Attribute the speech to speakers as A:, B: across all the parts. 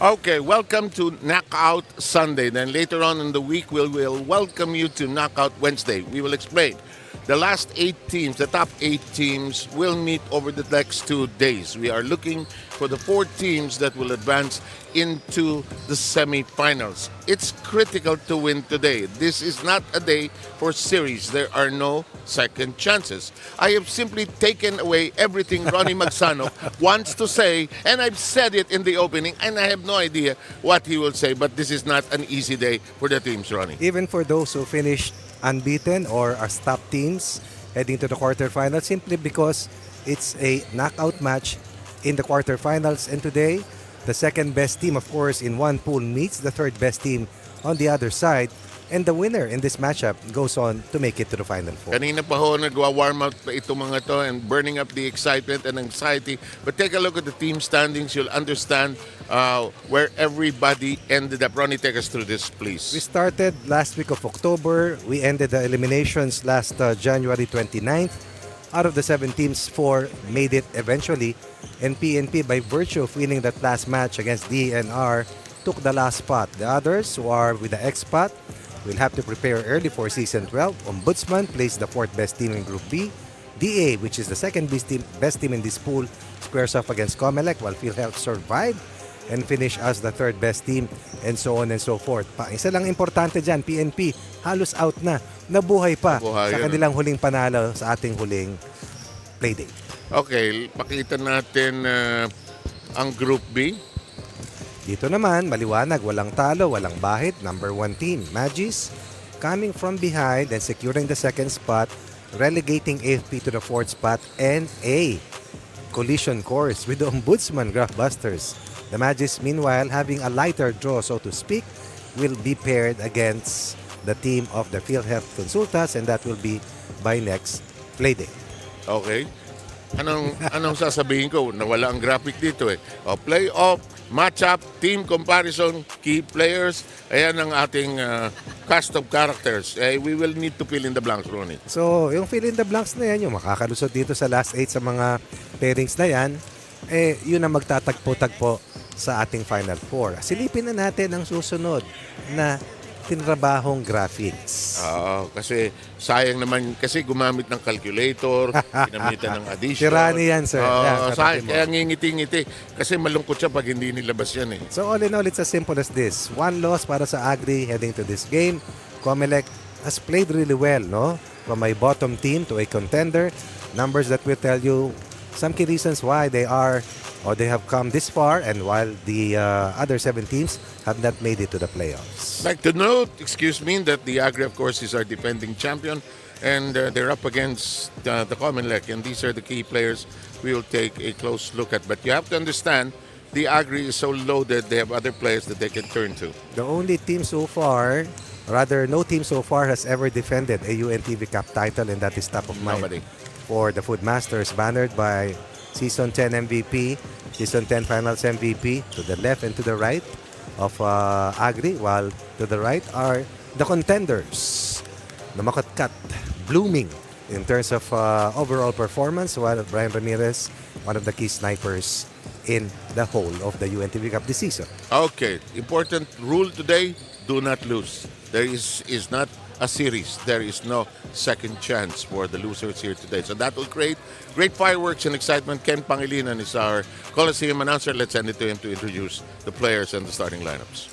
A: Okay, welcome to Knockout Sunday. Then later on in the week, we will welcome you to Knockout Wednesday. We will explain. The last 8 teams, the top 8 teams, will meet over the next 2 days. We are looking for the 4 teams that will advance into the semifinals. It's critical to win today. This is not a day for series. There are no second chances. I have simply taken away everything Ronnie Magsano wants to say, and I've said it in the opening, and I have no idea what he will say, but this is not an easy day for the teams, Ronnie.
B: Even for those who finished unbeaten or are top teams heading to the quarterfinals, simply because it's a knockout match in the quarterfinals, and today the second best team, of course, in one pool meets the third best team on the other side, and the winner in this matchup goes on to make it to the final four.
A: Kanina pa ho nagwa-warm up pa itong mga to and burning up the excitement and anxiety. But take a look at the team standings. You'll understand where everybody ended up. Ronnie, take us through this, please.
B: We started last week of October. We ended the eliminations last January 29th. Out of the 7 teams, 4 made it eventually. And PNP, by virtue of winning that last match against DNR, took the last spot. The others, who are with the X spot, will have to prepare early for Season 12. Ombudsman placed the 4th best team in Group B. DA, which is the second best team in this pool, squares off against COMELEC, while PhilHealth survived and finish as the 3rd best team, and so on and so forth. Isa lang importante dyan, PNP, halos out na. Nabuhay pa sa kanilang huling panalo sa ating huling playdate.
A: Okay, pakita natin ang Group B.
B: Dito naman, maliwanag, walang talo, walang bahid. Number 1 team, Magis, coming from behind and securing the 2nd spot, relegating AFP to the 4th spot, and a collision course with the Ombudsman Graftbusters. The Magis, meanwhile, having a lighter draw, so to speak, will be paired against the team of the PhilHealth Consultants, and that will be by next playdate.
A: Okay. Anong sasabihin ko? Nawala ang graphic dito eh. O, playoff, matchup, team comparison, key players. Ayan ang ating cast of characters. We will need to fill in the blanks, Ronnie.
B: So, yung fill in the blanks na yan, yung makakalusot dito sa last 8 sa mga pairings na yan, yun ang magtatagpo-tagpo sa ating Final Four. Silipin na natin ang susunod na tinrabahong graphics.
A: Kasi sayang naman, kasi gumamit ng calculator, ginamitan ng addition.
B: Tirani yan, sir.
A: Sayang, kaya ngingiti-ngiti. Kasi malungkot siya pag hindi nilabas yan eh.
B: So all in all, it's as simple as this. 1 loss para sa Agri heading to this game. COMELEC has played really well, no? From a bottom team to a contender. Numbers that will tell you some key reasons why they are or they have come this far, and while the other 7 teams have not made it to the playoffs.
A: I'd like to note, that the Agri, of course, is our defending champion, and they're up against the COMELEC, and these are the key players we will take a close look at. But you have to understand, the Agri is so loaded, they have other players that they can turn to.
B: The only team so far, rather no team so far has ever defended a UNTV Cup title, and that is top of mind.
A: Nobody.
B: For the Food Masters, bannered by Season 10 MVP, Season 10 Finals MVP, to the left and to the right of Agri, while to the right are the contenders, the Makatkat, blooming in terms of overall performance, while Brian Ramirez, one of the key snipers in the whole of the UNTV Cup this season.
A: Okay, important rule today, do not lose. There is not a series. There is no second chance for the losers here today. So that will create great fireworks and excitement. Ken Pangilinan is our Coliseum announcer. Let's send it to him to introduce the players and the starting lineups.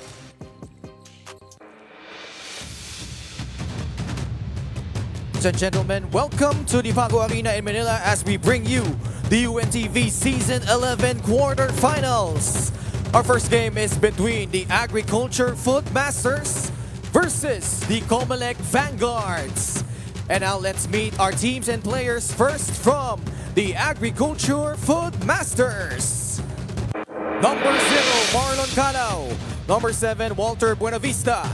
C: Ladies and gentlemen, welcome to the Paco Arena in Manila as we bring you the UNTV Season 11 Quarterfinals. Our first game is between the Agriculture Food Masters versus the COMELEC Vanguards. And now let's meet our teams and players first from the Agriculture Food Masters. Number 0, Marlon Calao. Number 7, Walter Buenavista.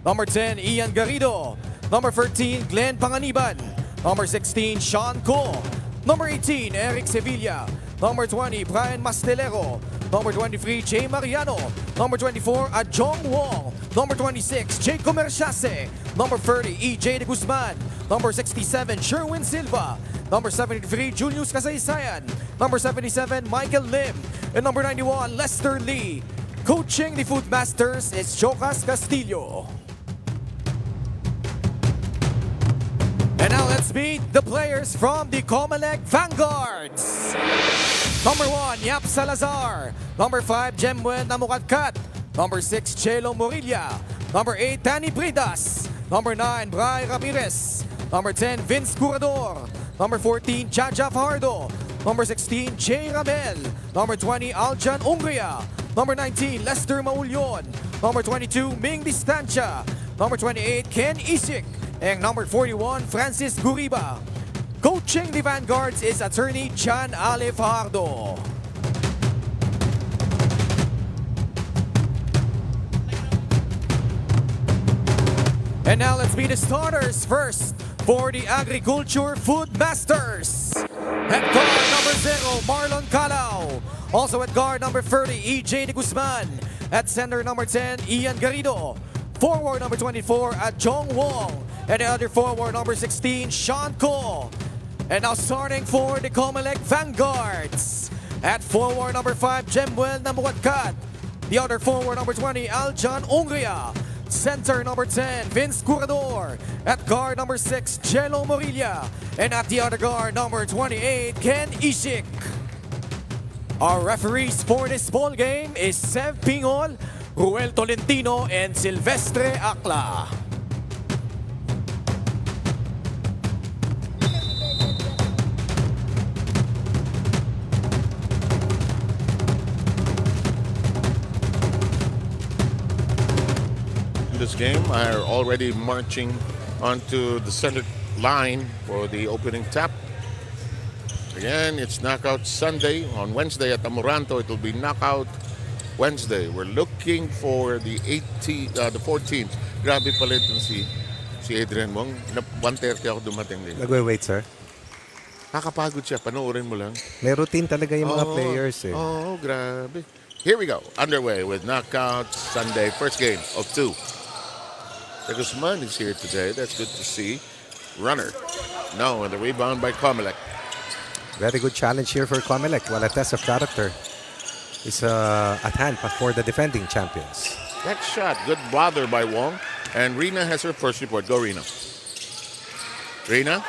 C: Number 10, Ian Garrido. Number 13, Glenn Panganiban. Number 16, Sean Co. Number 18, Eric Sevilla. Number 20, Brian Mastelero. Number 23, Jay Mariano. Number 24, Adjong Wong. Number 26, Jay Comerciase. Number 30, EJ de Guzman. Number 67, Sherwin Silva. Number 73, Julius Kasaysayan. Number 77, Michael Lim. And number 91, Lester Lee. Coaching the Foodmasters is Jocas Castillo. And now let's meet the players from the COMELEC Vanguards. Number 1, Yap Salazar. Number 5, Jemwen Namukatkat. Number 6, Chelo Morilla. Number 8, Danny Bridas. Number 9, Bray Ramirez. Number 10, Vince Curador. Number 14, Jaja Fajardo. Number 16, Jay Ramel. Number 20, Aljan Ungria. Number 19, Lester Maulyon. Number 22, Ming Distancia. Number 28, Ken Isik. And number 41, Francis Guriba. Coaching the Vanguards is attorney John Ale Fajardo. And now let's meet the starters first for the Agriculture Food Masters. At guard number 0, Marlon Calao. Also at guard number 30, EJ De Guzman. At center number 10, Ian Garrido. Forward number 24 at Jong Wong. And the other forward number 16, Sean Ko. And now starting for the COMELEC Vanguards. At forward number 5, Jemwell Namuatkat. The other forward number 20, Aljan Ungria. Center number 10, Vince Curador. At guard number 6, Chelo Morilla. And at the other guard number 28, Ken Ishik. Our referees for this ball game is Sev Pingol, Ruel Tolentino, and Silvestre Akla.
A: In this game are already marching onto the center line for the opening tap. Again, it's Knockout Sunday. On Wednesday at Amoranto, it will be Knockout Wednesday. We're looking for the 4 teams. Grabe pala itong si Adrian Wong. 1:30 ako dumating din.
B: Nagwe-wait, sir.
A: Nakakapagod siya. Panoorin mo lang.
B: May routine talaga yung mga players eh.
A: Oh, grabe. Here we go. Underway with Knockout Sunday. First game of 2. De Guzman is here today. That's good to see. Runner. No, and the rebound by COMELEC.
B: Very good challenge here for COMELEC, while a test of character is at hand for the defending champions.
A: Next shot. Good bother by Wong. And Rina has her first report. Go, Rina. Rina?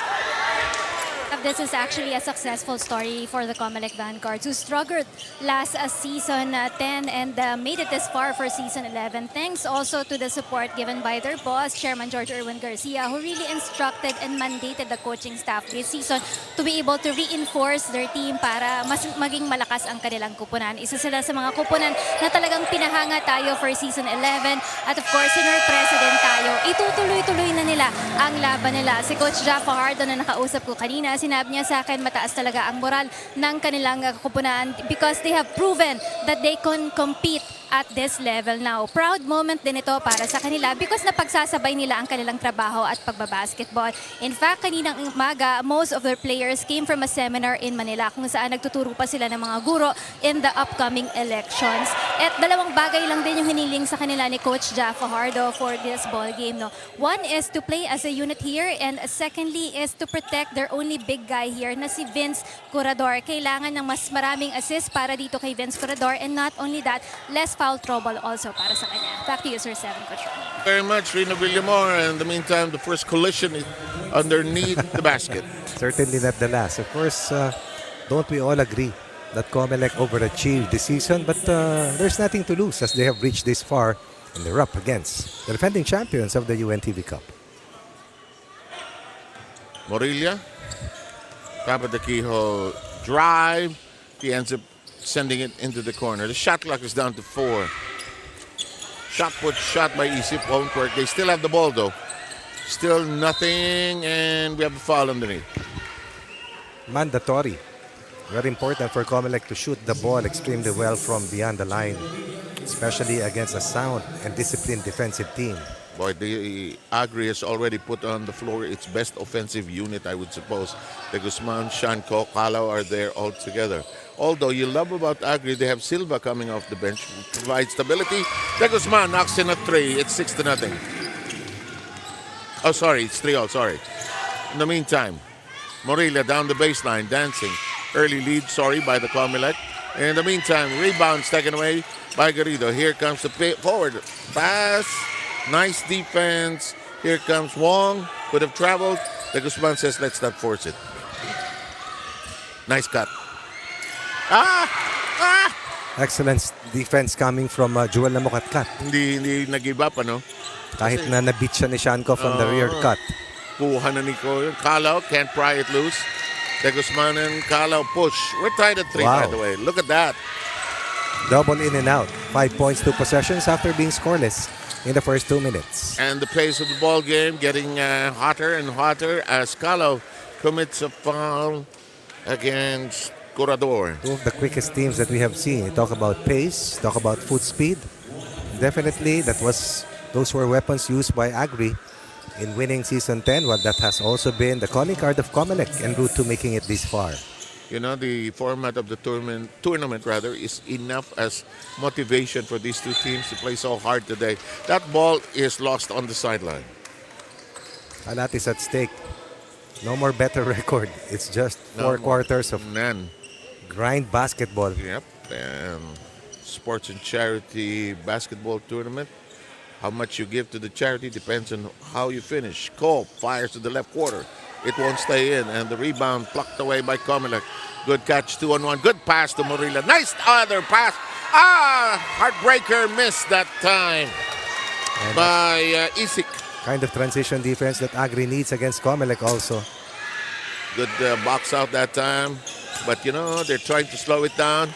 D: This is actually a successful story for the COMELEC Vanguards, who struggled last season 10 and made it this far for season 11. Thanks also to the support given by their boss, Chairman George Erwin Garcia, who really instructed and mandated the coaching staff this season to be able to reinforce their team para mas maging malakas ang kanilang kupunan. Isa sila sa mga kupunan na talagang pinahanga tayo for season 11. At of course, senior president tayo. Itutuloy-tuloy na nila ang laban nila. Si Coach Jaffa Fajardo na nakausap ko kanina, sinabi niya sa akin mataas talaga ang moral ng kanilang kupunan because they have proven that they can compete at this level now. Proud moment din ito para sa kanila because napagsasabay nila ang kanilang trabaho at pagbabasketball. In fact, kaninang umaga, most of their players came from a seminar in Manila kung saan nagtuturo pa sila ng mga guro in the upcoming elections. At dalawang bagay lang din yung hiniling sa kanila ni Coach Jaffa Fajardo for this ball game. No? One is to play as a unit here and secondly is to protect their only big guy here na si Vince Curador. Kailangan ng mas maraming assist para dito kay Vince Curador and not only that, less foul trouble also para sa kanya. Back to you, Sir Seven, Coach Ron.
A: Very much, Rina Villamor. In the meantime, the first collision is underneath the basket.
B: Certainly not the last. Of course, don't we all agree that COMELEC overachieved this season, but there's nothing to lose as they have reached this far and they're up against the defending champions of the UNTV Cup.
A: Morilla, top of the keyhole drive. He ends up sending it into the corner. The shot clock is down to 4. Shot put shot by Isip won't work. They still have the ball though. Still nothing, and we have a foul underneath.
B: Mandatory. Very important for COMELEC to shoot the ball extremely well from beyond the line, especially against a sound and disciplined defensive team.
A: Boy, the Agri has already put on the floor its best offensive unit, I would suppose. The Guzman, Shanko, Calao are there all together. Although you love about Agri, they have Silva coming off the bench, who provides stability. The Guzman knocks in a 3. It's 6-0. Oh, sorry, it's 3-0, sorry. In the meantime, Morilla down the baseline, dancing. Early lead, sorry, by the COMELEC. In the meantime, rebounds taken away by Garrido. Here comes the forward pass. Nice defense. Here comes Wong. Could have traveled. De Guzman says, let's not force it. Nice cut.
B: Excellent defense coming from Joel na Mukatkat.
A: Hindi nag-give up, ano?
B: Kahit na nabit siya ni Shankov on the rear cut.
A: Kuha na ni Koyo. Kalau can't pry it loose. De Guzman and Kalau push. We're tied at 3, by the way. Look at that.
B: Double in and out. 5 points, 2 possessions after being scoreless in the first 2 minutes.
A: And the pace of the ball game getting hotter and hotter as Kalau commits a foul against Corredor.
B: Two of the quickest teams that we have seen. Talk about pace, talk about foot speed. Definitely, those were weapons used by Agri in winning Season 10. Well, that has also been the calling card of COMELEC en route to making it this far.
A: You know, the format of the tournament rather, is enough as motivation for these two teams to play so hard today. That ball is lost on the sideline.
B: A lot is at stake. No more better record. It's just 4 quarters of grind basketball.
A: Yep. And sports and charity basketball tournament. How much you give to the charity depends on how you finish. Cole fires to the left quarter. It won't stay in. And the rebound plucked away by Comelec. Good catch, 2-on-1. Good pass to Morilla. Nice other pass. Heartbreaker missed that time by Isik.
B: Kind of transition defense that Agri needs against Comelec also.
A: Good box out that time. But, you know, they're trying to slow it down.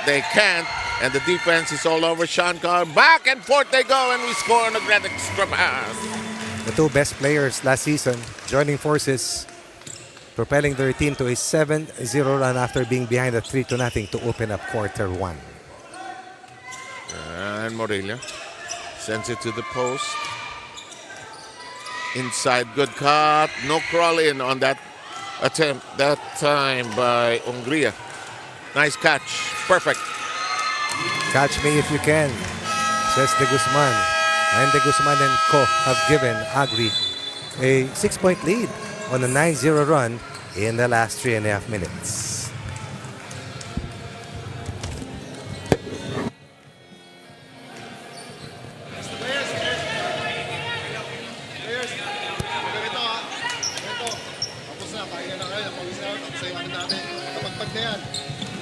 A: They can't. And the defense is all over Shankar. Back and forth they go, and we score on a great extra pass.
B: The two best players last season joining forces, propelling their team to a 7-0 run after being behind at 3-0 to open up quarter 1.
A: And Morilla sends it to the post. Inside, good cut. No crawl in on that attempt that time by Hungria. Nice catch. Perfect.
B: Catch me if you can, says De Guzman. And De Guzman and Co have given Agri a 6-point lead on a 9-0 run in the last 3.5 minutes.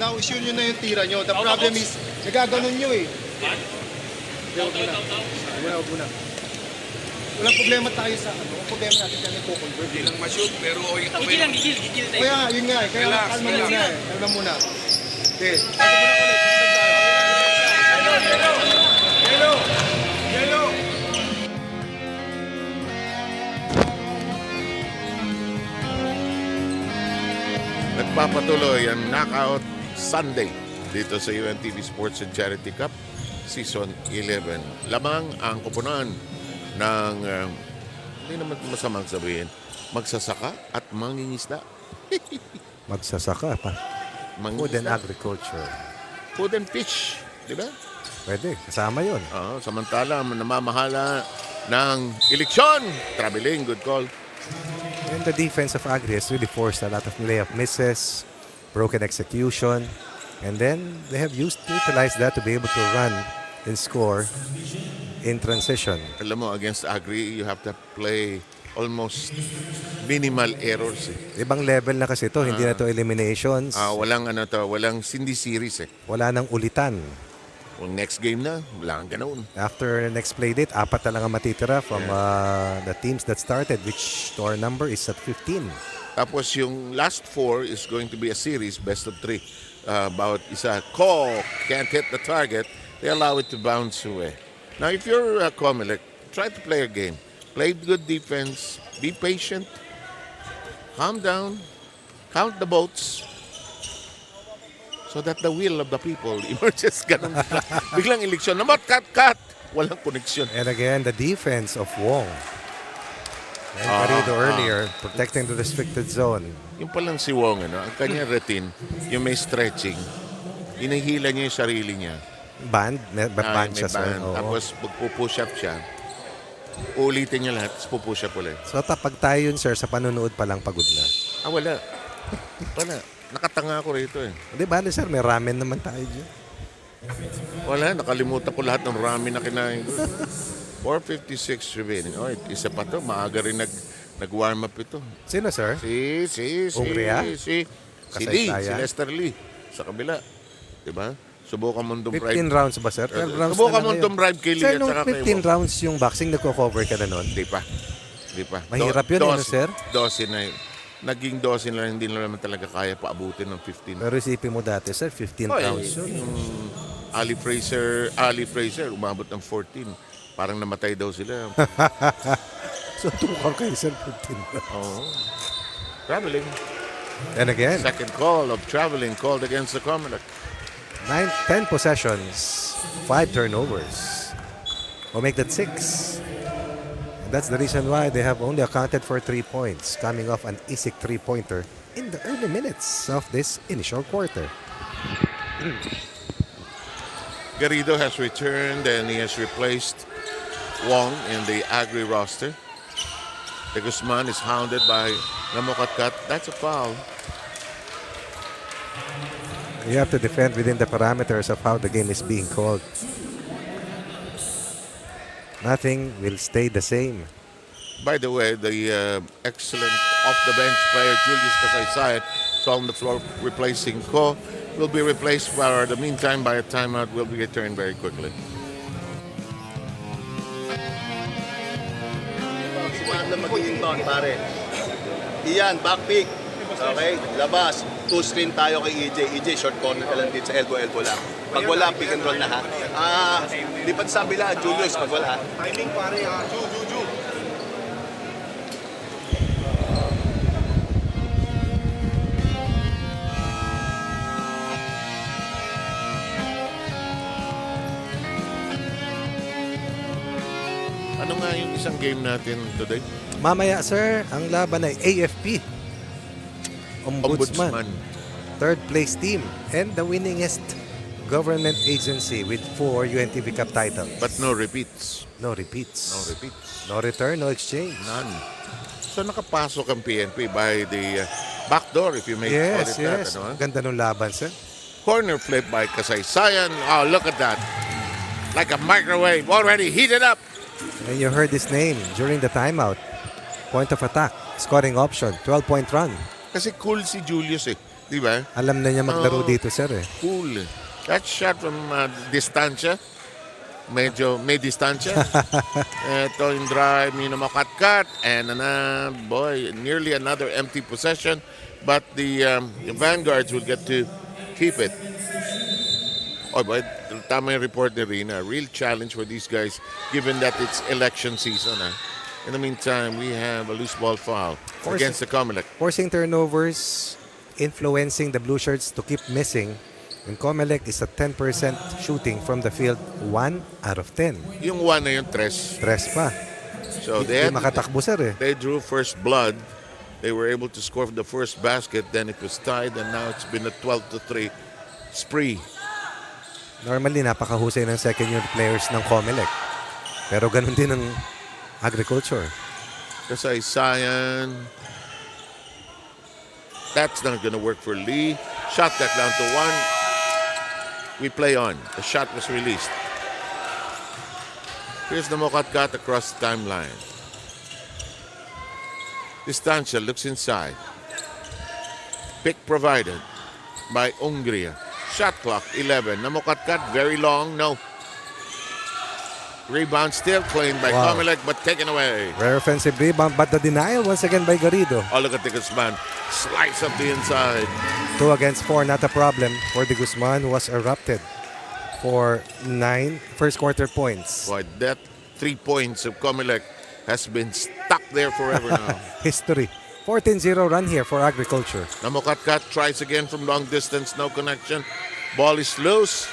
E: Now, issue nyo na yung tira nyo. The problem is, nagaganon nyo eh. Huwag muna. Walang problema tayo sa ano. Ang problema natin kaya nagko-convert.
F: Hindi lang ma-shoot, pero
E: Gigil tayo. Kaya, yun nga eh. Kaya kalma muna eh. Kalma muna. Okay. Ito muna ulit. Yellow!
A: Nagpapatuloy ang knockout Sunday dito sa UNTV Sports and Charity Cup Season 11. Lamang ang kupunan ng, hindi naman masamang sabihin, magsasaka at mangingisda.
B: Magsasaka pa. Food and agriculture.
A: Food and fish, di ba?
B: Pwede, kasama yun.
A: Samantala, namamahala ng eleksyon. Traveling, good call.
B: And the defense of Agri has really forced a lot of layup misses, broken execution, and then they have utilized that to be able to run and score in transition.
A: Alam mo, against Agri, you have to play almost minimal errors.
B: Ibang level na kasi ito, hindi na to eliminations.
A: Walang hindi series eh.
B: Wala nang ulitan.
A: Kung next game na, wala kang ganoon.
B: After next play date, 4 na lang ang matitira from the teams that started, which our number is at 15.
A: Tapos yung last 4 is going to be a series, best of 3. About isa, can't hit the target, they allow it to bounce away. Now, if you're COMELEC, try to play a game. Play good defense, be patient, calm down, count the votes, so that the will of the people emerges. Ganun. Biglang eleksyon. Naman, cut. Walang koneksyon.
B: And again, the defense of Wong. And Garrido earlier, protecting the restricted zone.
A: Yung palang si Wong, ang kanyang routine, yung may stretching, inihila niya yung sarili niya.
B: Band? May band siya.
A: Band. Tapos magpupush up siya. Ulitin niya lahat, tapos pupush up ulit.
B: So, pag tayo yun, sir, sa panunood pa lang pagod na.
A: Wala. Nakatanga ako rito eh.
B: Hindi, bale sir, may ramen naman tayo dyan.
A: Wala, nakalimutan ko lahat ng ramen na kinain ko. 4:56 remaining. Oh, isa pa to. Maaga rin nag-warm up ito.
B: Sino sir?
A: Si
B: Ungria?
A: si Lee, si Lester Lee. Sa kabila. Diba? Subukan mong
B: 15
A: dumbribe.
B: rounds ba sir? 12 rounds
A: Subukan
B: na
A: mong
B: lang
A: dumbribe kay Lee
B: Sir,
A: at
B: nung
A: saka kay
B: 15
A: Mo.
B: rounds yung boxing, nagko-cover ka na nun?
A: Di pa.
B: Mahirap yun, ano, sir?
A: 12 na yun. Naging 12 na lang, hindi na naman talaga kaya paabutin ng 15.
B: Pero isipin mo dati sir, 15
A: Oy,
B: rounds yun.
A: yung Ali Fraser, umabot ng 14. Parang namatay daw sila.
B: So, tukar kayo sir, 15 rounds.
A: Oo. Traveling.
B: And again,
A: Second call of traveling called against the COMELEC.
B: 10 possessions, 5 turnovers. We'll make that 6. And that's the reason why they have only accounted for 3 points, coming off an easy 3-pointer in the early minutes of this initial quarter.
A: Garrido has returned and he has replaced Wong in the Agri roster. De Guzman is hounded by Namokatkat. That's a foul.
B: You have to defend within the parameters of how the game is being called. Nothing will stay the same.
A: By the way, the excellent off-the-bench player Julius Kasaysayan is on the floor replacing Ko. Will be replaced for the meantime by a timeout. Will be returned very quickly.
F: Simula na mag-inbound, pare. Iyan, backpick. Okay, labas. Two screen tayo kay EJ. EJ, short corner ka lang dito sa elbow lang. Pag wala, pick and roll na ha. Lipat sa bila, Julius, pag wala. Timing pare ha, Ju.
A: Ano nga yung isang game natin today?
B: Mamaya sir, ang laban ay AFP. Ombudsman. Third place team and the winningest government agency with 4 UNTV Cup titles.
A: But no repeats.
B: No repeats.
A: No repeats.
B: No return, no exchange.
A: None. So nakapasok ang PNP by the back door, if you may call
B: Yes,
A: it that.
B: yes.
A: Ano, ha?
B: Ganda nung laban sir.
A: Corner flip by Kasaysayan. Oh, look at that. Like a microwave, already heated up.
B: And you heard his name during the timeout. Point of attack, scoring option, 12-point run.
A: Kasi cool si Julius eh. Di ba?
B: Alam na niya maglaro dito sir eh.
A: Cool. That shot from distansya. Medyo may distansya. Ito yung drive ni Namokatkat. And boy, nearly another empty possession. But the Vanguards will get to keep it. Oh, but tama yung report ni Rina. Real challenge for these guys given that it's election season. In the meantime, we have a loose ball foul against the COMELEC.
B: Forcing turnovers, influencing the blue shirts to keep missing. And COMELEC is at 10% shooting from the field, 1 out of 10.
A: Yung one na yung tres.
B: Tres pa.
A: So
B: Hindi makatakbo sir eh.
A: they drew first blood. They were able to score the first basket. Then it was tied, and now it's been a 12-3 spree.
B: Normally, napakahusay ng second year players ng COMELEC. Pero ganun din ng agriculture.
A: Kasaysayan. That's not going to work for Lee. Shot that down to 1. We play on. The shot was released. Here's the Namokatkat across the timeline. Distancia looks inside. Pick provided by Ungria. Shot clock 11. Namokatkat very long. No. Rebound still claimed by
B: Wow.
A: COMELEC but taken away.
B: Rare offensive rebound, but the denial once again by Garrido.
A: Oh, look at the Guzman. Slice up the inside.
B: 2 against 4, not a problem for the Guzman, who was erupted for 9 first quarter points.
A: Boy, that 3 points of COMELEC has been stuck there forever now.
B: History. 14-0 run here for agriculture.
A: Namokatkat tries again from long distance. No connection. Ball is loose.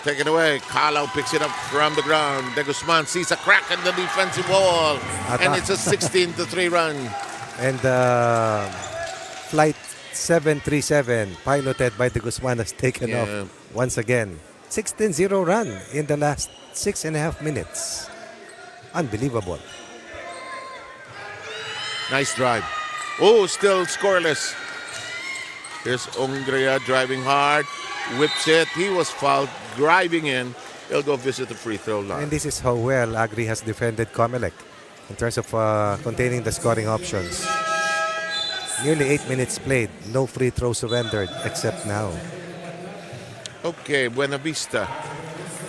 A: Taken away. Kalau picks it up from the ground. De Guzman sees a crack in the defensive wall. And it's a 16-3 run.
B: And flight 737 piloted by De Guzman has taken
A: Yeah.
B: off once again. 16-0 run in the last 6.5 minutes. Unbelievable.
A: Nice drive. Oh, still scoreless. Here's Ongrea driving hard, whips it. He was fouled, driving in. He'll go visit the free throw line.
B: And this is how well Agri has defended COMELEC in terms of containing the scoring options. Nearly 8 minutes played, no free throw surrendered except now.
A: Okay, Buena Vista.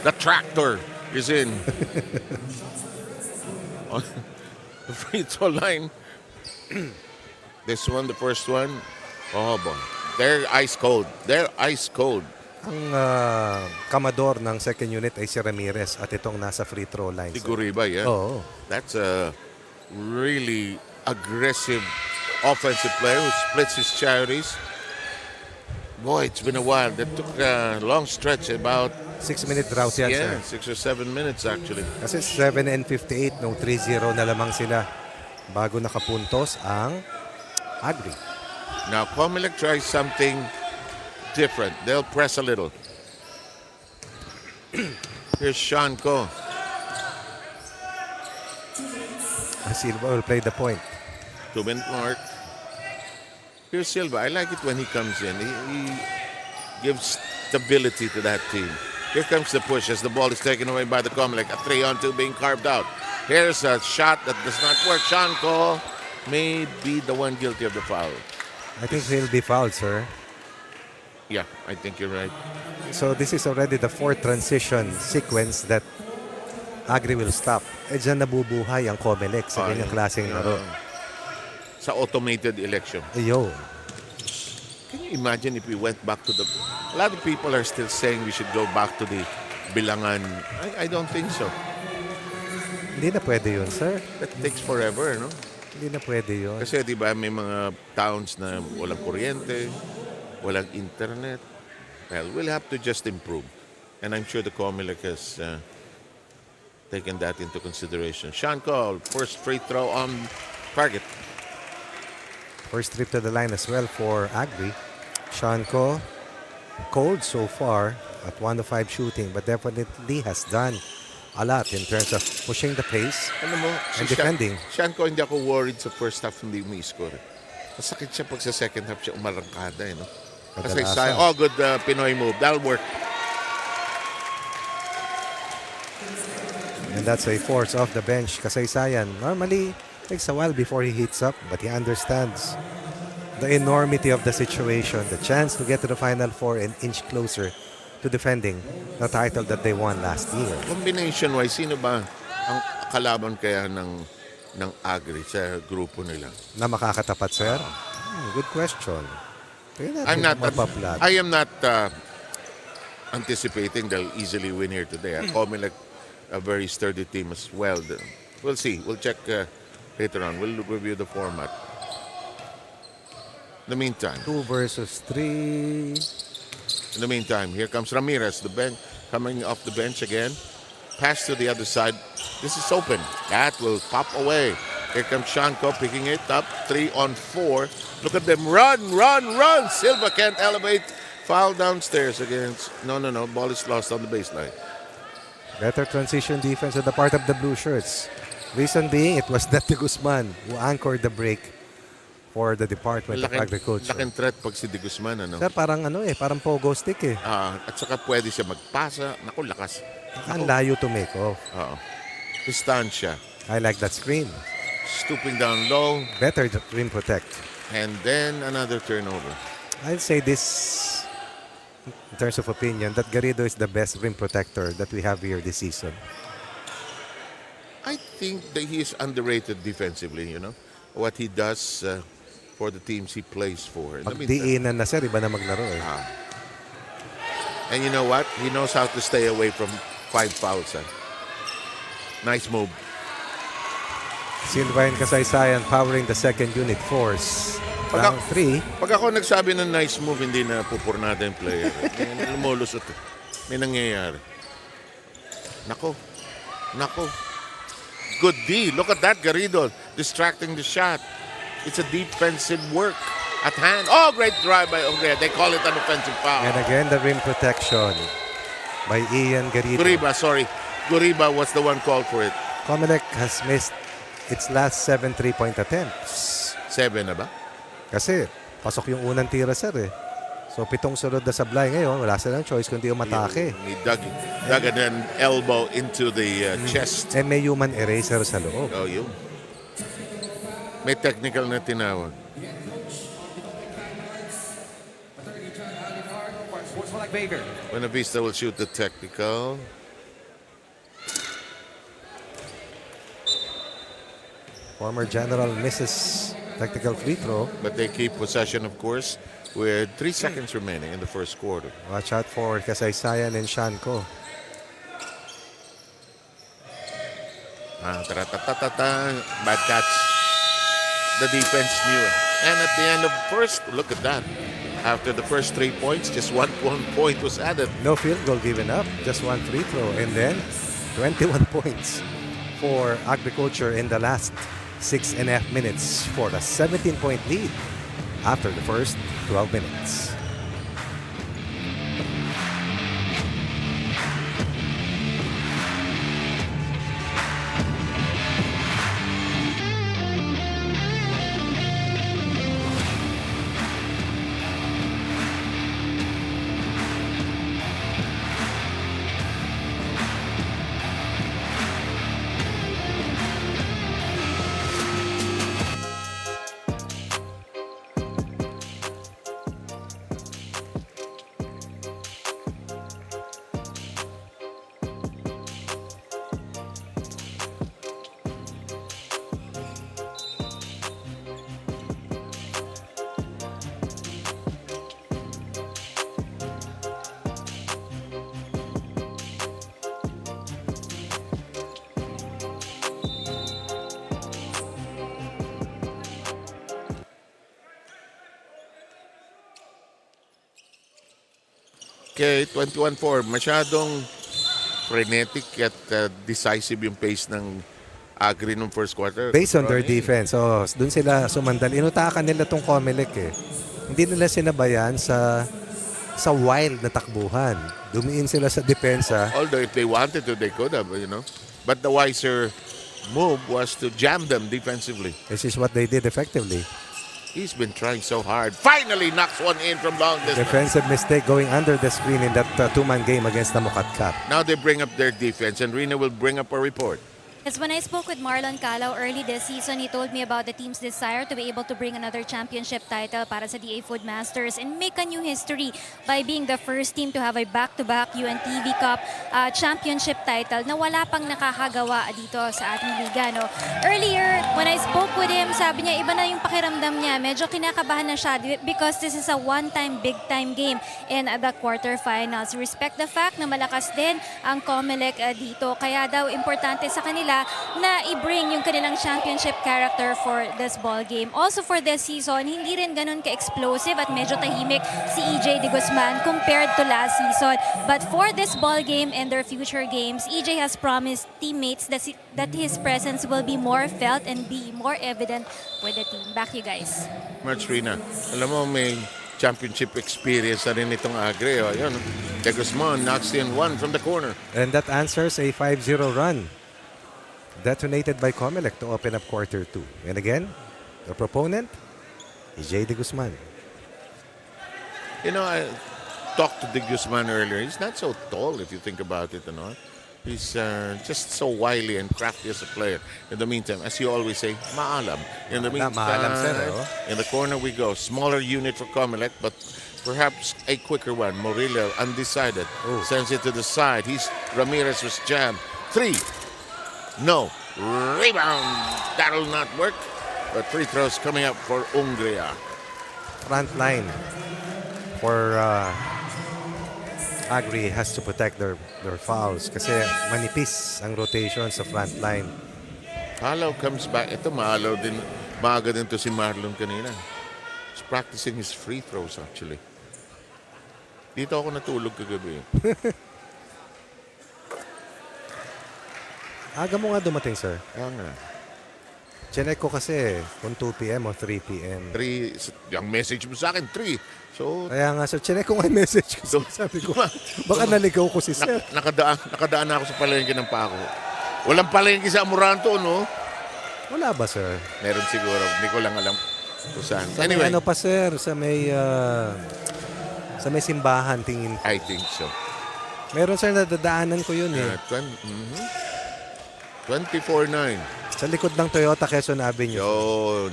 A: The tractor is in. On the free throw line. This one, the first one. Oh boy. They're ice cold. They're ice cold.
B: Ang kamador ng second unit ay si Ramirez at itong nasa free throw line.
A: Si Guriba, yeah.
B: Oo.
A: That's a really aggressive offensive player who splits his charities. Boy, it's been a while. That took a long stretch, about
B: 6-minute drought yan,
A: yeah,
B: sir.
A: 6 or 7 minutes actually.
B: Kasi 7 and 58, no 3-0 na lamang sila bago nakapuntos ang Agri.
A: Now, COMELEC tries something different. They'll press a little. Here's Shanko.
B: Silva will play the point.
A: 2-minute mark. Here's Silva. I like it when he comes in. He gives stability to that team. Here comes the push as the ball is taken away by the COMELEC. A 3-on-2 being carved out. Here's a shot that does not work. Shanko may be the one guilty of the foul.
B: I think he'll be fouled, sir.
A: Yeah, I think you're right.
B: So this is already the fourth transition sequence that Agri will stop. Eh dyan nabubuhay ang COMELEC sa ganyang klaseng laro.
A: Sa automated election.
B: Ayo.
A: Can you imagine if we went back to the... A lot of people are still saying we should go back to the bilangan. I don't think so.
B: Hindi na pwede yun, sir.
A: That takes forever, no?
B: Hindi na pwede yun.
A: Kasi di ba may mga towns na walang kuryente, walang internet. Well, we'll have to just improve. And I'm sure the COMELEC has taken that into consideration. Shanko, first free throw on target.
B: First trip to the line as well for Agri. Shanko, cold so far at 1 to 5 shooting, but definitely has done a lot in terms of pushing the pace
A: Ano mo,
B: and defending.
A: Shanko, hindi ako worried sa first half hindi umi-score. Masakit siya pag sa second half siya umarangkada. No? Kasi
B: Kadalasan.
A: good Pinoy move. That'll work.
B: And that's a force off the bench. Kasaysayan, normally takes a while before he heats up, but he understands the enormity of the situation, the chance to get to the Final Four and inch closer to defending the title that they won last year.
A: Combination-wise, sino ba ang kalaban kaya ng Agri sa grupo nila?
B: Na makakatapat, sir? Good question.
A: I'm not.
B: Mapaplat.
A: I am not anticipating they'll easily win here today. COMELEC, a very sturdy team as well. We'll see. We'll check later on. We'll review the format. In the meantime,
B: 2 versus 3.
A: In the meantime, here comes Ramirez, the bench coming off the bench again. Pass to the other side. This is open. That will pop away. Here comes Shanko picking it up. 3 on 4. Look at them run, run, run. Silva can't elevate. Foul downstairs against. No. Ball is lost on the baseline.
B: Better transition defense on the part of the blue shirts. Reason being, it was Dante Guzman who anchored the break for the Department of Agriculture.
A: Laking threat pag si De Guzman, ano?
B: Sir, parang parang pogo stick eh.
A: At saka pwede siya magpasa. Naku, lakas.
B: Ang layo to make off.
A: Oo. Distansya.
B: I like that screen.
A: Stooping down low.
B: Better to rim protect.
A: And then another turnover.
B: I'd say this, in terms of opinion, that Garrido is the best rim protector that we have here this season.
A: I think that he is underrated defensively, you know. What he does for the teams he plays for.
B: Pag diinan na, sir, iba na maglaro eh.
A: And you know what? He knows how to stay away from 5 fouls. Nice move.
B: Silva and Kasaysayan powering the second unit force. Round 3.
A: Pag ako nagsabi ng nice move, hindi na pupurnada yung player. May lumulusot. May nangyayari. Nako. Good D. Look at that, Garrido. Distracting the shot. It's a defensive work at hand. Oh, great drive by Ongrea. They call it an offensive foul.
B: And again, the rim protection by Ian Garrido.
A: Guriba was the one called for it.
B: COMELEC has missed its last 7 3-point attempts.
A: 7 na ba?
B: Kasi pasok yung unang tira, sir eh. So 7 sunod na sablay ngayon. Wala silang choice kundi umatake.
A: He dug an elbow into the chest.
B: And may human eraser sa loob.
A: Oh, yun. May technical na tinawag. Buena Vista will shoot the technical.
B: Former general misses technical free throw.
A: But they keep possession, of course, with 3 seconds remaining in the first quarter.
B: Watch out for Kasaysayan and Shanko.
A: Bad catch. The defense knew it. And at the end of first, look at that. After the first 3 points, just one point was added.
B: No field goal given up. Just 1 free throw. And then 21 points for Agriculture in the last 6.5 minutes for the 17-point lead after the first 12 minutes.
A: Okay, 21-4. Masyadong frenetic at decisive yung pace ng Agri nung first quarter.
B: Based on their defense. So, dun sila sumandal. Inutakan nila tong COMELEC eh. Hindi nila sinabayan sa wild na takbuhan. Dumiin sila sa depensa.
A: Although if they wanted to, they could have, But the wiser move was to jam them defensively.
B: This is what they did effectively.
A: He's been trying so hard. Finally knocks one in from long distance.
B: Defensive mistake going under the screen in that two-man game against the Mukatkat.
A: Now they bring up their defense, and Rina will bring up a report.
D: Yes, when I spoke with Marlon Calao early this season, he told me about the team's desire to be able to bring another championship title para sa DA Food Masters and make a new history by being the first team to have a back-to-back UNTV Cup championship title na wala pang nakakagawa dito sa ating liga. No? Earlier, when I spoke with him, sabi niya iba na yung pakiramdam niya. Medyo kinakabahan na siya because this is a one-time, big-time game in the quarterfinals. Respect the fact na malakas din ang COMELEC dito. Kaya daw importante sa kanila na i-bring yung kanilang championship character for this ball game. Also for this season, hindi rin ganun ka-explosive at medyo tahimik si EJ De Guzman compared to last season. But for this ball game and their future games, EJ has promised teammates that his presence will be more felt and be more evident with the team. Back you guys.
A: Much, Rina. Alam mo, may championship experience na rin itong Agri. Ayun, De Guzman knocks in one from the corner.
B: And that answers a 5-0 run detonated by COMELEC to open up quarter 2. And again, the proponent is J. De Guzman.
A: I talked to De Guzman earlier. He's not so tall if you think about it. He's just so wily and crafty as a player. In the meantime, as you always say, maalam. In the meantime,
B: maalam, sir,
A: in the corner we go. Smaller unit for COMELEC, but perhaps a quicker one. Morillo, undecided. Sends it to the side. Ramirez was jammed. 3. No. Rebound. That'll not work. But free throws coming up for Hungria.
B: Front line for Agri has to protect their fouls kasi manipis ang rotation sa front line.
A: Halaw comes back. Ito mahalaw din. Maaga din to si Marlon kanina. He's practicing his free throws actually. Dito ako natulog kagabi.
B: Aga mo nga dumating, sir.
A: Kaya nga.
B: Chinek ko kasi kung 2 p.m. o 3 p.m.
A: 3, yung message mo sa akin, 3. So,
B: Kaya nga, sir, chinek ko nga yung message ko. Sabi ko, baka naligaw ko si sir.
A: nakadaan na ako sa palengke ng Paco. Walang palengke sa Amoranto, no?
B: Wala ba, sir?
A: Meron siguro. Hindi ko lang alam kung saan.
B: Sa may
A: Anyway,
B: ano pa, sir? Sa may Sa may simbahan, tingin ko.
A: I think so.
B: Meron sir, nadadaanan ko yun eh.
A: 24-9.
B: Sa likod ng Toyota Quezon Avenue.
A: Yun.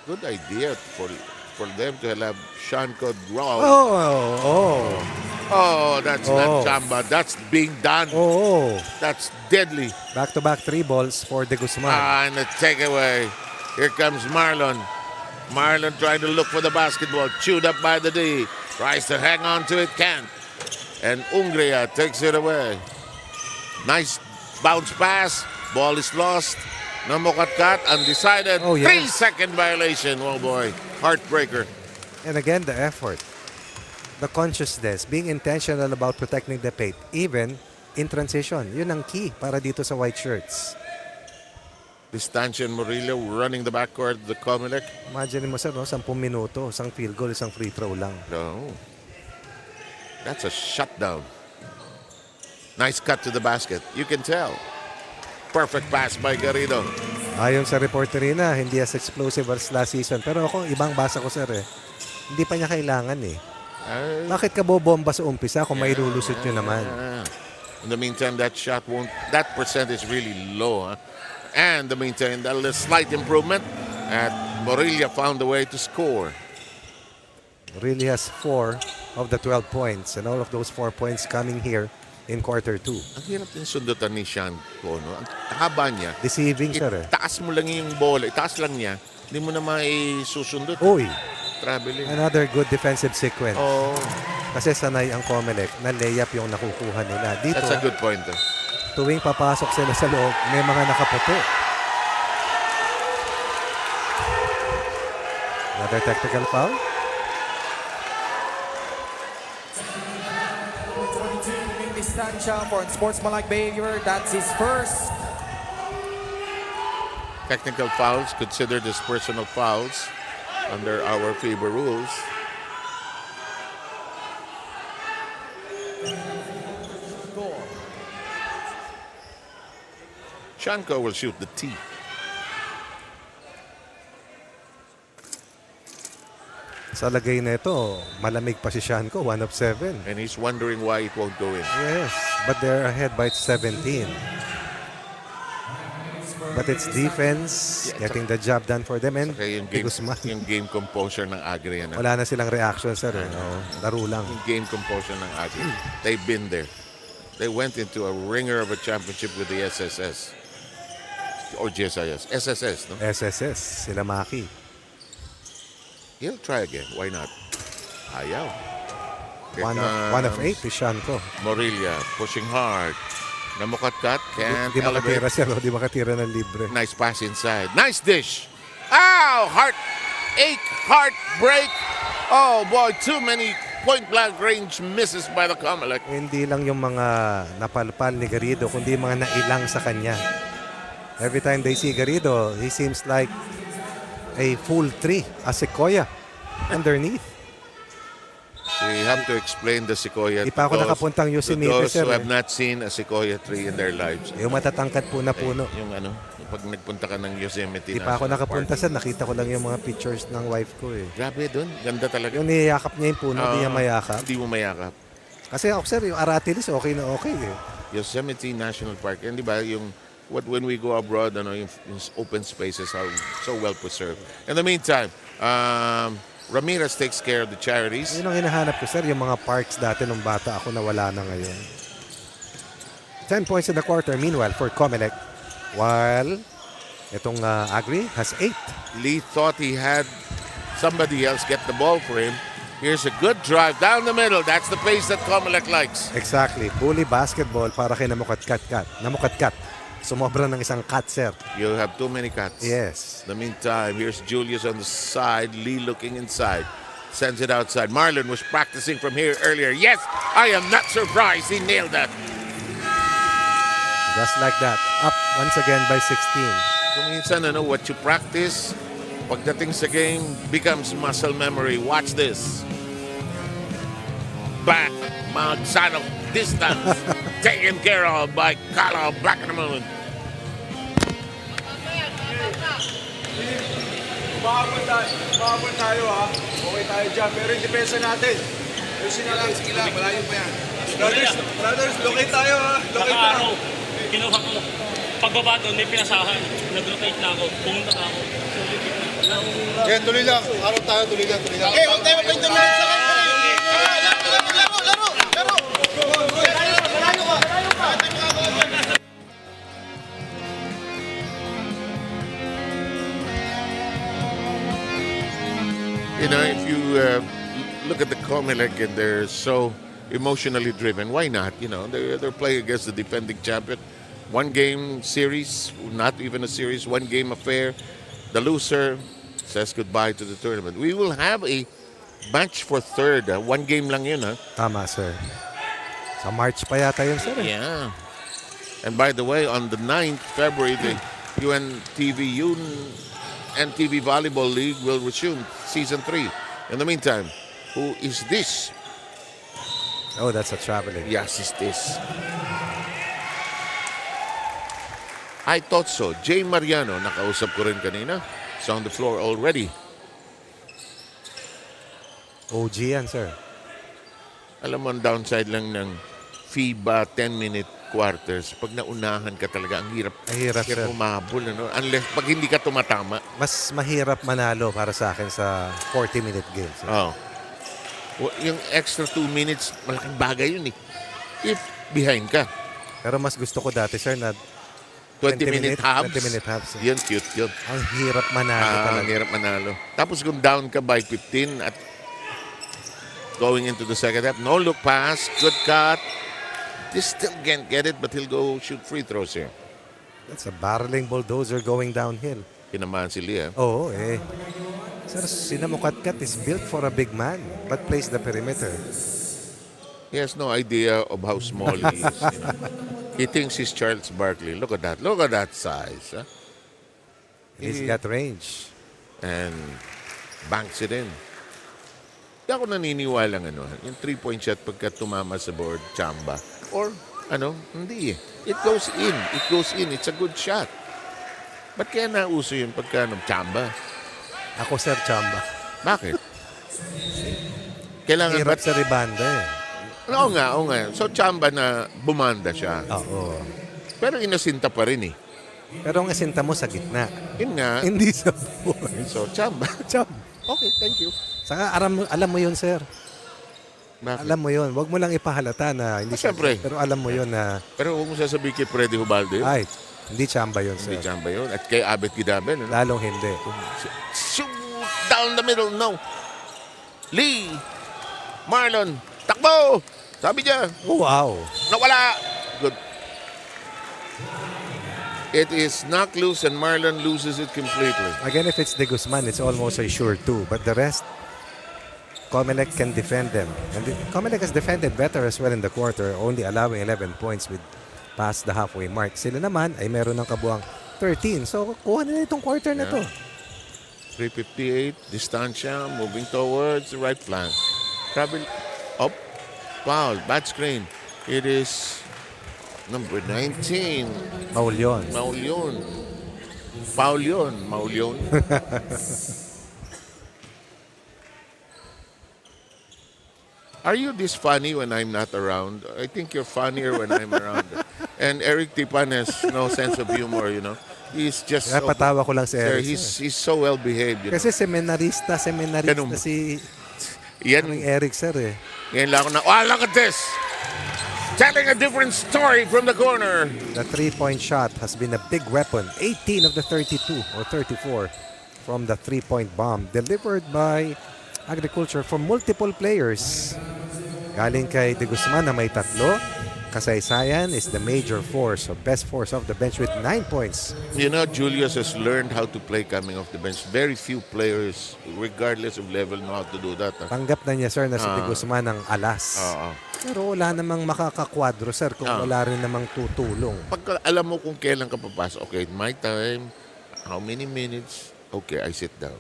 A: Good idea for them to have Sean Code raw. Oh, that's not chamba. That's being done. That's deadly.
B: Back-to-back 3 balls for De Guzman.
A: And a takeaway. Here comes Marlon. Marlon trying to look for the basketball. Chewed up by the D. Tries to hang on to it. Can't. And Ungria takes it away. Nice bounce pass. Ball is lost. Namokatkat, undecided. 3-second violation. Oh boy. Heartbreaker.
B: And again, the effort. The consciousness. Being intentional about protecting the paint. Even in transition. Yun ang key para dito sa white shirts.
A: Distancia and Murillo running the backcourt of the COMELEC.
B: Imagine mo sir, no? 10 minuto. Isang field goal, isang free throw lang.
A: No. That's a shutdown. Nice cut to the basket. You can tell. Perfect pass by Garrido.
B: Ayon sa reporterina, hindi as explosive as last season. Pero ako, ibang basa ko sir eh. Hindi pa niya kailangan eh. Bakit ka bobomba sa umpisa kung may lulusot nyo naman?
A: In the meantime, that percent is really low. Huh? And in the meantime, a slight improvement. And Morilla found a way to score.
B: Really has 4 of the 12 points. And all of those 4 points coming here in quarter 2.
A: Ang hirap din sundutan ni Sean ko. No? Ang haba niya.
B: Deceiving sir eh.
A: Itaas mo lang yung bola. Itaas lang niya. Hindi mo na maisusundot.
B: Uy!
A: Traveling.
B: Another good defensive sequence.
A: Oh.
B: Kasi sanay ang COMELEC na layup yung nakukuha nila. Dito,
A: That's a good point.
B: tuwing papasok sila sa loob, may mga nakaputi. Another technical foul.
C: 22 Distancia for unsportsmanlike behavior. That's his first.
A: Technical fouls considered as personal fouls under our FIBA rules. Shanko will shoot the T.
B: Sa lagay na ito, malamig pa si Shanko, 1 of 7.
A: And he's wondering why it won't go in.
B: Yes, but they're ahead by 17. But it's defense, getting the job done for them. And
A: Okay, yung game composure ng Agri. Yan,
B: wala na silang reaction, sir. Eh. Laro lang.
A: Yung game composure ng Agri. They've been there. They went into a ringer of a championship with the SSS. Or GSIS. SSS, no?
B: SSS, sila Maki.
A: He'll try again. Why not? Ayaw. Here
B: 1 of 8
A: comes
B: to Shanko.
A: Morilla pushing hard. Namukatkat can't
B: Di makatira,
A: elevate.
B: sir. Di makatira ng libre.
A: Nice pass inside. Nice dish. Ow! Heartbreak. Oh boy, too many point-blank range misses by the COMELEC.
B: Hindi lang yung mga napalpal ni Garrido, kundi mga nailang sa kanya. Every time they see Garrido, he seems like a full tree, a sequoia underneath.
A: We have to explain the sequoia
B: Di pa ako nakapuntang Yosemite,
A: those
B: sir.
A: who have not seen a sequoia tree in their lives.
B: Yung matatangkad po na puno.
A: Yung pag nagpunta ka ng Yosemite
B: Di pa ako
A: National
B: nakapunta
A: Park.
B: sa, nakita ko lang yung mga pictures ng wife ko eh.
A: Grabe doon, ganda talaga.
B: Yung niyayakap niya yung puno, di niya mayakap.
A: Hindi mo mayakap.
B: Kasi ako, sir, yung Aratilis, okay na okay eh.
A: Yosemite National Park. And di ba, when we go abroad, yung open spaces are so well preserved. In the meantime, Ramirez takes care of the charities.
B: Yun ang hinahanap ko, sir, yung mga parks dati nung bata ako na wala na ngayon. 10 points in the quarter, meanwhile, for COMELEC. While itong Agri has 8.
A: Lee thought he had somebody else get the ball for him. Here's a good drive down the middle. That's the pace that COMELEC likes.
B: Exactly. Bully basketball para kay Namukatkat. Sumobra ng isang cut, sir.
A: You have too many cuts.
B: Yes.
A: In the meantime, here's Julius on the side. Lee looking inside. Sends it outside. Marlon was practicing from here earlier. Yes, I am not surprised. He nailed that.
B: Just like that. Up once again by 16.
A: Kung minsan, what you practice, pagdating sa game, becomes muscle memory. Watch this. Back, son of distance. Taken care of by Carlo Black in the moon.
G: Umabot tayo ha. Okay tayo dyan. Pero yung depensa natin. Ayusin natin. Sige lang, malayo pa yan. Brothers, locate tayo ha. Locate na.
H: Nakaaraw, kinuha ko. Pagbaba doon, may pinasahan. Nag-locate na ako. Pumunta na ako.
E: Jen, tuloy lang. Araw tayo, tuloy lang. Okay, huwag tayo mapintuloy sa kanila. Laro! Malayo ka!
A: You know, if you look at the COMELEC and they're so emotionally driven, why not? You know, they're playing against the defending champion. One game series, not even a series, one game affair. The loser says goodbye to the tournament. We will have a match for third. One game lang yun, ha?
B: Tama, sir. Sa March pa yata yun, sir.
A: Yeah. And by the way, on the 9th February, the UNTV Volleyball League will resume Season 3. In the meantime, who is this?
B: Oh, that's a traveling.
A: Yes, it's this. I thought so. Jay Mariano, nakausap ko rin kanina. It's on the floor already.
B: OG yan, sir.
A: Alam mo, ang downside lang ng FIBA 10-minute quarters, pag naunahan ka talaga, ang hirap.
B: Ang hirap, sir.
A: Umabol, ano? Unless, pag hindi ka tumatama.
B: Mas mahirap manalo para sa akin sa 40-minute game, sir.
A: Oh. Yung extra 2 minutes, malaking bagay yun eh. If behind ka.
B: Pero mas gusto ko dati, sir, na
A: 20-minute halves.
B: 20-minute halves.
A: Yun, cute yun.
B: Ang hirap manalo
A: Ang
B: talaga.
A: hirap manalo. Tapos kung down ka by 15 at going into the second half, no look pass, good cut. He still can't get it, but he'll go shoot free throws here.
B: That's a barreling bulldozer going downhill.
A: Kinamahan si Lia.
B: Oo, eh. Sir, Sinamukatkat is built for a big man but plays the perimeter.
A: He has no idea of how small he is. You know? He thinks he's Charles Barkley. Look at that. Look at that size. Huh?
B: He's got range.
A: And banks it in. Hindi ako naniniwala ng ano, yung 3-point shot pagka tumama sa board, chamba. Or, hindi eh. It goes in. It goes in. It's a good shot. Ba't kaya nauso yun pagka chamba?
B: Ako, sir, chamba.
A: Bakit? Kailangan
B: Hirap sa ribanda eh.
A: Oo nga. So, chamba na bumanda siya.
B: Oo.
A: Pero inasinta pa rin eh.
B: Pero ang asinta mo sa gitna.
A: Yun nga.
B: Hindi sa board.
A: So, chamba.
B: Chamba.
A: Okay, thank you.
B: Saka alam mo yun, sir.
A: Bakit?
B: Alam mo yun. Huwag mo lang ipahalata na hindi
A: Siyempre.
B: Pero alam mo yun na,
A: Pero huwag mo sasabihin kay Freddy Hubaldo yun.
B: ay, hindi chamba yun, sir.
A: Hindi chamba yun. At kay Abet Gidabel.
B: Lalong hindi.
A: Shoot down the middle. No. Lee. Marlon. Takbo. Sabi niya.
B: Oh, wow.
A: Nawala. Good. It is knocked loose and Marlon loses it completely.
B: Again, if it's De Guzman, it's almost a sure two. But the rest, COMELEC can defend them. And COMELEC has defended better as well in the quarter, only allowing 11 points with past the halfway mark. Sila naman ay meron ng kabuang 13. So, kuha nila itong quarter na to.
A: 3:58. Distancia moving towards the right flank. Travel up. Foul. Bad screen. It is number 19.
B: Maul yun.
A: Maulion. Foul yun. Maulion. Are you this funny when I'm not around? I think you're funnier when I'm around. And Eric Tipan has no sense of humor, you know. He's just so,
B: Napatawa ko lang si
A: sir,
B: Eric.
A: he's so well behaved, you know.
B: Kasi seminarista
A: Ganun.
B: si
A: Yan,
B: Eric, sir eh.
A: yan lang ako na, oh, look at this! Telling a different story from the corner.
B: The three-point shot has been a big weapon. 18 of the 32 or 34 from the three-point bomb delivered by Agriculture from multiple players. Galing kay De Guzman na may 3. Kasaysayan is the major force or best force of the bench with 9 points.
A: You know, Julius has learned how to play coming off the bench. Very few players, regardless of level, know how to do that. Huh?
B: Tanggap na niya, sir, na si De Guzman ang alas. Pero wala namang makakakwadro, sir, kung wala rin namang tutulong.
A: Pag alam mo kung kailan ka papasok, okay, my time, how many minutes, okay, I sit down.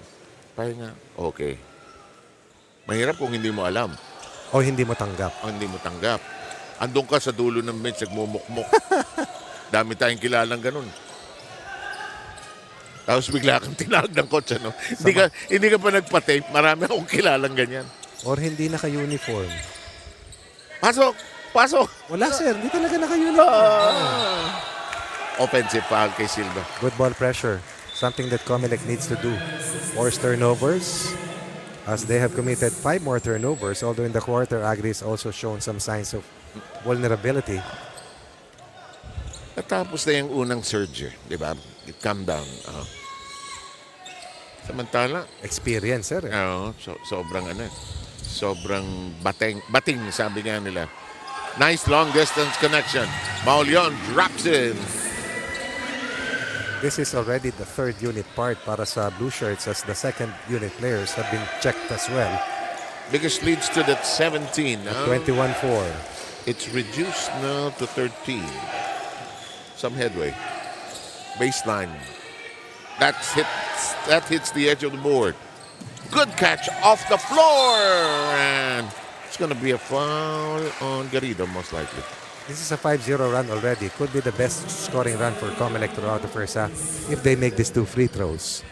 A: Pahinga, okay. Mahirap kung hindi mo alam.
B: O hindi mo tanggap.
A: O hindi mo tanggap. Andun ka sa dulo ng bench, nagmumukmuk. Dami tayong kilalang ganun. Tapos bigla kang tinawag ng coach, ano? Hindi ka pa nagpa-tape. Marami akong kilalang ganyan.
B: Or hindi naka-uniform.
A: Pasok! Pasok!
B: Wala sir, hindi talaga naka-uniform.
A: Offensive foul kay Silva.
B: Good ball pressure. Something that COMELEC needs to do. Force turnovers. As they have committed 5 more turnovers, although in the quarter, Agri has also shown some signs of vulnerability.
A: Natapos na yung unang surge, di ba? It calm down. Samantala,
B: Experience, sir.
A: sobrang bating, sabi nga nila. Nice long distance connection. Maulion drops in.
B: This is already the third unit part para sa Blue Shirts as the second unit players have been checked as well.
A: Biggest lead stood at 17.
B: 21-4.
A: It's reduced now to 13. Some headway. Baseline. That hits the edge of the board. Good catch off the floor. And it's going to be a foul on Garrido, most likely.
B: This is a 5-0 run already. Could be the best scoring run for COMELEC throughout the first half if they make these 2 free throws.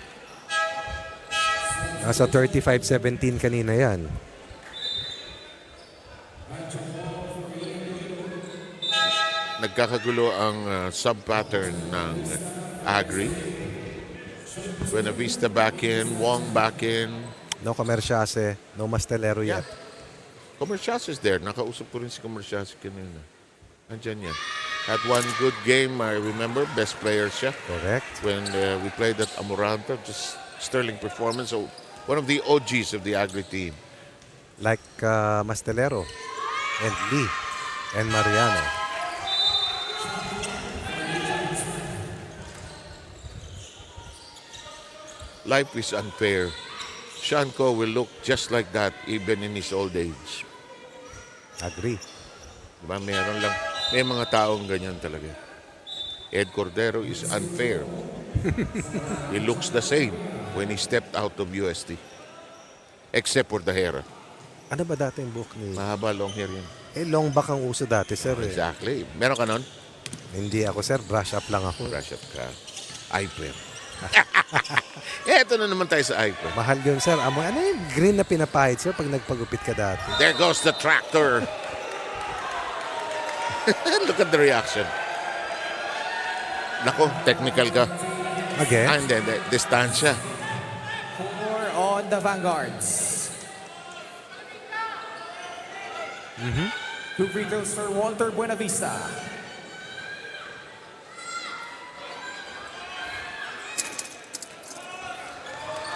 B: Nasa 35-17 kanina yan.
A: Nagkakagulo ang sub-pattern ng Agri. Buenavista back in, Wong back in.
B: No Comerciase, no Mastelero yet.
A: Comercias is there. Nakausap ko rin si Comercias kanina. Andyan yan. Had one good game, I remember. Best player siya.
B: Correct.
A: When we played at Amoranta, just sterling performance. So, one of the OGs of the Agri team.
B: Like Mastelero and Lee and Mariano.
A: Life is unfair. Shanko will look just like that even in his old age.
B: Agree.
A: Diba? May mga taong ganyan talaga. Ed Cordero is unfair. He looks the same when he stepped out of UST. Except for the hair.
B: Ano ba dati yung book ni...
A: Mahaba, long hair yan.
B: long back ang uso dati, sir.
A: Exactly. Meron ka nun?
B: Hindi ako, sir. Brush up lang ako.
A: Brush up ka. Iper. Eto na naman tayo sa Iper.
B: Mahal yun, sir. Ano yung green na pinapahid, sir, pag nagpagupit ka dati?
A: There goes the tractor. Look at the reaction. Nako, technical ka.
B: Again?
A: And then, distansya.
C: 4 on the Vanguards. 2 free throws for Walter Buenavista.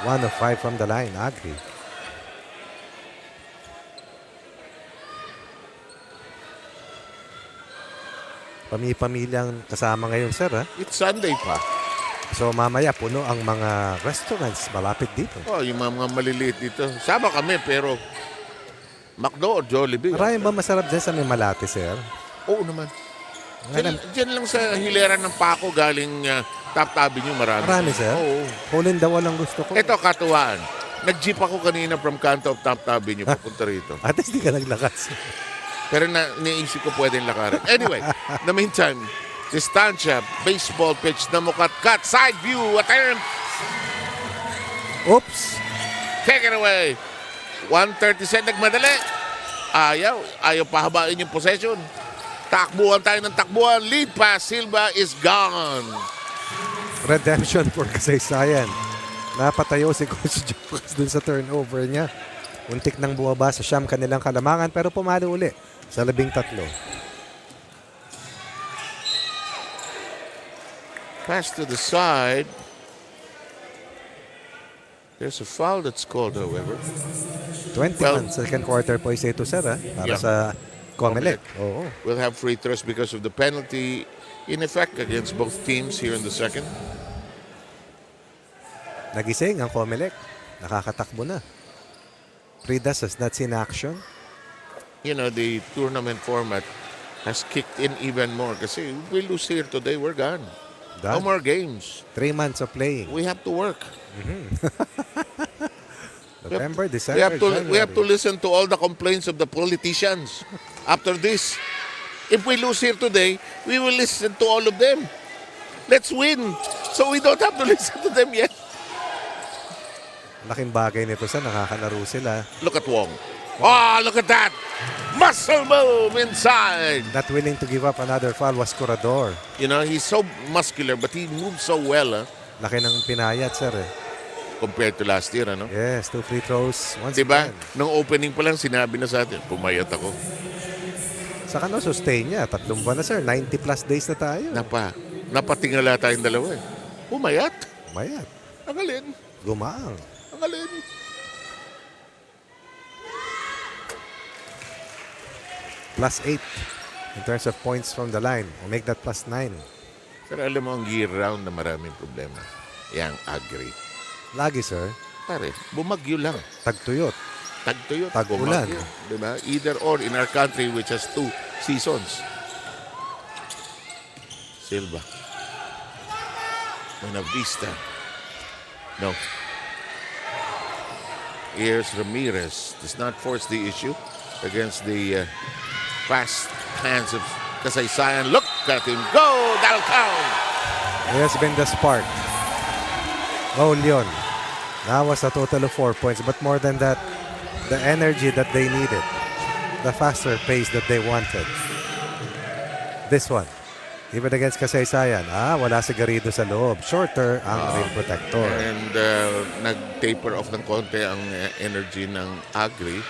B: One of 5 from the line. Agree. Pami-pamilyang kasama ngayon, sir, ha?
A: It's Sunday pa.
B: So mamaya puno ang mga restaurants malapit dito.
A: Oh, yung mga maliliit dito. Sama kami pero McDo o Jollibee.
B: Maraming ba masarap dyan sa may Malate, sir?
A: Oo naman. Diyan lang sa hilera ng Paco galing Top Avenue marami.
B: Marami, sir?
A: Oo.
B: Hole in the wall ang gusto ko.
A: Ito katuwaan. Nag-jeep ako kanina from Canto of Top Avenue papunta rito.
B: At least di ka naglakas.
A: Pero niisip ko pwedeng lakarin. Anyway, in the meantime, distansya, baseball pitch na mukat-kat, side view, attempt.
B: Oops!
A: Take it away. 1:30 nagmadali. Ayaw pahabain yung possession. Takbuhan tayo ng takbuhan. Lead pass, Silva is gone.
B: Redemption for kasaysayan. Napatayo si Coach Jokes dun sa turnover niya. Untik nang buwaba sa siyam kanilang kalamangan pero pumalo uli sa 13.
A: Pass to the side. There's a foul that's called, however.
B: 21 second quarter po isa ito, sir, ha? Para
A: Yeah.
B: sa COMELEC. Oo.
A: We'll have free throws because of the penalty in effect against both teams here in the second.
B: Nagising ang COMELEC. Nakakatakbo na. Pridas that's in action.
A: You know, the tournament format has kicked in even more kasi if we lose here today, we're gone. No
B: Done.
A: more games.
B: 3 months of playing.
A: We have to work.
B: November, December,
A: We have to listen to all the complaints of the politicians after this. If we lose here today, we will listen to all of them. Let's win. So we don't have to listen to them yet.
B: Laking bagay nito sa nakakalaro sila.
A: Look at Wong. Oh, look at that. Muscle move inside.
B: Not willing to give up another foul was Corredor.
A: You know, he's so muscular but he moves so well
B: Laki ng pinayat, sir.
A: compared to last year. Ano?
B: Yes, 2 free throws. Once
A: Diba?
B: again.
A: Nung opening pa lang, sinabi na sa atin, pumayat ako.
B: Saka no, sustain niya. 3 buwan na, sir. 90 plus days na tayo.
A: Napatingala tayong dalawa Pumayat.
B: Mayat.
A: Ang alin.
B: Gumaang.
A: Ang alin.
B: Plus 8 in terms of points from the line. We'll make that plus 9.
A: Pero alam mo, ang year round na maraming problema. Yang agri.
B: Lagi, sir.
A: Pare, bumagyo lang.
B: Tagtuyot.
A: Tagtuyot.
B: Tag-ulan.
A: bumagyo. Diba? Either or in our country which has 2 seasons. Silva. Buena Vista. No. Here's Ramirez. Does not force the issue against the fast hands of Kasaysayan. Look at him go! That'll count!
B: It has been the spark. Raul Leon. That was a total of 4 points. But more than that, the energy that they needed. The faster pace that they wanted. This one. Even against Kasaysayan. Wala si Garrido sa loob. Shorter ang rim protector.
A: And nag-taper off ng konti ang energy ng Agri.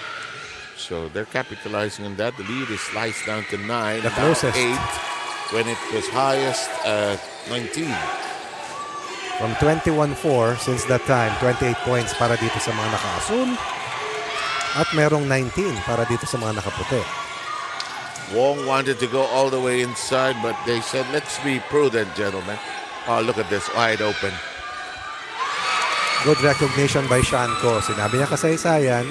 A: So they're capitalizing on that. The lead is sliced down to 9.
B: The
A: now
B: closest.
A: 8 when it was highest at 19.
B: From 21-4 since that time, 28 points para dito sa mga naka-asul. At merong 19 para dito sa mga nakaputi.
A: Wong wanted to go all the way inside, but they said, let's be prudent, gentlemen. Oh, look at this, wide open.
B: Good recognition by Shanko. Sinabi niya Kasaysayan,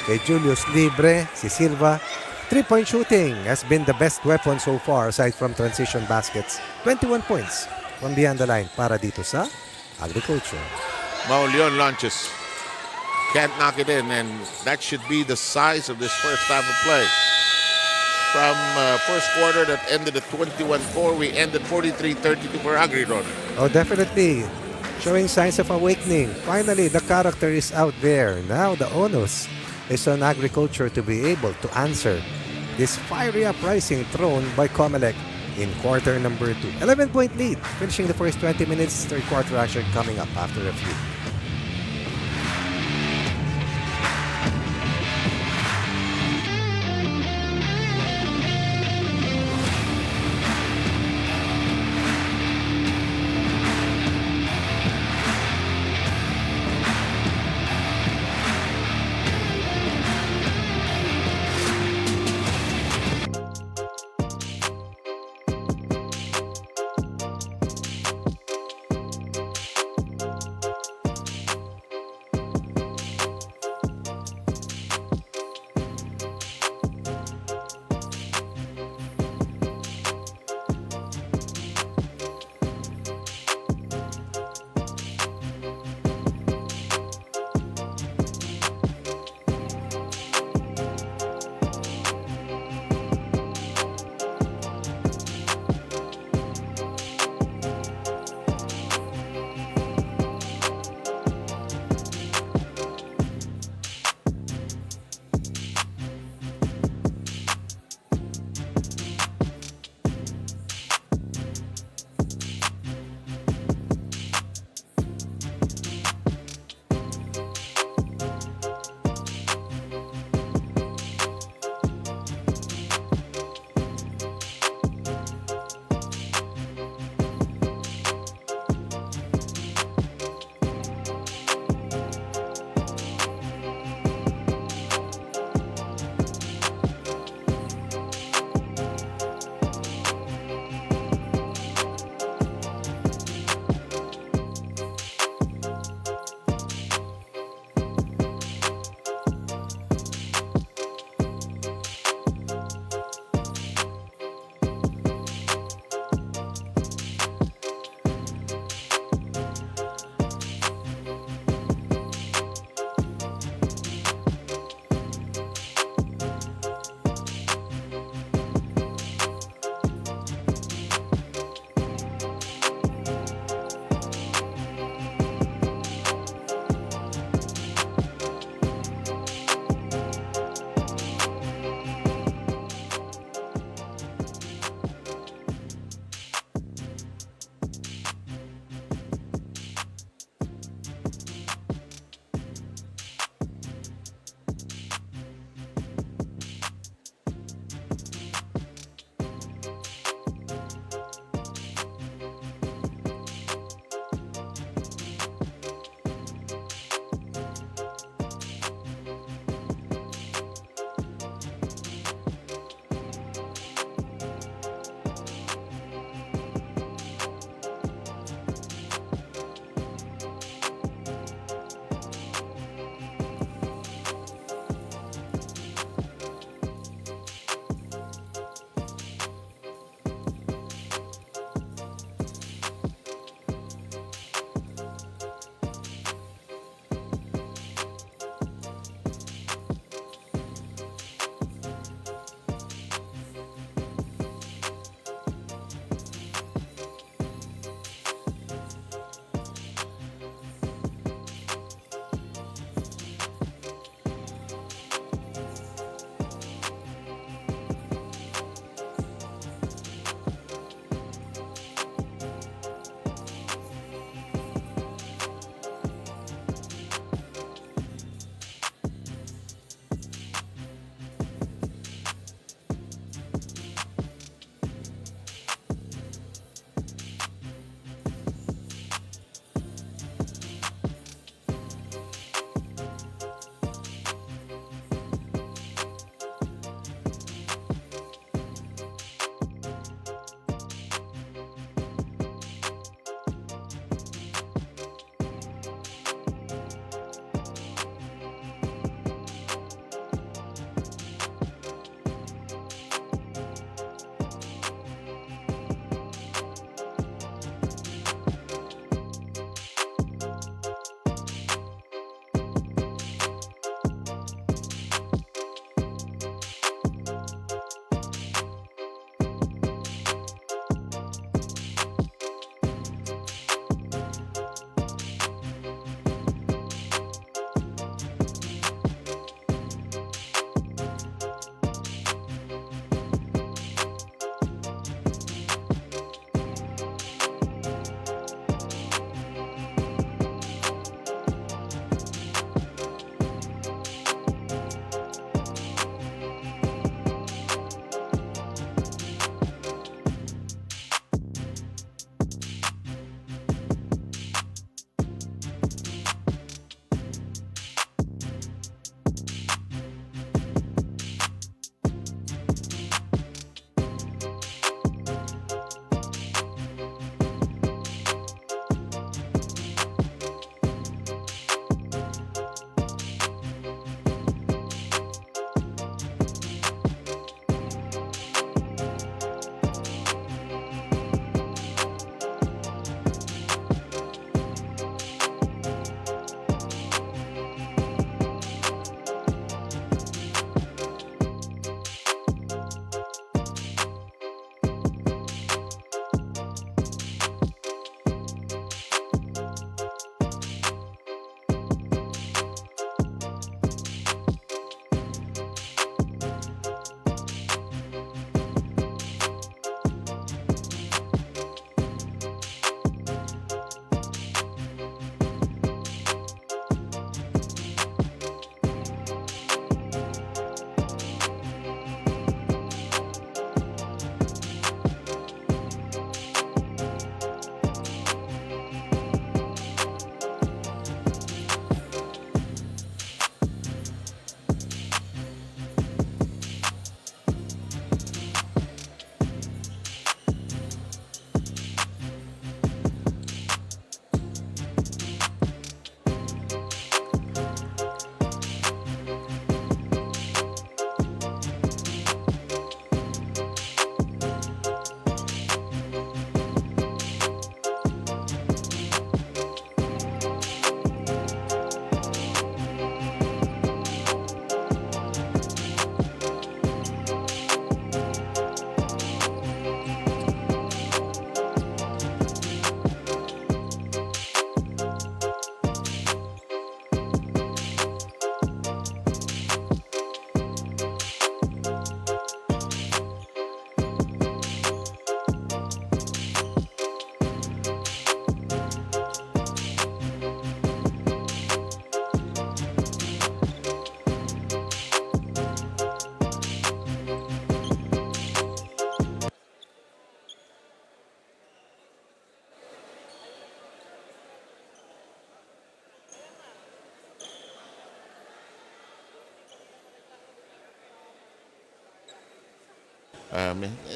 B: kay Julius libre, si Silva. 3-point shooting has been the best weapon so far aside from transition baskets. 21 points from beyond the line para dito sa Agriculture.
A: Mau Leon launches. Can't knock it in, and that should be the size of this first half of play. From first quarter that ended at 21-4, we ended 43-32 for Agri-Ron.
B: Oh, definitely. Showing signs of awakening. Finally, the character is out there. Now, the onus is on Agriculture to be able to answer this fiery uprising thrown by COMELEC in quarter number 2. 11-point lead, finishing the first 20 minutes. Third quarter action coming up after a few.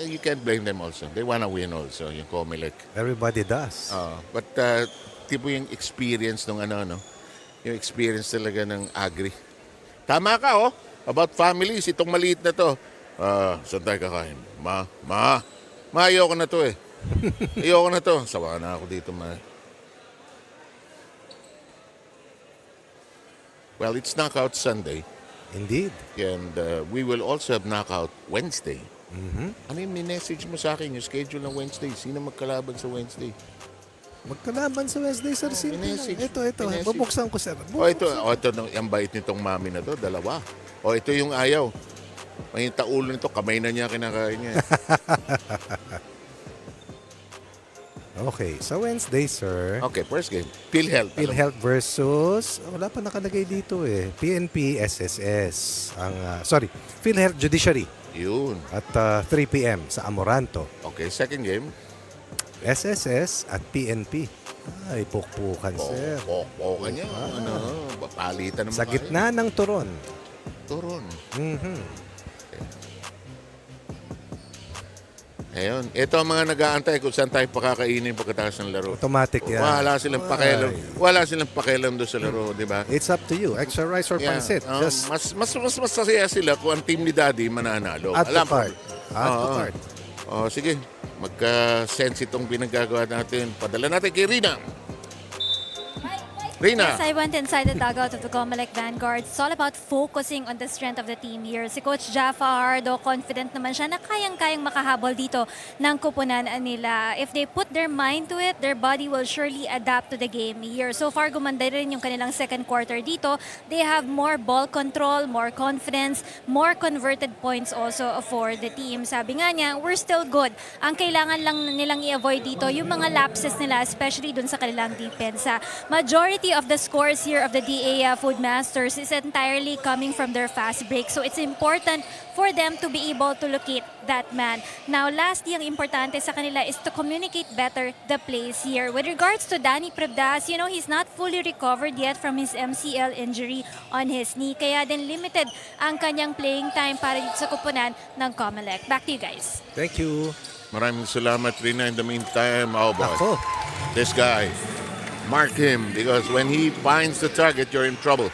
A: You can't blame them also. They wanna win also, yung COMELEC.
B: Everybody does.
A: But tipo yung experience ng ano, no? Yung experience talaga ng Agri. Tama ka, oh. About families, itong maliit na to. Saan tayo kakain? Ma, ayoko na to eh. Ayoko na to. Sawa na ako dito, ma. Well, it's Knockout Sunday.
B: Indeed.
A: And we will also have Knockout Wednesday. Ano yung message mo sa akin, yung schedule ng Wednesday? Sino magkalaban sa Wednesday?
B: Magkalaban sa Wednesday, sir. Simple lang.
A: Message.
B: Ito.
A: Message.
B: Bubuksan ko, sir.
A: Ito, yung bait nitong mami na to, dalawa. Ito yung ayaw. May taulo nito, kamay na niya, kinakain niya.
B: Okay, sa Wednesday, sir.
A: Okay, first game. PhilHealth.
B: PhilHealth versus, wala pa nakalagay dito eh. PNP, SSS. PhilHealth Judiciary.
A: Yun.
B: At 3 p.m. sa Amoranto.
A: Okay, second game.
B: SSS at PNP. Ay, pukpukan, sir.
A: Pokpokan niya. Palitan naman.
B: Sa gitna ng turon.
A: Turon.
B: Mhm.
A: Ayun. Ito ang mga nag-aantay kung saan tayo pakakainin pagkatapos ng laro.
B: Automatic yan.
A: Wala silang pakialam. Wala silang pakialam doon sa laro, di ba?
B: It's up to you. Extra rice or pancit. Just
A: mas masaya sila kung ang team ni Daddy mananalo.
B: add to cart. Add to cart.
A: Sige. Magka-sense itong pinagagawa natin. Padala natin kay Rina. Rina.
D: Yes, I went inside the dugout of the COMELEC Vanguards. It's all about focusing on the strength of the team here. Si Coach Jafar, though confident naman siya na kayang-kayang makahabol dito ng kupunan nila. If they put their mind to it, their body will surely adapt to the game here. So far, gumanda rin yung kanilang second quarter dito. They have more ball control, more confidence, more converted points also for the team. Sabi nga niya, we're still good. Ang kailangan lang nilang i-avoid dito, yung mga lapses nila, especially dun sa kanilang depensa. Majority of the scores here of the DA Food Masters is entirely coming from their fast break. So it's important for them to be able to locate that man. Now, lastly, ang importante sa kanila is to communicate better the plays here. With regards to Danny Prevdas, he's not fully recovered yet from his MCL injury on his knee. Kaya din limited ang kanyang playing time para dito sa kupunan ng COMELEC. Back to you guys.
B: Thank you.
A: Maraming salamat, Rina. In the meantime, boy.
B: Ako.
A: This guy. Mark him because when he finds the target, you're in trouble.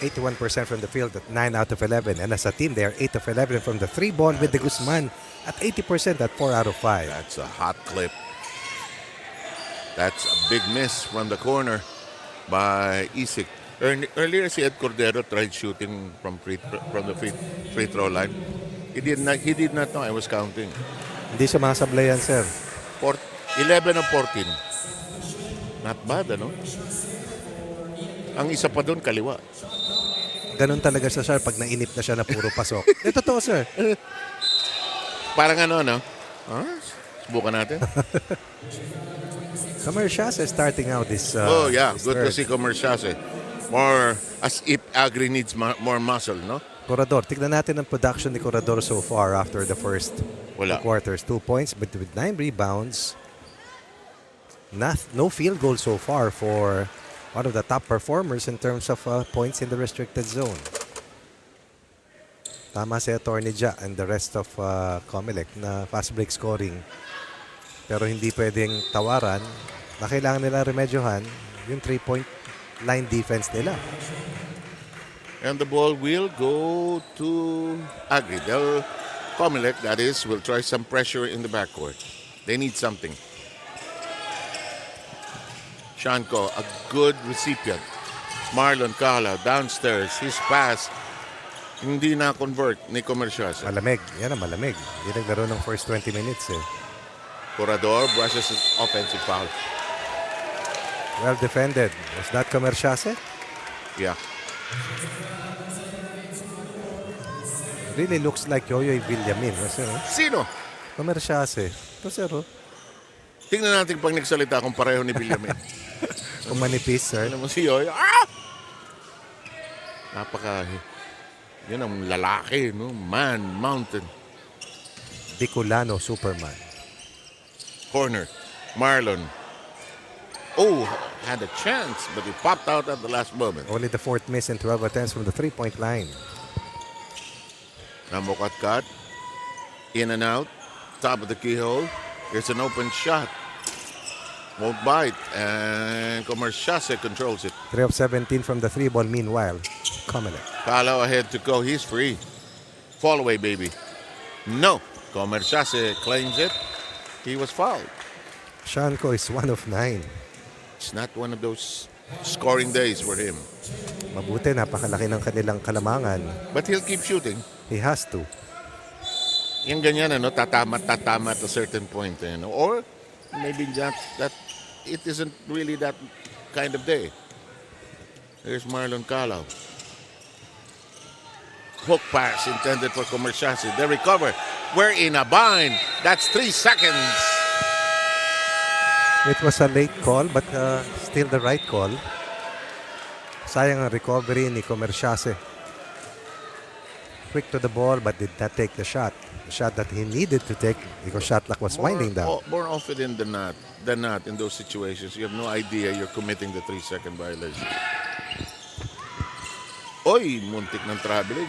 B: 81% from the field at 9 out of 11. And as a team, they are 8 of 11 from the 3 ball with the Guzman at 80% at 4 out of 5.
A: That's a hot clip. That's a big miss from the corner by Isik. Earlier, si Ed Cordero tried shooting from the free throw line. He did not know I was counting.
B: Hindi siya makasablayan, sir.
A: 11 of 14. Not bad, ano? Ang isa pa doon, kaliwa.
B: Ganun talaga siya, sir, pag nainip na siya na puro pasok. Totoo, sir.
A: Parang ano, no? Subukan natin.
B: Comerciase starting out this
A: Yeah.
B: this
A: Good to
B: third.
A: see Comerciase. More as if Agri needs more muscle, no?
B: Corredor. Tignan natin ang production ni Corredor so far after the first
A: Wala.
B: 2 quarters. 2 points, but with 9 rebounds. No field goal so far for one of the top performers in terms of points in the restricted zone. Tama si Attorney Ja and the rest of COMELEC na fast break scoring. Pero hindi pwedeng tawaran na kailangan nila remedyohan yung 3-point line defense nila.
A: And the ball will go to Agri. COMELEC, that is, will try some pressure in the backcourt. They need something. Shanko, a good recipient. Marlon Cala downstairs. His pass, hindi na-convert ni Comerciase.
B: Malamig. Yan ang malamig. Hindi naglaro ng first 20 minutes eh.
A: Corredor brushes his offensive foul.
B: Well defended. Was that Comerciase?
A: Yeah.
B: Really looks like Yoyoy Villamin.
A: Sino?
B: Comerciase. Ito, sir.
A: Tingnan natin pag nagsalita kung pareho ni Villamin.
B: Kung manipis, sir.
A: Ano mo si Yoy? Yan ang lalaki, no? Man, mountain.
B: Bicolano Superman.
A: Corner. Marlon. Had a chance, but he popped out at the last moment.
B: Only the 4th miss and 12 attempts from the 3-point line.
A: Namukat-kat. In and out. Top of the keyhole. Here's an open shot. Won't bite. And Comerciase controls it.
B: 3 of 17 from the 3 ball meanwhile. COMELEC.
A: Paolo ahead to go. He's free. Fall away, baby. No. Comerciase claims it. He was fouled.
B: Shanko is 1 of 9.
A: It's not one of those scoring days for him.
B: Mabuti, napakalaki ng kanilang kalamangan.
A: But he'll keep shooting.
B: He has to.
A: Yung ganyan, ano, tatama at a certain point. Or maybe that it isn't really that kind of day. Here's Marlon Calao. Hook pass intended for Comerciase. They recover. We're in a bind. That's 3 seconds.
B: It was a late call but still the right call. Sayang ang recovery ni Comerciase. Quick to the ball but did not take the shot. The shot that he needed to take because shot clock was winding down.
A: More often than not in those situations. You have no idea you're committing the 3-second violation. Oy, muntik ng traveling.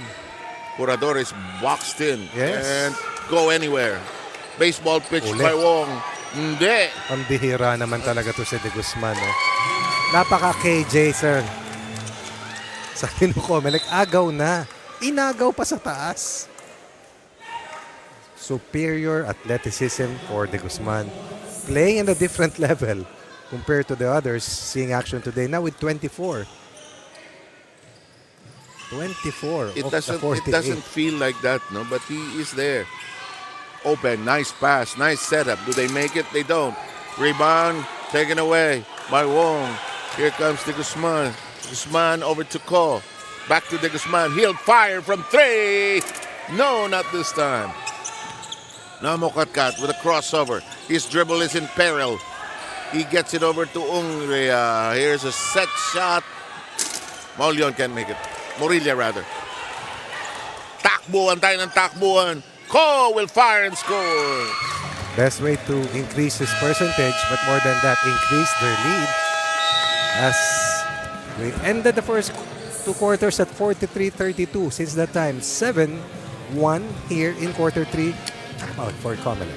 A: Curador is boxed in.
B: Yes.
A: And go anywhere. Baseball pitch
B: Uli.
A: by Wong. Hindi.
B: Ang bihira naman talaga to si De Guzman. Napaka-KJ, sir. Sabi ng COMELEC, agaw na. Inagaw pa sa taas. Superior athleticism for De Guzman. Playing in a different level compared to the others. Seeing action today now with 24. 24
A: It
B: of the
A: doesn't
B: 48.
A: feel like that, no? But he is there. Open, nice pass, nice setup. Do they make it? They don't. Rebound, taken away by Wong. Here comes De Guzman. Guzman over to Ko. Back to De Guzman. He'll fire from 3. No, not this time. Now Mokatkat with a crossover. His dribble is in peril. He gets it over to Ungria. Here's a set shot. Maulion can't make it. Morilla rather. Takbuhan tayo ng takbuhan. Ko will fire and score.
B: Best way to increase his percentage, but more than that, increase their lead. As we ended the first 2 quarters at 43-32. Since that time, 7-1 here in quarter 3. Out for COMELEC.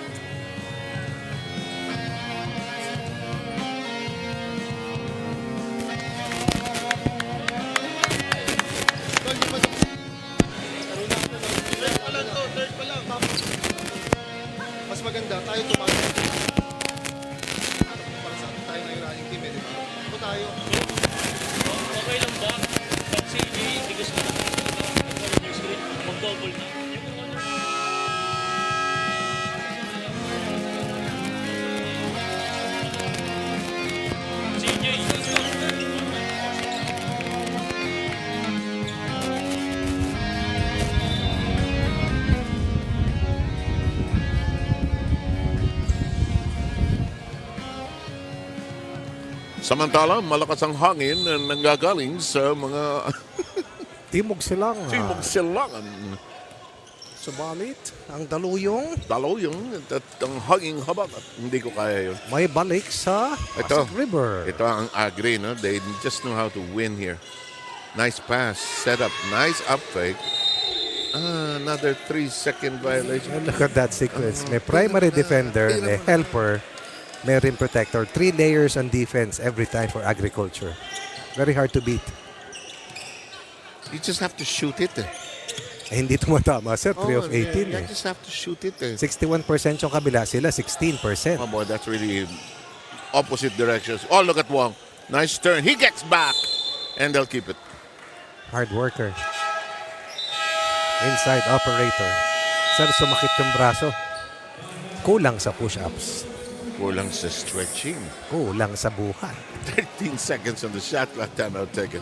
E: Mas maganda, tayo tumakas. Para sa atin tayo na yung running team, di ba? Ito tayo.
H: Okay lang ba? Pag si Bigas na mag-double na.
A: Samantala, malakas ang hangin na nanggagaling sa mga
B: Timog silang.
A: timog silangan.
B: Subalit, ang daluyong
A: Daluyong at ang hanging habang at hindi ko kaya yun.
B: may balik sa
A: Ito.
B: Pasig River.
A: Ito ang Agri, no? They just know how to win here. Nice pass, set up, nice up fake. Another 3-second violation.
B: And look at that sequence. May primary defender, may helper, may rim protector. 3 layers on defense every time for agriculture. Very hard to beat.
A: You just have to shoot it.
B: Eh, hindi tumatama, sir. 3 of 18.
A: You
B: Eh.
A: just have to shoot it.
B: 61% yung kabila, sila 16%.
A: Oh boy, that's really opposite directions. Oh, look at Wong. Nice turn. He gets back. And they'll keep it.
B: Hard worker. Inside operator. Sir, sumakit yung braso. Kulang sa push-ups.
A: Kulang sa stretching.
B: Kulang sa buhat.
A: 13 seconds on the shot clock. Timeout taken.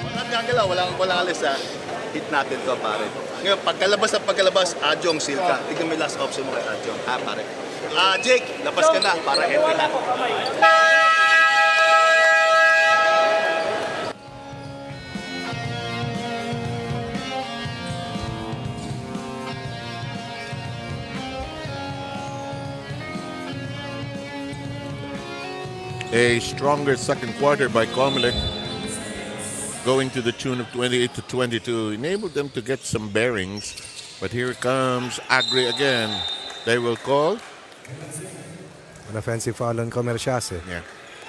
F: Walang gagalaw, walang alis ha. Hit natin to pare. Ngayon, pagkalabas, Adjong Silka. Tignan mo yung last option mo kay Adjong. Ha pare. Jake, labas ka na para entry na.
A: A stronger second quarter by COMELEC, going to the tune of 28-22, enabled them to get some bearings. But here comes Agri again. They will call.
B: An offensive foul on Comerciase.
A: Yeah.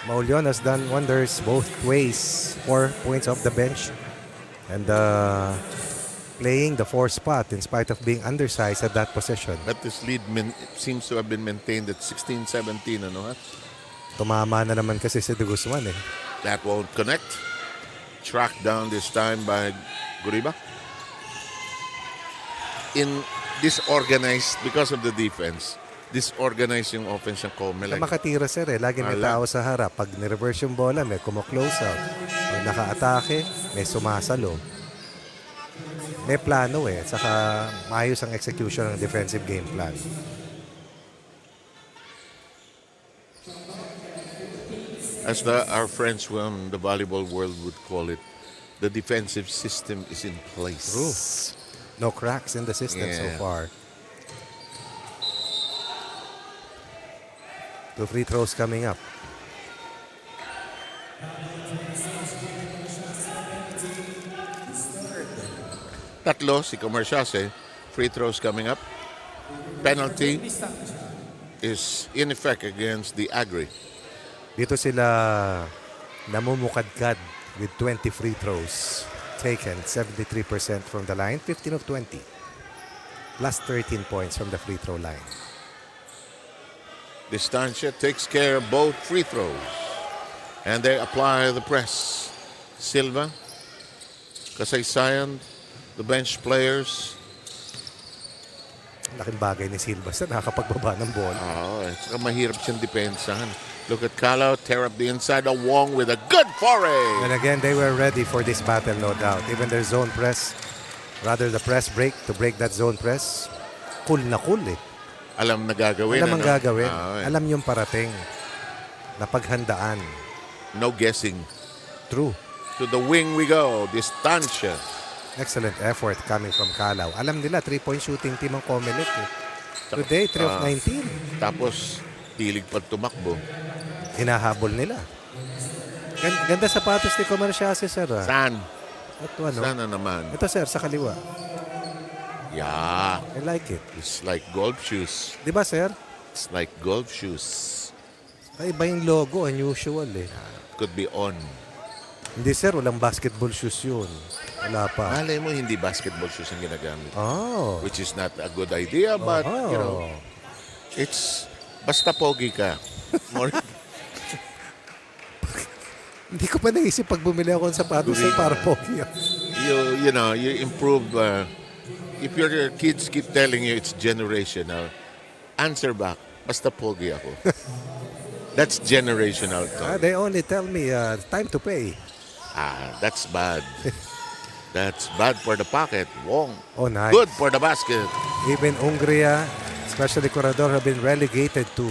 B: Maulion has done wonders both ways. 4 points off the bench. And playing the 4 spot in spite of being undersized at that position.
A: But this lead seems to have been maintained at 16-17. Ano, ha?
B: Tumama na naman kasi si De Guzman eh.
A: That won't connect. Tracked down this time by Guriba. In disorganized, because of the defense, disorganized yung offense ng COMELEC.
B: Makatira sir eh. Lagi may
A: Wala.
B: tao sa harap. Pag nireverse yung bola, may kumo-close out. Pag naka-atake, may sumasalo. May plano eh. Saka maayos ang execution ng defensive game plan.
A: As our friends from the volleyball world would call it, the defensive system is in place.
B: True. No cracks in the system so
A: Yeah.
B: far. 2 free throws coming up.
A: Tatlo si Comerciase. Free throws coming up. Penalty is in effect against the Agri.
B: Dito sila namumukadkad with 20 free throws taken. 73% from the line, 15 of 20. Plus 13 points from the free throw line.
A: Distancia takes care of both free throws. And they apply the press. Silva, Kasaysayan, the bench players.
B: Laking bagay ni Silva sa nakapagbaba ng bola.
A: Oh, it's mahirap siyang depensahan. Look at Calao, tear up the inside of Wong with a good foray.
B: And again, they were ready for this battle, no doubt. Even their zone press, rather the press break, to break that zone press, cool na cool eh.
A: Alam na gagawin.
B: Alam ang
A: ano?
B: gagawin.
A: Ah,
B: Alam yung parating. Napaghandaan.
A: No guessing.
B: True.
A: To the wing we go. Distancia.
B: Excellent effort coming from Calao. Alam nila, 3-point shooting team ang COMELEC eh. Today, 3 of 19.
A: Tapos, tilig pa tumakbo.
B: Hinahabol nila. Ganda sapatos ni Comerciase, sir. Ah.
A: Saan?
B: Ito ano?
A: Sana naman.
B: Ito, sir, sa kaliwa.
A: Yeah.
B: I like it.
A: It's like golf shoes.
B: Di ba, sir?
A: It's like golf shoes.
B: Iba yung logo, unusual eh.
A: Could be on.
B: Hindi, sir, walang basketball shoes yun. Wala pa.
A: Malay mo, hindi basketball shoes ang ginagamit.
B: Oh.
A: Which is not a good idea, but,
B: Oh.
A: you know, it's, basta pogi ka. More,
B: Hindi ko pa naisip pag bumili ako ng sapatos sa para pogi.
A: you know, you improve. If your kids keep telling you it's generational, answer back, basta pogi ako. That's generational talk.
B: They only tell me time to pay.
A: That's bad. That's bad for the pocket. Wong.
B: Oh, nice.
A: Good for the basket.
B: Even Hungria, especially Corredor, have been relegated to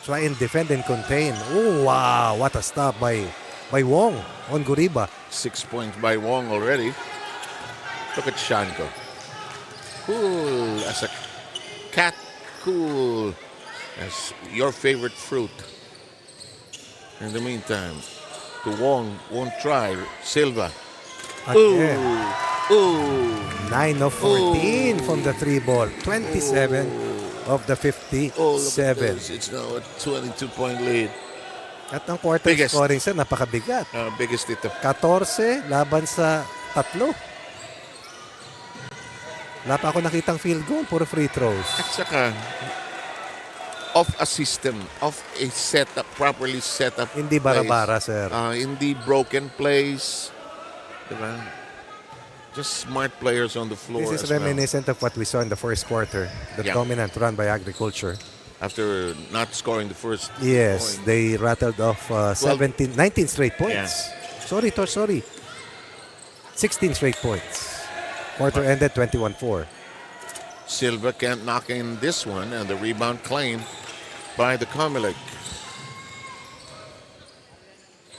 B: try and defend and contain. Oh, wow. What a stop by Wong on Guriba.
A: 6 points by Wong already. Look at Shanko. Cool as a cat. Cool as your favorite fruit. In the meantime, to Wong won't try. Silva.
B: Again,
A: Ooh.
B: 9 of 14 from the 3 ball. 27 of the
A: Oh, look at
B: 57.
A: this. It's now a 22-point lead.
B: At ang quarter
A: Biggest.
B: scoring sa napakabigat.
A: Biggest ito.
B: 14 laban sa 3. Wala pa ako nakitang field goal, puro free throws.
A: At saka, of a system, of a setup, properly set up
B: Hindi bara-bara, sir.
A: Hindi broken plays. Diba? Just smart players on the floor
B: This is
A: as well.
B: reminiscent of what we saw in the first quarter. The
A: Yeah.
B: dominant run by Agriculture.
A: After not scoring the first
B: Yes,
A: point.
B: they rattled off 19 straight points. Sorry. 16 straight points. Quarter ended 21-4.
A: Silva can't knock in this one, and the rebound claim by the COMELEC.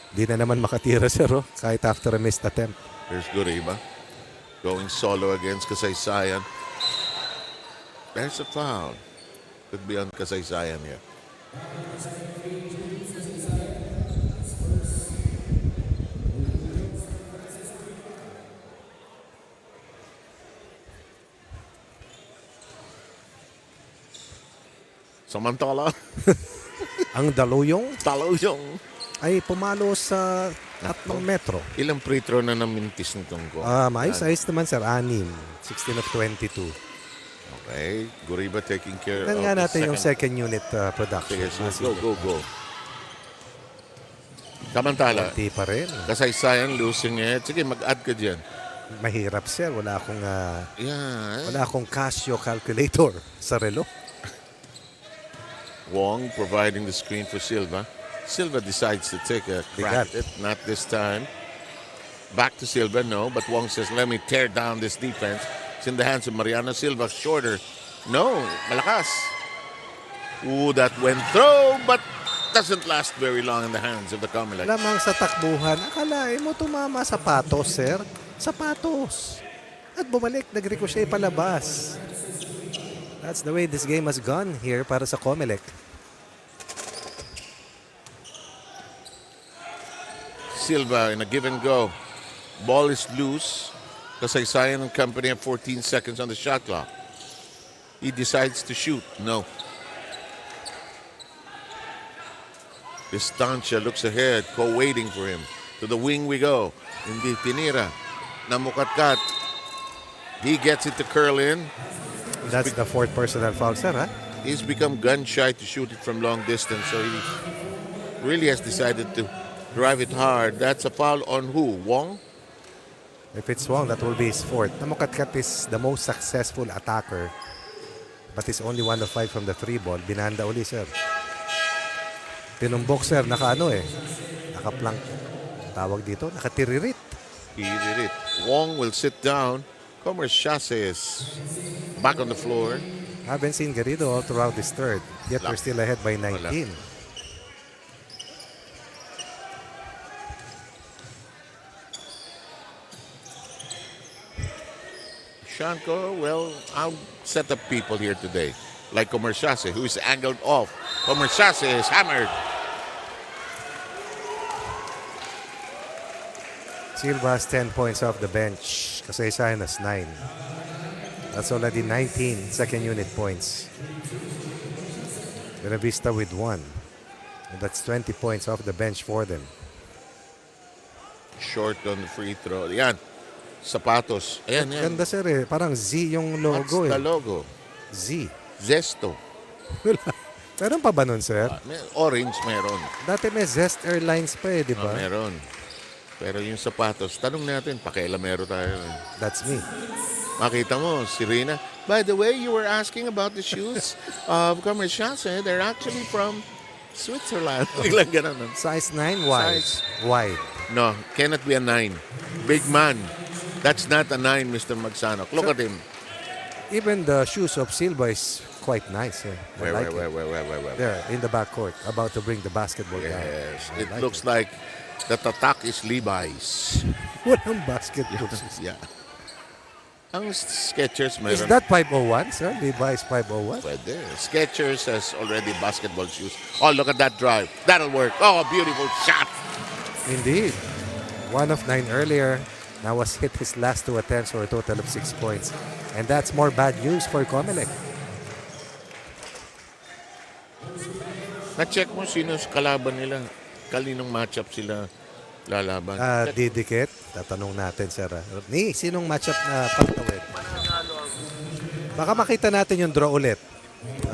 B: Di na naman makatira, sir, oh, kahit after a missed attempt.
A: Here's Guriba going solo against Kasaysayan. There's a foul. Could be on Kasaysayan here. Samantala,
B: Ang Daluyong
A: Taluyong.
B: ay pumalo sa 3 metro.
A: Ilang free throw na namintis nitong ko?
B: Maayos naman sir, 6. 16 of 22.
A: Okay, Guriba taking care
B: Tignan
A: of
B: nga
A: the
B: natin yung second unit production.
A: Sige, go. Samantala,
B: Konti pa rin.
A: kasaysayan, losing it. Sige, mag-add ka dyan.
B: Mahirap sir, wala
A: Yeah.
B: akong Casio calculator sa relo.
A: Wong providing the screen for Silva. Silva decides to take a crack at it. Not this time. Back to Silva, no. But Wong says, let me tear down this defense. It's in the hands of Mariano Silva. Shorter. No. Malakas. Ooh, that went through, but doesn't last very long in the hands of the COMELEC.
B: Lamang sa takbuhan, akalain mo tumama sapatos, sir. Sapatos. At bumalik, nag-ricochet palabas. That's the way this game has gone here para sa COMELEC.
A: Silva in a give and go. Ball is loose. Kasaysayan and company have 14 seconds on the shot clock. He decides to shoot. No. Distancia looks ahead. Ko waiting for him. To the wing we go. Hindi tinira. Namukatkat. He gets it to curl in.
B: That's the 4th personal foul, sir, ha?
A: He's become gun shy to shoot it from long distance. So he really has decided to drive it hard. That's a foul on who? Wong?
B: If it's Wong, that will be his 4th. Namukatkat is the most successful attacker. But he's only 1 of 5 from the 3 ball. Binanda uli, sir. Tinumbok, sir. Nakaplank. Tawag dito, nakatiririt.
A: He did it. Wong will sit down. Comer Chase is back on the floor.
B: Haven't seen Garrido all throughout this third. Yet we're still ahead by 19.
A: Shanko, well, I'll set up people here today. Like Comer Chase, who is angled off. Comer Chase is hammered.
B: Silva has 10 points off the bench. Kasaysayan has 9. That's already 19 second unit points. Buenavista with 1. And that's 20 points off the bench for them.
A: Short on the free throw. Yan. Sapatos. Ayan, yan.
B: Ganda sir eh. Parang Z yung logo
A: What's
B: eh.
A: the logo?
B: Z.
A: Zesto.
B: Meron pa ba nun sir?
A: Orange meron.
B: Dati may Zest Airlines pa eh, di ba?
A: Meron. Pero yung sapatos, tanong natin, pakailamero tayo.
B: That's me.
A: Makita mo, si Rina. By the way, you were asking about the shoes of Comer Chase. They're actually from Switzerland. Biglang ganun. No?
B: Size 9 wide.
A: Size.
B: Wide.
A: No, cannot be a 9. Big man. That's not a 9, Mr. Magsanok. Look at him.
B: Even the shoes of Silva is quite nice. Eh. I like it.
A: Where?
B: There, in the backcourt, about to bring the basketball down.
A: Yes,
B: I
A: it
B: like
A: looks like the tatak is Levi's.
B: Walang basketball shoes.
A: Yeah. Ang Skechers
B: Is
A: meron.
B: that 501, sir? Levi's 501?
A: Pwede. Skechers has already basketball shoes. Oh, look at that drive. That'll work. Oh, beautiful shot.
B: Indeed. 1 of 9 earlier. Now was hit his last 2 attempts for a total of 6 points. And that's more bad news for COMELEC.
A: Na-check mo sino sa kalaban nila. Kaninong matchup sila lalaban.
B: Didikit. Tatanong natin, sir. Ni, sinong matchup na pagtawid? Baka makita natin yung draw ulit.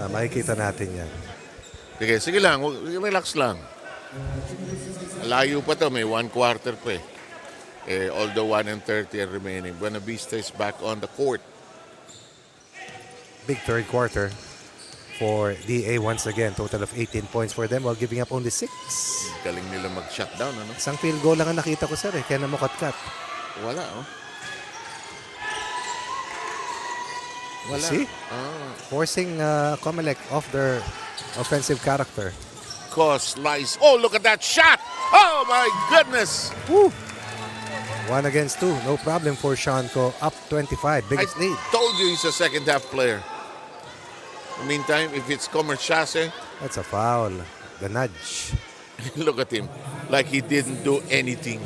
B: Makikita natin yan.
A: Sige lang. Relax lang. Layo pa to. May 1 quarter pa eh. Although 1 and 30 are remaining. Buenavista is back on the court.
B: Big third quarter for DA once again. Total of 18 points for them while giving up only 6.
A: Galing nila mag-shutdown, ano?
B: Isang field goal lang ang nakita ko, sir. Kaya namukatkat.
A: Wala, oh. Wala.
B: See? Forcing COMELEC off their offensive character.
A: Cos lies. Oh, look at that shot! Oh, my goodness!
B: Woo! 1 against 2. No problem for Shanko. Up 25. Biggest lead.
A: Told you he's a second half player. In the meantime, if it's Comer Chase,
B: That's a foul. The nudge.
A: look at him. Like he didn't do anything.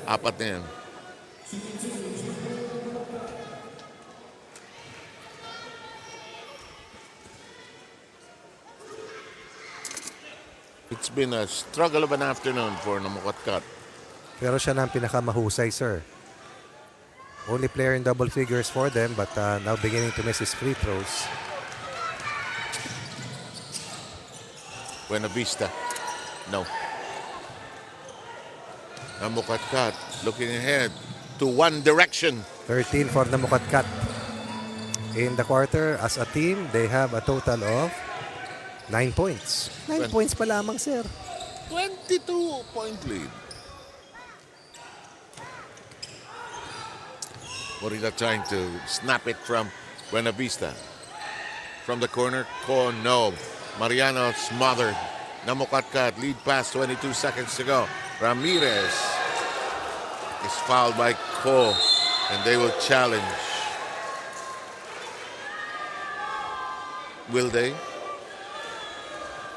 A: Apat na yan. It's been a struggle of an afternoon for Namukatkat.
B: Pero siya na ang pinakamahusay, sir. Only player in double figures for them, but now beginning to miss his free throws.
A: Buena Vista. No. Namukatkat looking ahead to one direction.
B: 13 for the Mukatkat. In the quarter, as a team, they have a total of 9 points. 9 points pa lamang, sir.
A: 22-point lead. Morita trying to snap it from Buena Vista. From the corner, Ko, no. Mariano smothered. Namukatkat lead pass, 22 seconds to go. Ramirez is fouled by Ko, and they will challenge. Will they?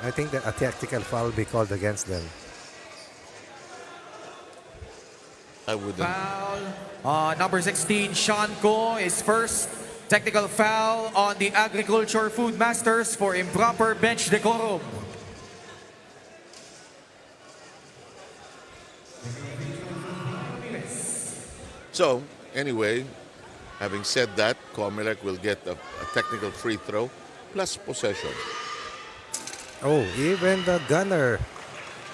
B: I think that a tactical foul will be called against them.
A: I wouldn't.
C: Foul. Number 16, Sean Ko is first. Technical foul on the Agriculture Food Masters for improper bench decorum.
A: So, anyway, having said that, COMELEC will get a technical free throw plus possession.
B: Oh, even the gunner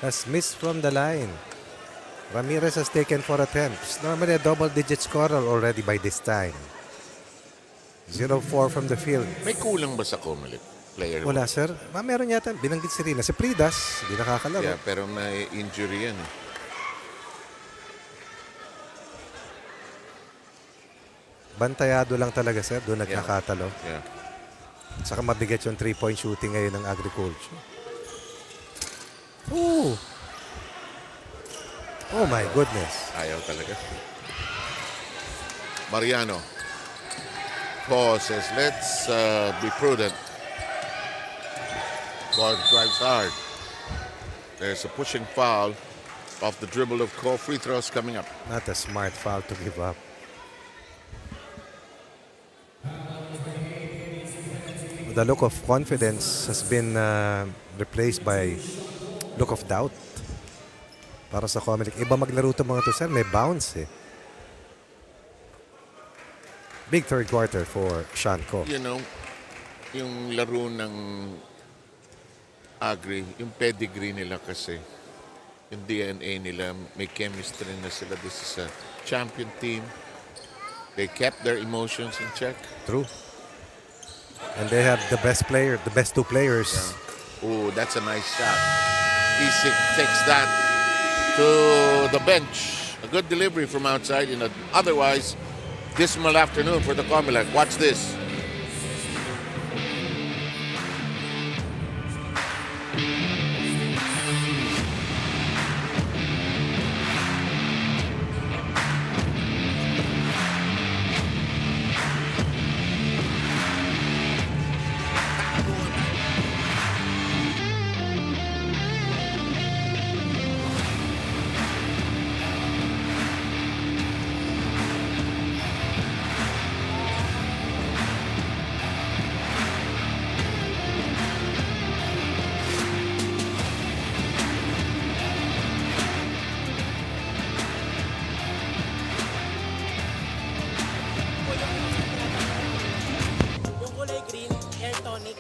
B: has missed from the line. Ramirez has taken 4 attempts. Normally a double-digit scorer already by this time. 0-4 from the field.
A: May kulang ba sa COMELEC player?
B: Wala, sir. Meron yata, binanggit si Rina. Si Pridas, hindi nakakalaro.
A: Yeah, pero may injury yan.
B: Bantayado lang talaga, sir. Doon nagkakatalo.
A: Yeah.
B: Saka mabigat yung 3-point shooting ngayon ng Agriculture. Ooh. Oh my goodness.
A: Ayaw talaga. Mariano. Paul says, let's be prudent. God drives hard. There's a pushing foul off the dribble of Ko. Free throws coming up.
B: Not a smart foul to give up. The look of confidence has been replaced by look of doubt. Para sa COMELEC. Iba maglaro itong mga to, sir. May bounce eh. Big third quarter for Sean Ko.
A: You know, yung laro ng Agri, yung pedigree nila kasi, yung DNA nila, may chemistry na sila. This is a champion team. They kept their emotions in check.
B: True. And they have the best player, the best 2 players.
A: Yeah. Oh, that's a nice shot. Isik takes that to the bench. A good delivery from outside in an otherwise dismal afternoon for the COMELEC. Watch this.
I: Yung kulay green, air tonic.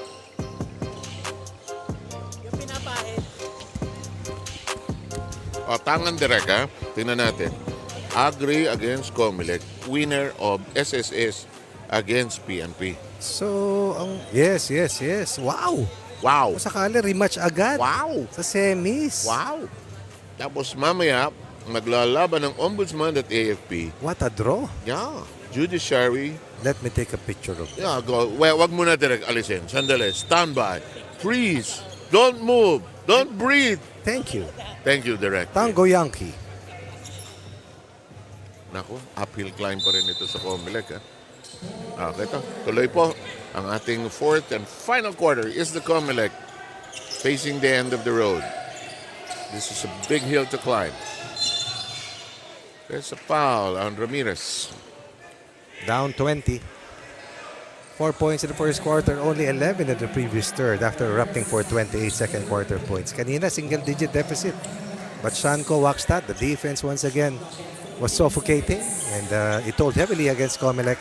I: Yung pinapahid.
A: O, tangan direct ha. Tingnan natin. Agri against COMELEC. Winner of SSS against PNP.
B: So, yes. Wow.
A: Wow.
B: Kung sakali, rematch agad.
A: Wow.
B: Sa semis.
A: Wow. Tapos mamaya, maglalaban ng Ombudsman at AFP.
B: What a draw.
A: Yeah. Judiciary.
B: Let me take a picture of it.
A: Yeah, go. Well, wag muna direct alisin. Sandali. Stand by. Freeze. Don't move. Don't breathe.
B: Thank you.
A: Thank you, Direct.
B: Tango Yankee.
A: Naku, uphill climb pa rin ito sa COMELEC. Okay, ito. Tuloy po. Ang ating fourth and final quarter is the COMELEC facing the end of the road. This is a big hill to climb. There's a foul on Ramirez.
B: Down 20. 4 points in the first quarter, only 11 in the previous third after erupting for 28 second quarter points. Kanina, single-digit deficit. But Shanko waxed that. The defense once again was suffocating and it told heavily against COMELEC.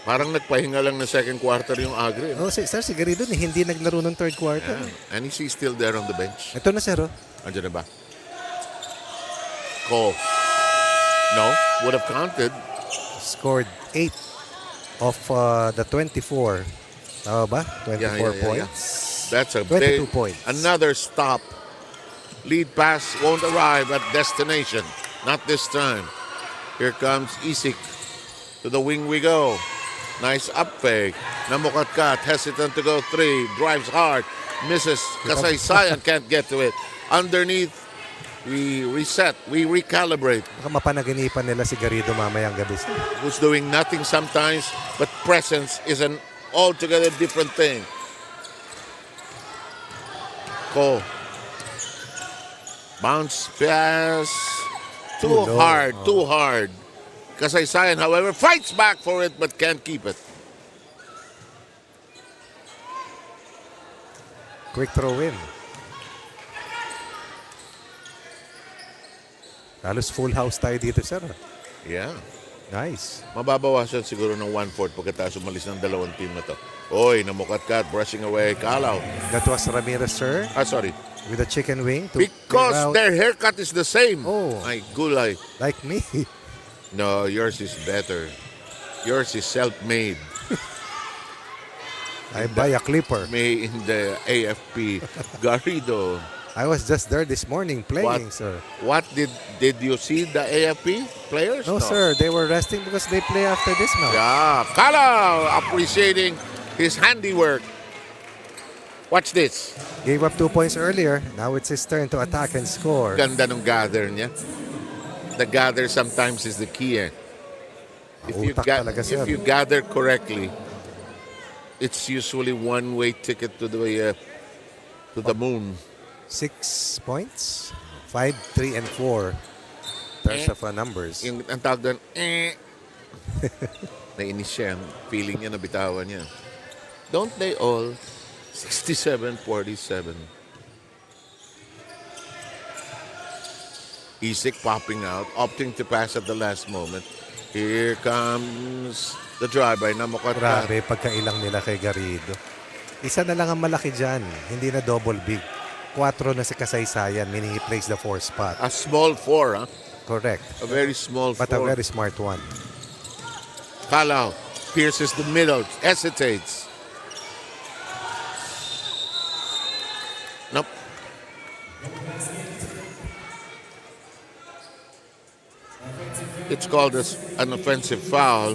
A: Parang nagpahinga lang na second quarter yung Agri.
B: Oh, si Garrido hindi naglaro ng third quarter.
A: Yeah. And he's still there on the bench.
B: Ito na, sir. Oh.
A: Andiyan na ba? Cole. No, would have counted.
B: Scored 8 of the 24. Tama ba? 24 points.
A: That's a
B: 22
A: big,
B: points.
A: another stop. Lead pass won't arrive at destination. Not this time. Here comes Isik. To the wing we go. Nice up fake. Namukatkat, hesitant to go three. Drives hard. Misses. Kasaysayan can't get to it. Underneath, we reset. We recalibrate.
B: Baka mapanaginipan nila si Garrido mamayang gabi.
A: Who's doing nothing sometimes, but presence is an altogether different thing. Cole. Bounce pass. Too hard. Kasaysayan, however, fights back for it but can't keep it.
B: Quick throw in. Halos full house tayo dito, sir.
A: Yeah.
B: Nice.
A: Mababawasan siguro ng 1/4 pagkatapos umalis ng dalawang team na to. Oy, Namukatkat, brushing away, Kalaw.
B: That was Ramirez, sir.
A: Sorry.
B: With a chicken wing. To
A: Because
B: clear out.
A: their haircut is the same.
B: Oh.
A: My gulay.
B: Like me.
A: No, yours is better. Yours is self-made.
B: I buy a clipper.
A: May in the AFP. Garrido.
B: I was just there this morning playing, sir.
A: What did you see the AFP players?
B: No, sir. They were resting because they play after this now.
A: Yeah, Kalaw appreciating his handiwork. Watch this.
B: Gave up 2 points earlier. Now it's his turn to attack and score.
A: Ganda nung gather niya. The gather sometimes is the key. If
B: Utak
A: you gather correctly, it's usually one-way ticket to the moon.
B: 6 points. 5, 3, and 4. Terms of numbers.
A: Yung ang tawag doon, nainis siya. Feeling niya, nabitawan niya. Don't they all? 67-47. Isik popping out, opting to pass at the last moment. Here comes the drive by Namukatkat.
B: Grabe, pagkailang nila kay Garrido. Isa na lang ang malaki dyan. Hindi na double big. 4 na si Kasaysayan, meaning he plays the 4 spot.
A: A small 4, huh?
B: Correct.
A: A very small 4.
B: But a very smart one.
A: Kalaw pierces the middle, hesitates. Nope. It's called an offensive foul.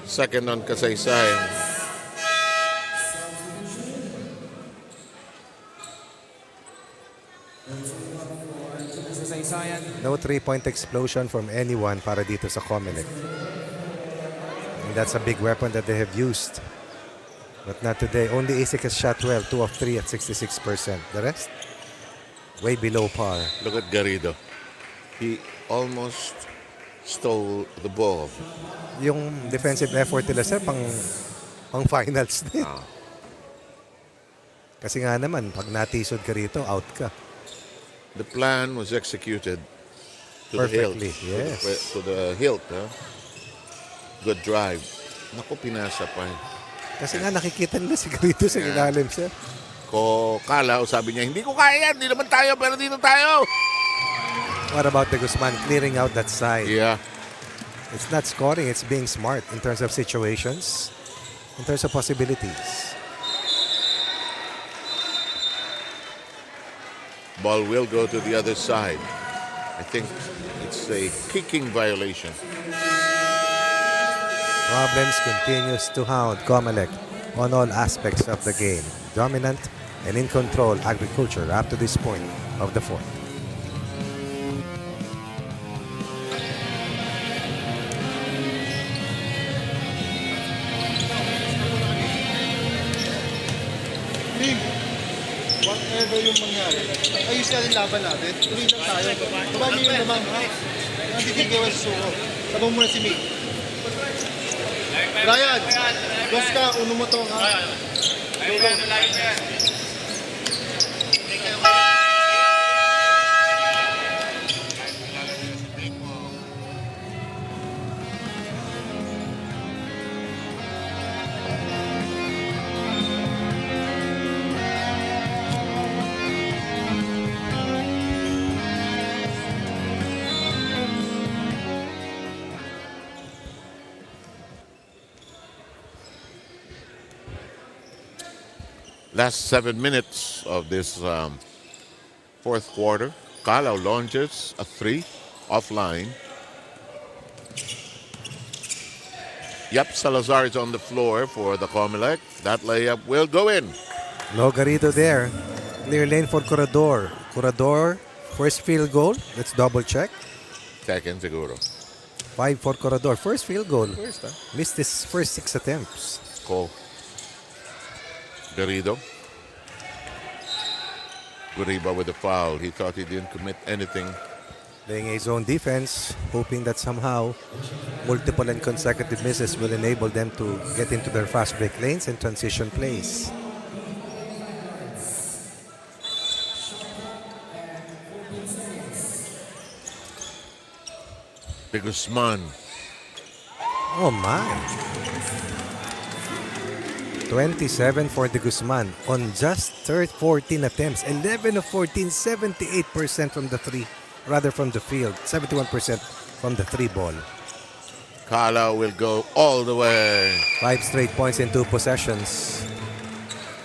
A: Second on Kasaysayan.
B: No 3-point explosion from anyone para dito sa COMELEC. And that's a big weapon that they have used. But not today. Only Isik has shot well, 2 of 3 at 66%. The rest, way below par.
A: Look at Garrido. He almost stole the ball.
B: Yung defensive effort nila, sir, pang finals din. Kasi nga naman, pag natisod ka rito, out ka.
A: The plan was executed to
B: Perfectly,
A: the hilt.
B: yes.
A: To the hilt, huh? Good drive. Naku, pinasa pa.
B: Kasi nga nakikita nila si Garrido sa ilalim, sir.
A: Kalaw, sabi niya, hindi ko kaya yan. Hindi naman tayo, pero dito tayo.
B: What about the Guzman clearing out that side?
A: Yeah.
B: It's not scoring, it's being smart in terms of situations, in terms of possibilities.
A: Ball will go to the other side. I think it's a kicking violation.
B: Problems continues to hound COMELEC on all aspects of the game. Dominant and in control agriculture up to this point of the fourth.
E: Team, whatever yung mangyari, ayos na rin laban natin. Tuloy lang tayo. Baba niyo yung naman, ha? Nandito kayo sa suko. Sabang muna si Mick. Ryan, gas ka, uno mo to ha.
A: Last 7 minutes of this fourth quarter. Kalau launches a 3 offline. Yep, Salazar is on the floor for the COMELEC. That layup will go in.
B: No Garrido there. Clear lane for Corredor. Corredor, first field goal. Let's double check.
A: Second siguro.
B: 5 for Corredor. First field goal.
A: First,
B: Missed his first 6 attempts.
A: Call. Garrido. Guriba with the foul. He thought he didn't commit anything.
B: Playing a zone defense, hoping that somehow multiple and consecutive misses will enable them to get into their fast break lanes and transition plays.
A: De Guzman.
B: Oh my. 27 for De Guzman on just 14 attempts. 11 of 14, 78% from the three, rather from the field. 71% from the 3 ball.
A: Kala will go all the way.
B: 5 straight points in 2 possessions.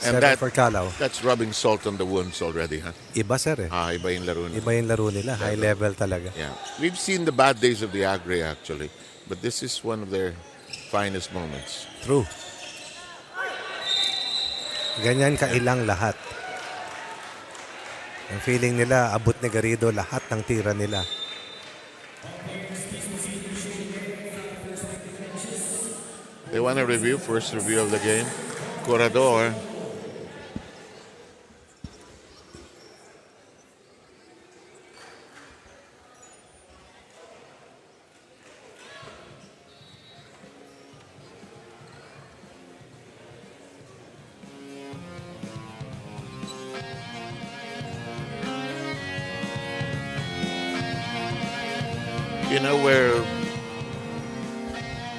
A: And
B: 7
A: that-
B: for Calao.
A: That's rubbing salt on the wounds already, huh?
B: Iba sir eh.
A: Iba yung laro nila.
B: Iba yung laro nila. High level talaga.
A: Yeah. We've seen the bad days of the Agri actually, but this is one of their finest moments.
B: True. Ganyan kailang lahat. Ang feeling nila, abot ni Garrido lahat ng tira nila.
A: They want a review, first review of the game. Corredor.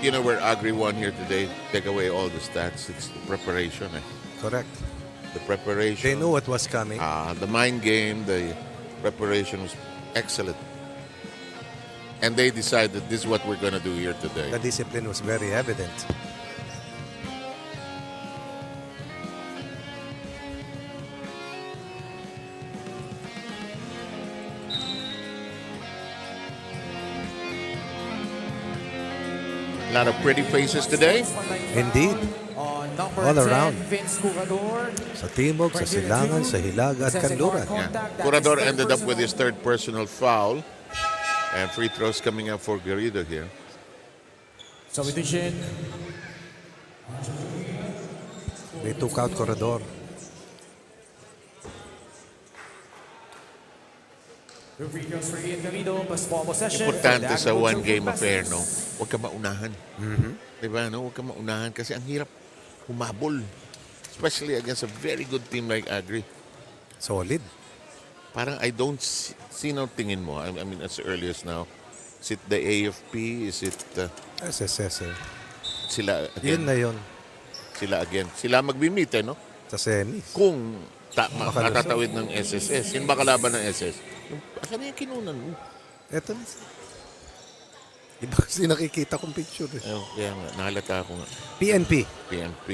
A: You know where Agri won here today? Take away all the stats. It's the preparation.
B: Correct.
A: The preparation.
B: They knew what was coming.
A: The mind game, the preparation was excellent. And they decided this is what we're going to do here today.
B: The discipline was very evident.
A: A lot of pretty faces today.
B: Indeed.
C: On number
B: All
C: 10,
B: around.
C: Vince Curador.
B: Sa Timog, sa Silangan, sa Hilaga at Kanluran.
A: Curador ended up with his third personal foul. And free throws coming up for Garrido here.
C: Substitution.
B: They took out Corredor.
C: The free throws for Ian Garrido, plus ball possession.
A: Importante
C: for the
A: sa
C: Agricultural
A: one-game
C: Professors.
A: affair, no? Huwag ka maunahan. Diba, no? Huwag ka maunahan kasi ang hirap humabol. Especially against a very good team like Agri.
B: Solid.
A: Parang I don't see no tingin mo. I mean, as early as now. Is it the AFP? Is it
B: SSS eh.
A: sila
B: Yun
A: again?
B: na yun.
A: Sila again. Sila mag-meet, eh, no?
B: Sa semis.
A: Kung
B: Makalusot.
A: matatawid ng SSS. Sino ba kalaban ng SS? Asan na yung kinunan mo?
B: Eto na. Iba kasi nakikita kong picture eh.
A: Ayun, kaya nga, nahalata ako nga.
B: PNP.
A: PNP.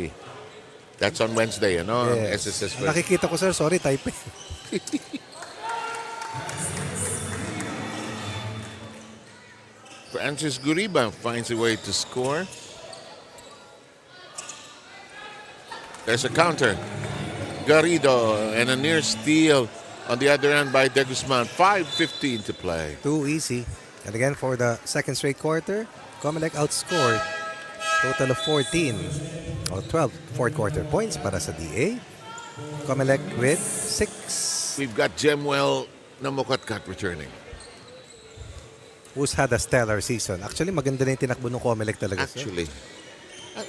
A: That's on Wednesday, ano? Ang
B: Yes.
A: SSS
B: Ang nakikita ko sir, sorry, type eh.
A: Francis Guriba finds a way to score. There's a counter. Garrido and a near steal on the other end by De Guzman. 5:15 to play.
B: Too easy. And again for the second straight quarter, COMELEC outscored. Total of 14 or 12 fourth quarter points para sa DA. COMELEC with 6.
A: We've got Jemuel Namokatkat returning.
B: Who's had a stellar season. Actually, maganda na yung tinakbo ng COMELEC talaga. sir.
A: Actually,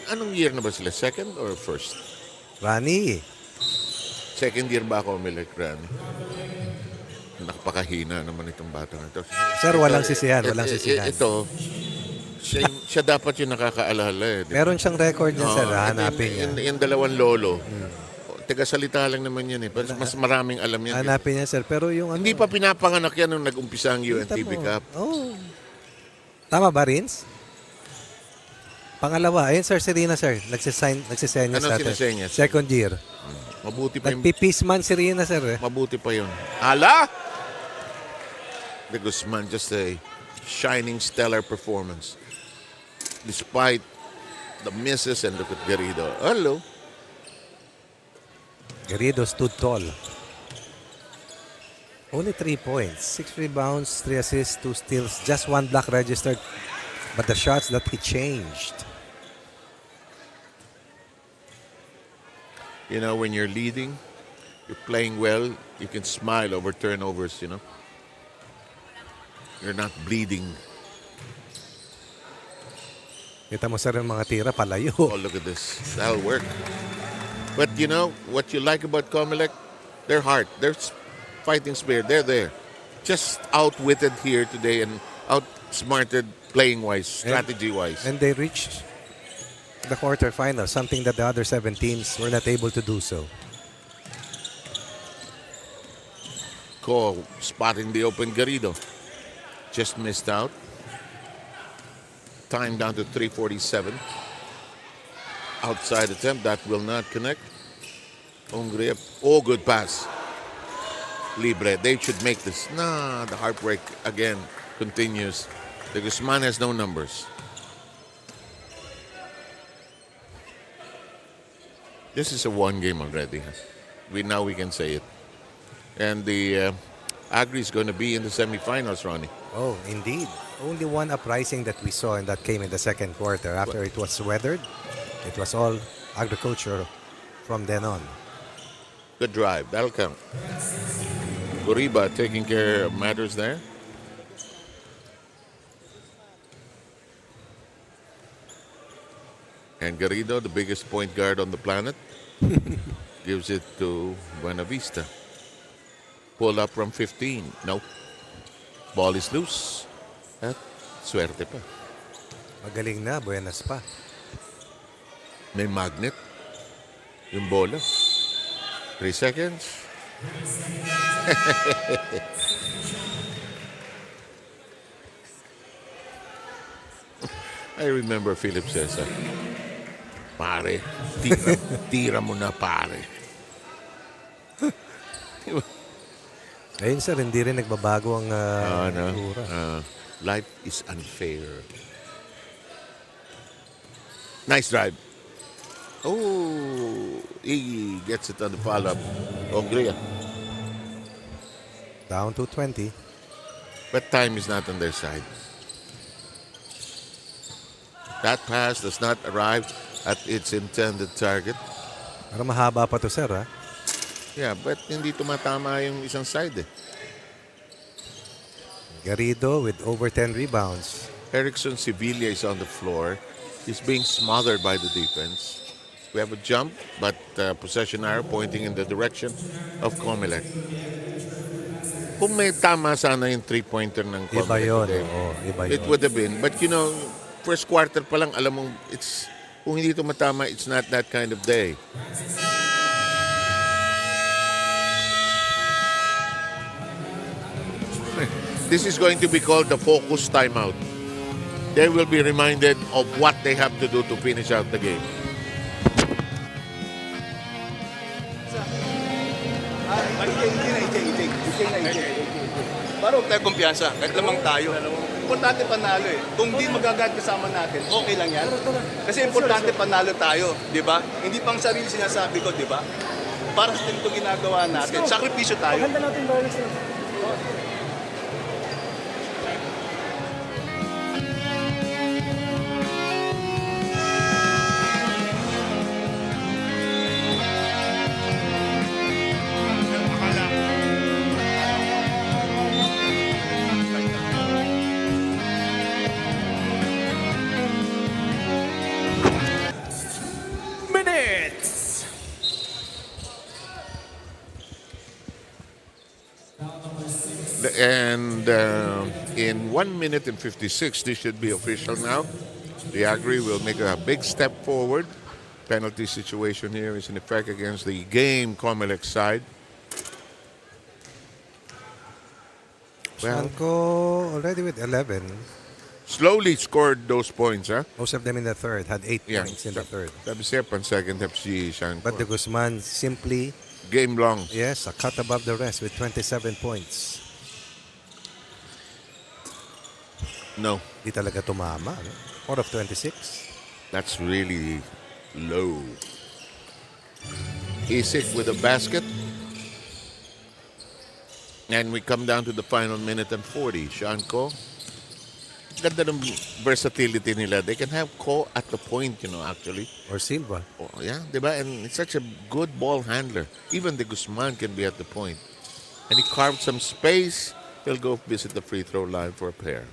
A: Anong year na ba sila? Second or first?
B: Rani,
A: Second year ba ako, Melek Ran? Nakapakahina naman itong bata na ito.
B: sir, walang sisihan, walang sisihan.
A: Ito, siya dapat yung nakakaalala. Di ba?
B: Meron siyang record niya, sir.
A: ito
B: Hanapin niya.
A: yung dalawang lolo. Taga-salita lang naman yan eh. Mas maraming alam yan.
B: Hanapin niya, sir. Pero yung ano...
A: Hindi pa pinapanganak yan nung nag-umpisa ang UNTV
B: Kita mo.
A: Cup.
B: Oh. Tama ba, Rins? Pangalawa, ayun, sir, si Rina, sir. Nagsisenyas
A: Ano
B: natin.
A: sinasenyas?
B: Second year.
A: Mabuti pa yung...
B: Nagpipeace man si Rina, sir.
A: Mabuti pa yun. Ala! De Guzman, just a shining, stellar performance. Despite the misses and look at Garrido. Hello.
B: Garrido stood tall. Only 3 points. 6 rebounds, 3 assists, 2 steals. Just 1 block registered. But the shots that he changed.
A: You know, when you're leading, you're playing well, you can smile over turnovers, you know. You're not bleeding.
B: Kita mo, sir, yung mga tira palayo.
A: Oh, look at this. That'll work. But you know, what you like about COMELEC, their heart, their fighting spirit, they're there. Just outwitted here today and outsmarted playing-wise, strategy-wise.
B: And they reached the quarterfinals, something that the other 7 teams were not able to do so.
A: Cole spotting the open Garrido. Just missed out. Time down to 3:47. Outside attempt, that will not connect. Hungria, oh, good pass. Libre, they should make this. Nah, the heartbreak again continues. The Guzman has no numbers. This is a 1 game already. Now we can say it. And the Agri is going to be in the semifinals, Ronnie.
B: Oh, indeed. Only one uprising that we saw, and that came in the second quarter. After it was weathered, it was all agriculture from then on.
A: Good drive. That'll count. Uriba taking care of matters there. And Garrido, the biggest point guard on the planet, gives it to Buenavista. Pull up from 15. No. Ball is loose. At swerte pa.
B: Magaling na, buenas pa.
A: May magnet. Yung bola. 3 seconds. I remember Philip Cesar. Pare, tira mo na pare.
B: Ayun, sir, hindi rin nagbabago ang kultura.
A: Life is unfair. Nice drive. Oh, he gets it on the follow-up. Hungria.
B: Down to 20.
A: But time is not on their side. That pass does not arrive at its intended target.
B: Parang mahaba pa to, sir, ha?
A: Yeah, but hindi tumatama yung isang side eh.
B: Garrido with over 10 rebounds.
A: Erickson Sevilla is on the floor. He's being smothered by the defense. We have a jump, but possession arrow pointing in the direction of COMELEC. Kung may tama sana yung three-pointer ng COMELEC
B: Iba yun.
A: today,
B: Oo, iba
A: it
B: yun.
A: would have been. But you know, first quarter pa lang, alam mong kung hindi tumatama, it's not that kind of day. This is going to be called the focus timeout. They will be reminded of what they have to do to finish out the game.
F: Para huwag tayo kumpiyansa, kahit lamang tayo. Importante panalo eh. Kung di magagad kasama natin, okay lang yan. Kasi importante panalo tayo, di ba? Hindi pang sarili sinasabi ko, di ba? Para sa ito ginagawa natin, sakripisyo tayo.
A: And in 1 minute and 56, this should be official now. The Agri will make a big step forward. Penalty situation here is in effect against the game COMELEC side. Well,
B: Shanko already with 11.
A: slowly scored those points, huh?
B: Most of them in the third. Had 8
A: Yeah.
B: points in the third.
A: Sabi siya, second half si Shanko.
B: But the Guzman simply,
A: Game long.
B: yes, a cut above the rest with 27 points.
A: No,
B: Di talaga tumama. No? 4 of 26.
A: that's really low. Isik with a basket. And we come down to the final minute and 40. Shanko. Ganda ng versatility nila. They can have Ko at the point, actually.
B: Or Silva.
A: Oh, yeah, diba? And it's such a good ball handler. Even the Guzman can be at the point. And he carved some space. He'll go visit the free throw line for a pair.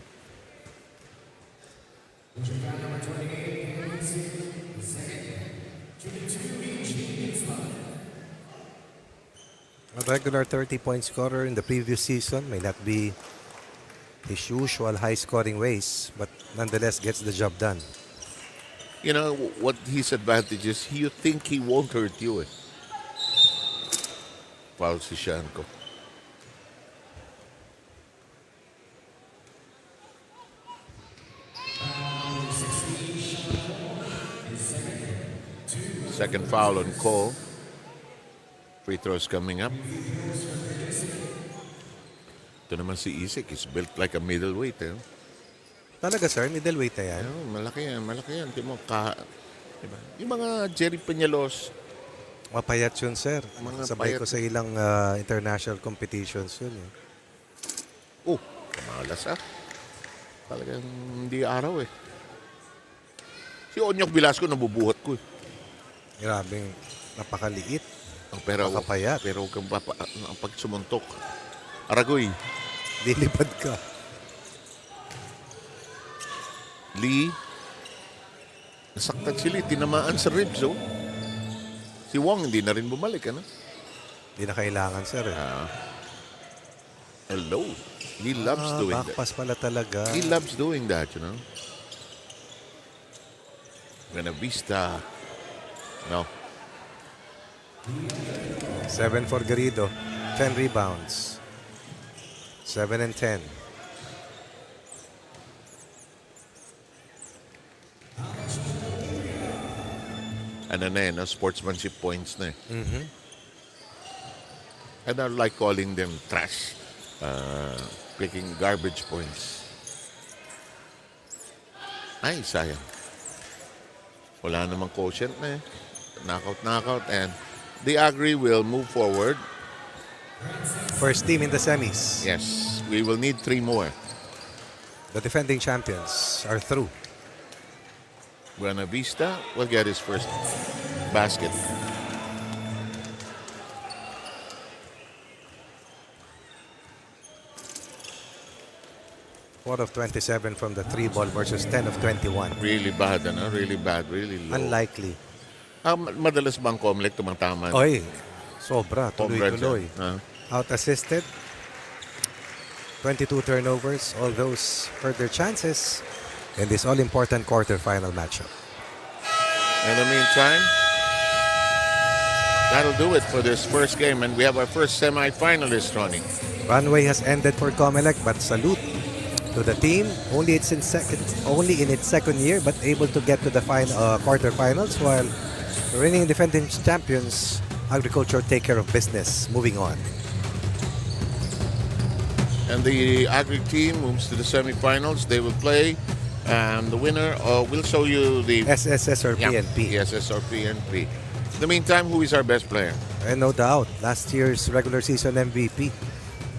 B: A regular 30-point scorer in the previous season may not be his usual high-scoring ways, but nonetheless gets the job done.
A: You know what his advantage is? You think he won't hurt you. Foul si Shanko. Second foul on Cole. Free throws coming up. Ito naman si Isik. He's built like a middleweight.
B: Talaga sir, middleweight na yan.
A: Malaki yan, malaki yan. Diba? Yung mga Jerry Peñalos,
B: Mapayat yun sir.
A: Mga
B: Sabay
A: payat.
B: ko sa ilang international competitions yun.
A: malas Talagang hindi araw Si Onyok Velasco nabubuhat ko
B: Grabing napakaliit.
A: Pero
B: Makapayat.
A: Pero kung ang pag sumuntok, Aragoy,
B: Lilipad ka.
A: Lee, nasaktan si Lee, tinamaan sa ribs Si Wong hindi na rin bumalik
B: Hindi na kailangan sir.
A: Hello. He loves doing that.
B: Backpass pala talaga.
A: He loves doing that, Buena Vista. No.
B: 7 for Garrido. 10 rebounds. 7 and 10.
A: Ano na sportsmanship points na And I like calling them trash. Picking garbage points. Ay, sayang. Wala namang quotient na Knockout. And the Agri will move forward.
B: First team in the semis.
A: Yes, we will need 3 more.
B: The defending champions are through.
A: Buena Vista will get his first basket.
B: Four of 27 from the 3 ball versus 10 of 21.
A: Really bad, Really bad, really low.
B: Unlikely.
A: Madalas bang COMELEC tumatama?
B: Oy, sobra.
A: Congrats,
B: Tuloy-tuloy. Out-assisted. 22 turnovers. All those hurt their chances in this all-important quarterfinal matchup.
A: In the meantime, that'll do it for this first game. And we have our first semi-finalist, Ronnie.
B: Runway has ended for COMELEC, but salute to the team. Only in its second year, but able to get to the quarterfinals, while reigning defending champions, Agriculture, take care of business. Moving on.
A: And the Agri team moves to the semifinals. They will play, and the winner will show you the
B: SSS or PNP.
A: SSS or PNP. In the meantime, who is our best player?
B: And no doubt, last year's regular season MVP,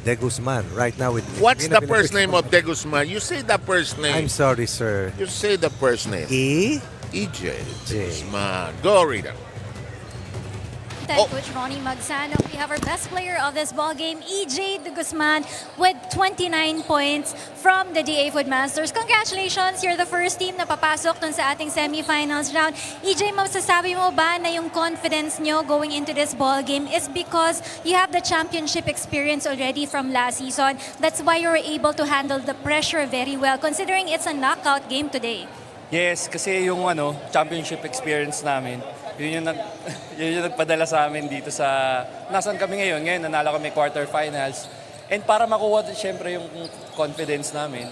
B: De Guzman, right now with...
A: What's the first name of De Guzman? You say the first name.
B: I'm sorry, sir.
A: You say the first name.
B: E?
A: EJ De
B: J.
A: Guzman. Go, Rita.
D: head coach Ronnie Magsano. We have our best player of this ball game, EJ de Guzman, with 29 points from the DA Foodmasters. Congratulations, you're the first team na papasok dun sa ating semifinals round. EJ, masasabi mo ba na yung confidence nyo going into this ball game is because you have the championship experience already from last season? That's why you were able to handle the pressure very well, considering it's a knockout game today.
J: Yes, kasi yung championship experience namin, yun yung, yun yung nagpadala sa amin dito sa... Nasaan kami ngayon? Ngayon, nanalo kami quarterfinals. And para makuha syempre yung confidence namin,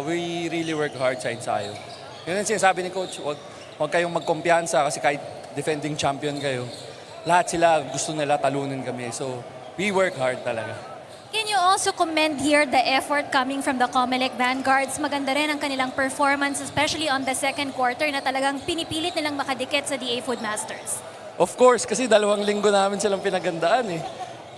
J: we really work hard sa ensayo. Yun ang sinasabi ni Coach, huwag kayong magkumpiyansa kasi kahit defending champion kayo, lahat sila gusto nila talunin kami. So, we work hard talaga.
D: Can you also commend here the effort coming from the COMELEC Vanguards? Maganda rin ang kanilang performance, especially on the second quarter na talagang pinipilit nilang makadikit sa DA Foodmasters.
J: Of course, kasi 2 linggo namin silang pinagandaan eh.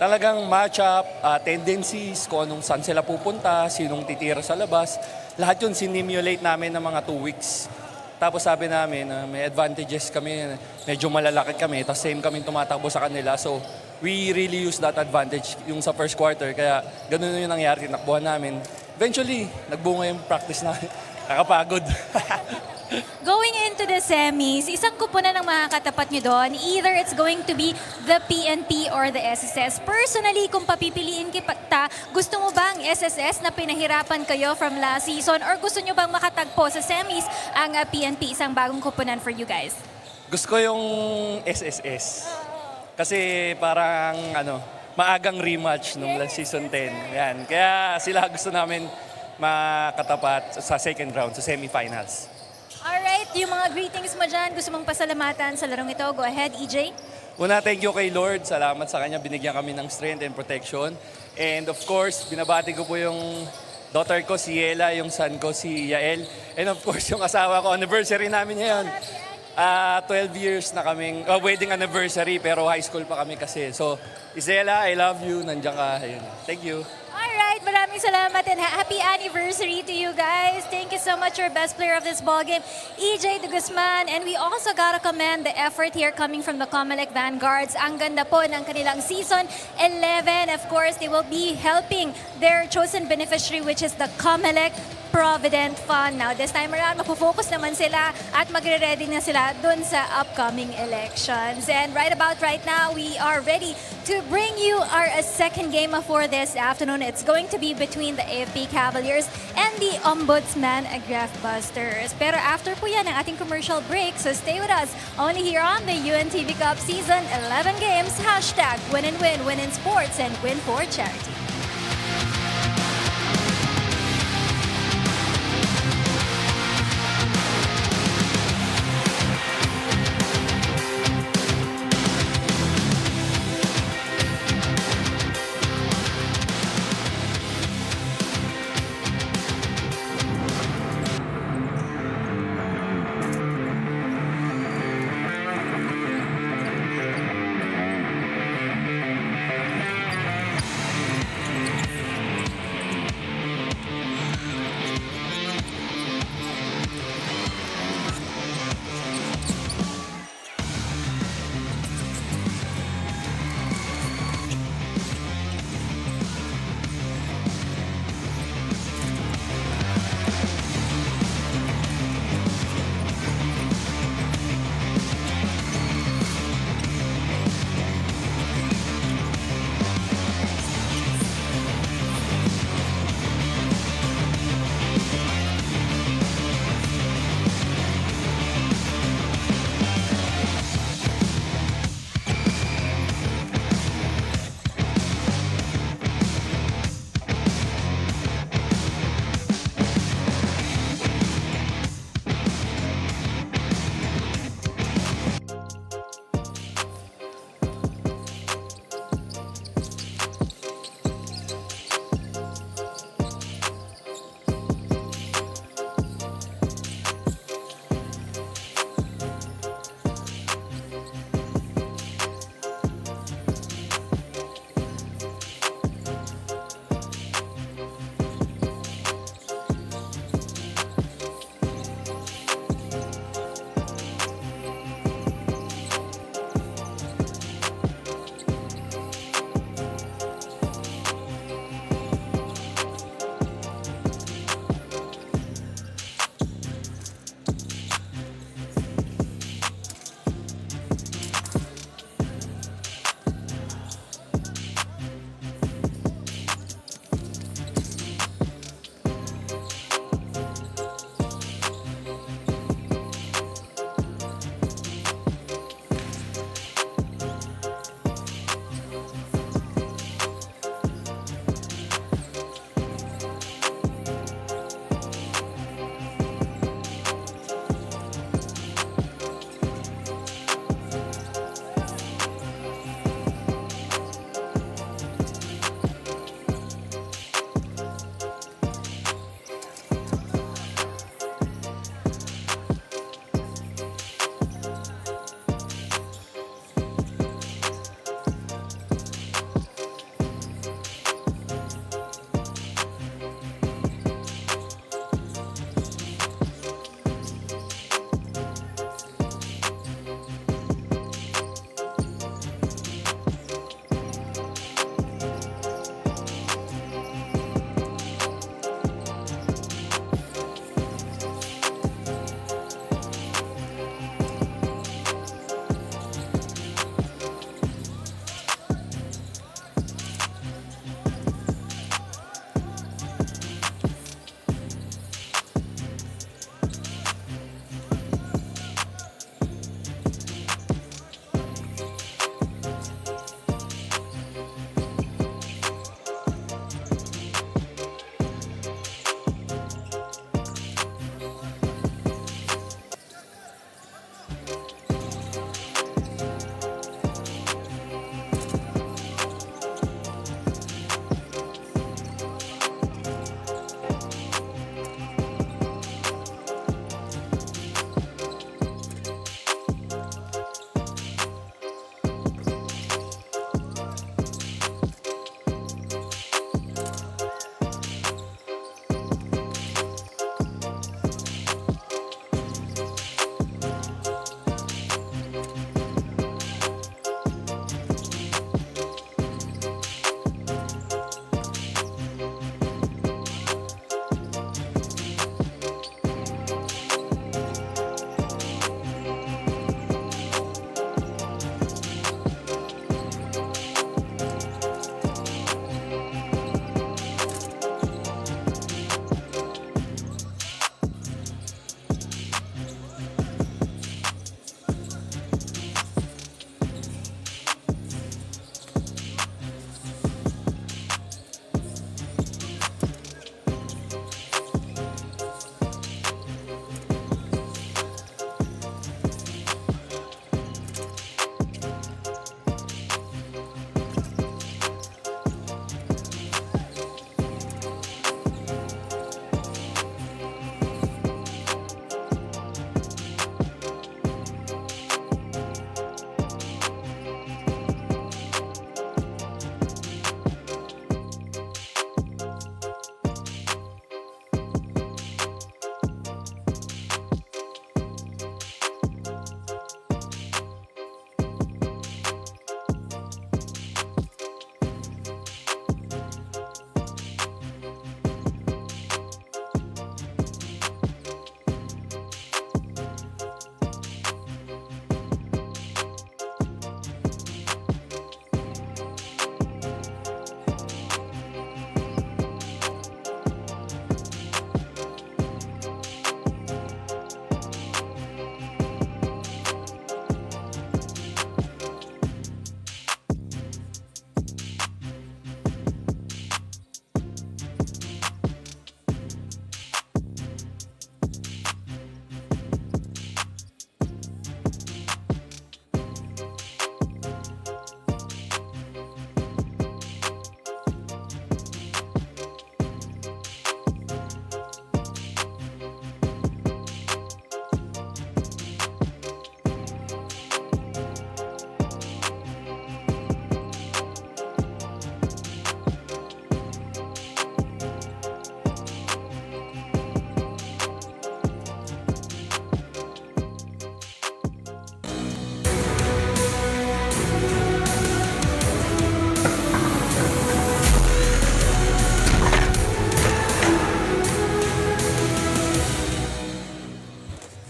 J: Talagang match-up, tendencies, kung anong saan sila pupunta, sinong titira sa labas. Lahat yun sinimulate namin ng mga 2 weeks. Tapos sabi namin, may advantages kami, medyo malalaki kami, tapos same kami tumatakbo sa kanila. So, we really use that advantage yung sa first quarter. Kaya ganun yung nangyari, tinakbuhan namin. Eventually, nagbunga yung practice namin. Nakapagod.
D: Going into the semis, isang kupunan ng mga katapat nyo doon, either it's going to be the PNP or the SSS. Personally, kung papipiliin kita, gusto mo ba ang SSS na pinahirapan kayo from last season or gusto nyo bang makatagpo sa semis ang PNP, isang bagong kupunan for you guys?
J: Gusto ko yung SSS. Kasi parang maagang rematch nung last season 10. Yan. Kaya sila gusto namin makatapat sa second round, sa semifinals.
D: Alright, yung mga greetings mo dyan, gusto mong pasalamatan sa larong ito. Go ahead, EJ.
J: Una, thank you kay Lord. Salamat sa Kanya. Binigyan kami ng strength and protection. And of course, binabati ko po yung daughter ko, si Yela, yung son ko, si Yael. And of course, yung asawa ko, anniversary namin ngayon. 12 years na kaming wedding anniversary, pero high school pa kami kasi. So, Isela, I love you. Nandiyan ka. Ayun. Thank you.
D: Alright, maraming salamat and happy anniversary to you guys. Thank you so much, your best player of this ballgame, EJ de Guzman. And we also gotta commend the effort here coming from the COMELEC Vanguards. Ang ganda po ng kanilang season 11. Of course, they will be helping their chosen beneficiary, which is the COMELEC Provident Fund. Now, this time around, mapofocus naman sila at magre-ready na sila dun sa upcoming elections. And right about right now, we are ready to bring you our second game for this afternoon. It's going to be between the AFP Cavaliers and the Ombudsman Graftbusters. Pero after po yan ang ating commercial break, so stay with us only here on the UNTV Cup Season 11 Games. Hashtag win and win, win in sports, and win for charity.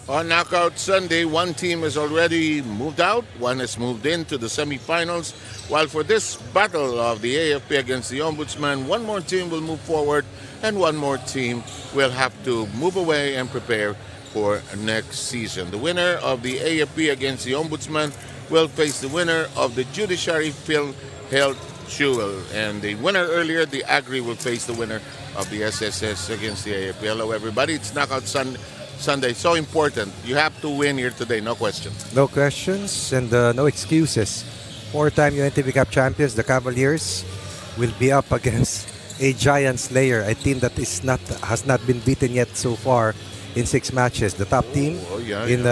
A: On Knockout Sunday, one team has already moved out, one has moved into the semifinals, while for this battle of the AFP against the Ombudsman, one more team will move forward and one more team will have to move away and prepare for next season. The winner of the AFP against the Ombudsman will face the winner of the Judiciary Phil Health Jewel, and the winner earlier, the Agri, will face the winner of the SSS against the AFP. Hello everybody, it's Knockout Sunday, so important. You have to win here today, no question.
B: No questions and no excuses. Four-time UNTV Cup champions, the Cavaliers, will be up against a giant slayer, a team that has not been beaten yet so far in 6 matches. The top team in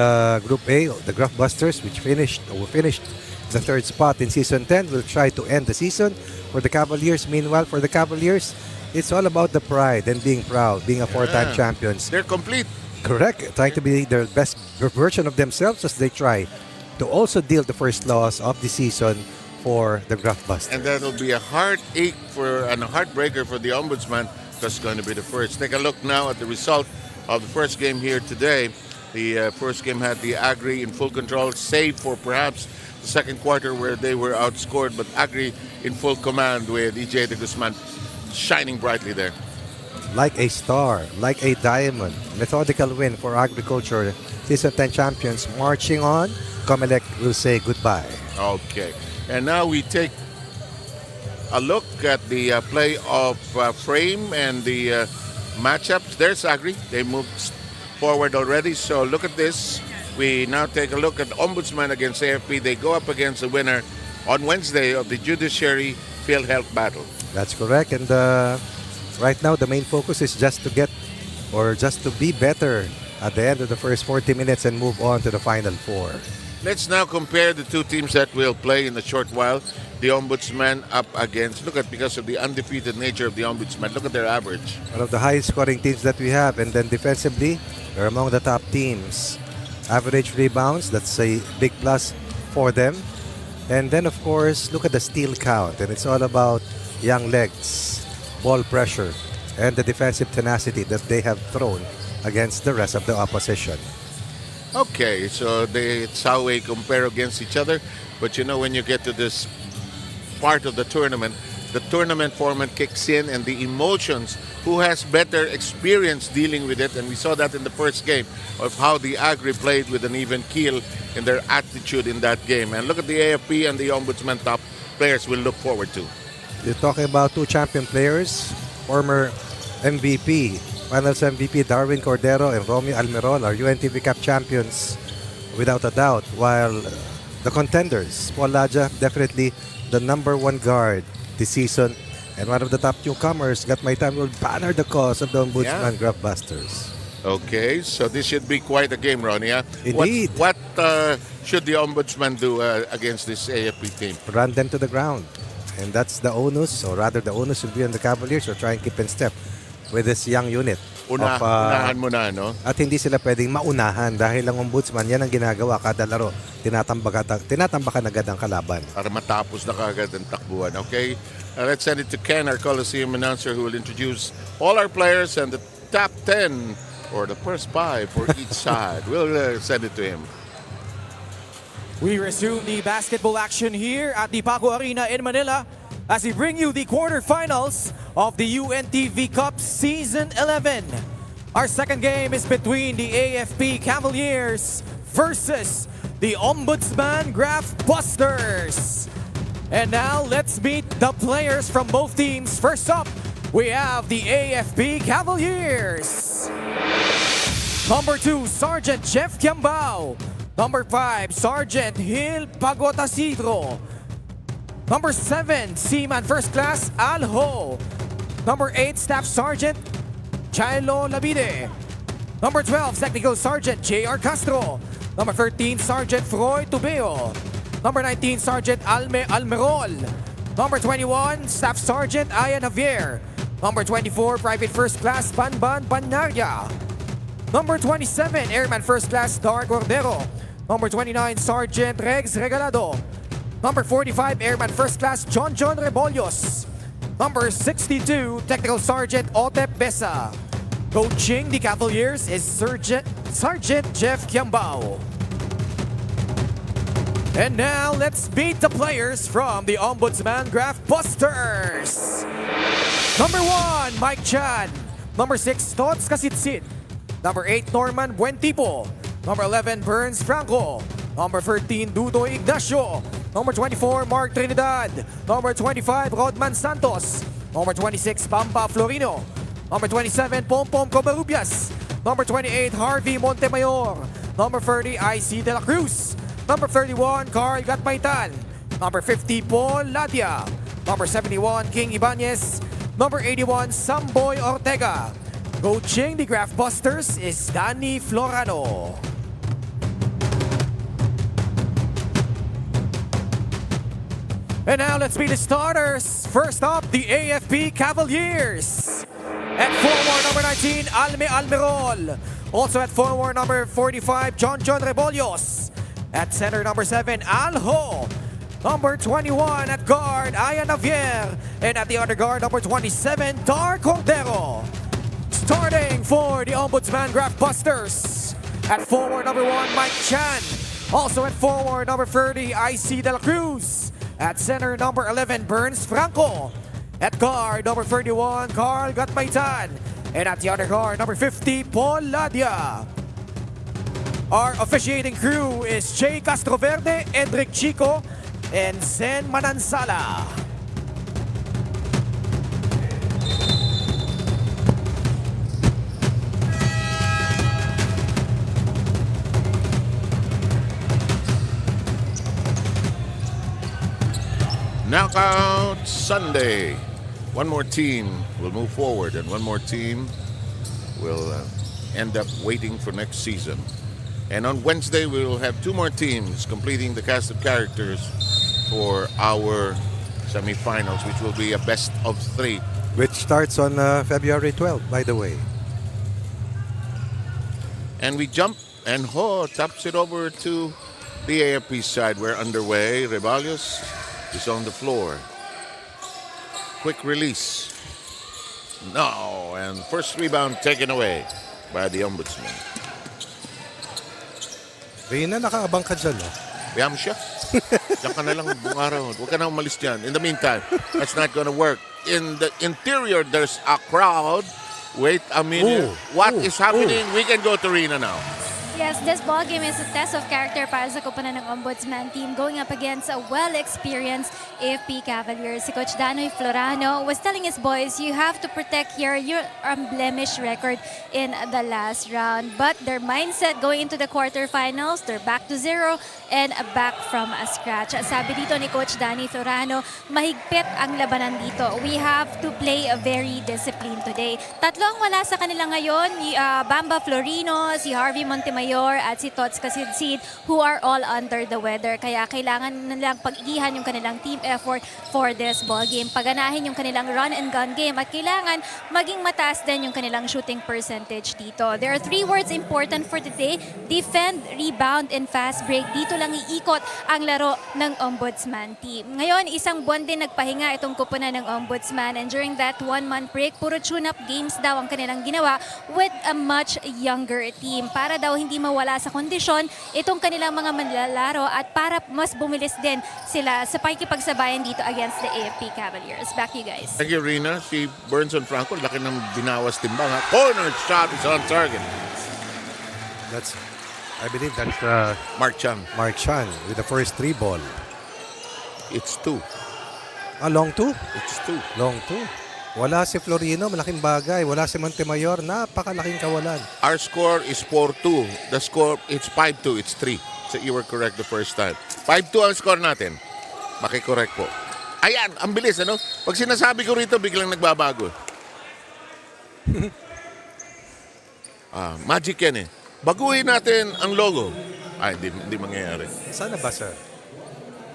B: Group A, the Graftbusters, which finished the 3rd spot in Season 10, will try to end the season. For the Cavaliers, meanwhile, for the Cavaliers, it's all about the pride and being proud, being a 4-time champions.
A: They're complete.
B: Correct. Trying to be their best version of themselves as they try to also deal the first loss of the season for the Graftbusters.
A: And that'll be a heartache and a heartbreaker for the Ombudsman. That's going to be the first. Take a look now at the result of the first game here today. The first game had the Agri in full control, save for perhaps the second quarter where they were outscored, but Agri in full command with EJ de Guzman shining brightly there.
B: Like a star, like a diamond. Methodical win for Agriculture. Season 10 champions marching on. COMELEC will say goodbye.
A: Okay. And now we take a look at the playoff frame and the matchups. There's Agri. They moved forward already. So look at this. We now take a look at Ombudsman against AFP. They go up against the winner on Wednesday of the Judiciary Field Health Battle.
B: That's correct. And right now, the main focus is just to be better at the end of the first 40 minutes and move on to the Final 4.
A: Let's now compare the two teams that will play in a short while. The Ombudsman up against, because of the undefeated nature of the Ombudsman, look at their average.
B: One of the highest scoring teams that we have. And then defensively, they're among the top teams. Average rebounds, that's a big plus for them. And then, of course, look at the steal count. And it's all about young legs, ball pressure, and the defensive tenacity that they have thrown against the rest of the opposition.
A: Okay, so it's how we compare against each other. But when you get to this part of the tournament format kicks in and the emotions, who has better experience dealing with it, and we saw that in the first game of how the Agri played with an even keel in their attitude in that game. And look at the AFP and the Ombudsman top players we'll look forward to.
B: You're talking about two champion players, former MVP, Finals MVP Darwin Cordero and Romeo Almerol are UNTV Cup champions without a doubt, while the contenders, Paul Laja, definitely the #1 guard this season, and one of the top newcomers, Got My Time, will banner the cause of the Ombudsman Graftbusters.
A: Okay, so this should be quite a game, Ronnie.
B: Indeed.
A: What should the Ombudsman do against this AFP team?
B: Run them to the ground. And that's the onus, or rather the onus will be on the Cavaliers to try and keep in step with this young unit.
A: Unahan mo na, no?
B: At hindi sila pwedeng maunahan dahil ang Ombudsman, yan ang ginagawa kada laro. Tinatambakan agad ang kalaban.
A: Para matapos na kagad ang takbuhan. Okay, let's send it to Ken, our Coliseum announcer, who will introduce all our players and the top 10 or the first 5 for each side. We'll send it to him.
C: We resume the basketball action here at the Paco Arena in Manila as we bring you the quarterfinals of the UNTV Cup Season 11. Our second game is between the AFP Cavaliers versus the Ombudsman Graftbusters. And now let's meet the players from both teams. First up, we have the AFP Cavaliers. Number 2, Sergeant Jeff Kiambao. Number 5, Sergeant Hil Pagotasidro. Number 7, Seaman First Class Al Ho. Number 8, Staff Sergeant Chilo Labide. Number 12, Technical Sergeant J.R. Castro. Number 13, Sergeant Froy Tubeo. Number 19, Sergeant Alme Almerol. Number 21, Staff Sergeant Ayan Javier. Number 24, Private First Class Banban Banarya. Number 27, Airman First Class Dar Cordero. Number 29, Sergeant Regs Regalado. Number 45, Airman First Class John Rebollos. Number 62, Technical Sergeant Otep Besa. Coaching the Cavaliers is Sergeant Jeff Kiambao. And now, let's meet the players from the Ombudsman Graftbusters. Number 1, Mike Chan. Number 6, Tots Kasitsid. Number 8, Norman Buentipo. Number 11, Burns Franco. Number 13, Dudoy Ignacio. Number 24, Mark Trinidad. Number 25, Rodman Santos. Number 26, Pampa Florino. Number 27, Pompom Covarrubias. Number 28, Harvey Montemayor. Number 30, IC De La Cruz. Number 31, Carl Gatmaitan. Number 50, Paul Ladia. Number 71, King Ibanez. Number 81, Samboy Ortega. Coaching the Graftbusters is Danny Florano. And now let's meet the starters. First up, the AFP Cavaliers. At forward number 19, Alme Almerol. Also at forward number 45, John Rebollos. At center number 7, Alho. Number 21 at guard, Ayan Navier. And at the other guard, number 27, Dar Cordero. Starting for the Ombudsman Graftbusters. At forward number 1, Mike Chan. Also at forward number 30, IC De La Cruz. At center number 11, Burns Franco. At guard number 31, Carl Gatmaitan. And at the other guard, number 50, Paul Ladia. Our officiating crew is Jay Castroverde, Edric Chico, and Zen Manansala.
A: Knockout Sunday. One more team will move forward, and one more team will end up waiting for next season. And on Wednesday, we will have 2 more teams completing the cast of characters for our semifinals, which will be a best of 3.
B: Which starts on February 12th, by the way.
A: And we jump, and Ho taps it over to the AFP side. We're underway. Reballos is on the floor. Quick release. No, and first rebound taken away by the Ombudsman.
B: Rina, nakaabang ka dyan, no?
A: Biyam siya. Diyan ka na lang buong araw. Huwag ka na umalis dyan. In the meantime, that's not gonna work. In the interior, there's a crowd. Wait a minute. What is happening? We can go to Rina now.
D: Yes, this ball game is a test of character para sa koponan ng Ombudsman team going up against a well-experienced AFP Cavaliers. Si Coach Danoy Florano was telling his boys, you have to protect your unblemished record in the last round. But their mindset going into the quarterfinals, they're back to 0 and back from scratch. Sabi dito ni Coach Danny Florano, mahigpit ang labanan dito. We have to play very disciplined today. Tatlo ang wala sa kanila ngayon, Bamba Florino, si Harvey Montemayor, at si Tots Kasitsid, who are all under the weather. Kaya kailangan nilang pag-igihan yung kanilang team effort for this ball game. Paganahin yung kanilang run and gun game at kailangan maging mataas din yung kanilang shooting percentage dito. There are 3 words important for today: defend, rebound, and fast break. Dito lang iikot ang laro ng Ombudsman team. Ngayon, isang buwan din nagpahinga itong kupunan ng Ombudsman, and during that 1-month break, puro tune-up games daw ang kanilang ginawa with a much younger team para daw hindi mawala sa kondisyon itong kanilang mga manlalaro at para mas bumilis din sila sa pakikipagsabayan dito against the AFP Cavaliers. Back to you guys.
A: Thank you, Rina. Si Burns and Franco, laki ng binawas timbang. Corner shot is on target.
B: I believe that's
A: Mark Chan.
B: Mark Chan with the first 3 ball.
A: It's 2.
B: Long 2?
A: It's 2.
B: Long 2. Wala si Florino, malaking bagay. Wala si Montemayor, napakalaking kawalan.
A: Our score is 4-2. The score, it's 5-2. It's 3. So you were correct the first time. 5-2 ang score natin. Makikorrect po. Ayan, ang bilis, ano? Pag sinasabi ko rito, biglang nagbabago. Magic yan eh. Baguhin natin ang logo. Ay, hindi mangyayari.
B: Sana ba, sir?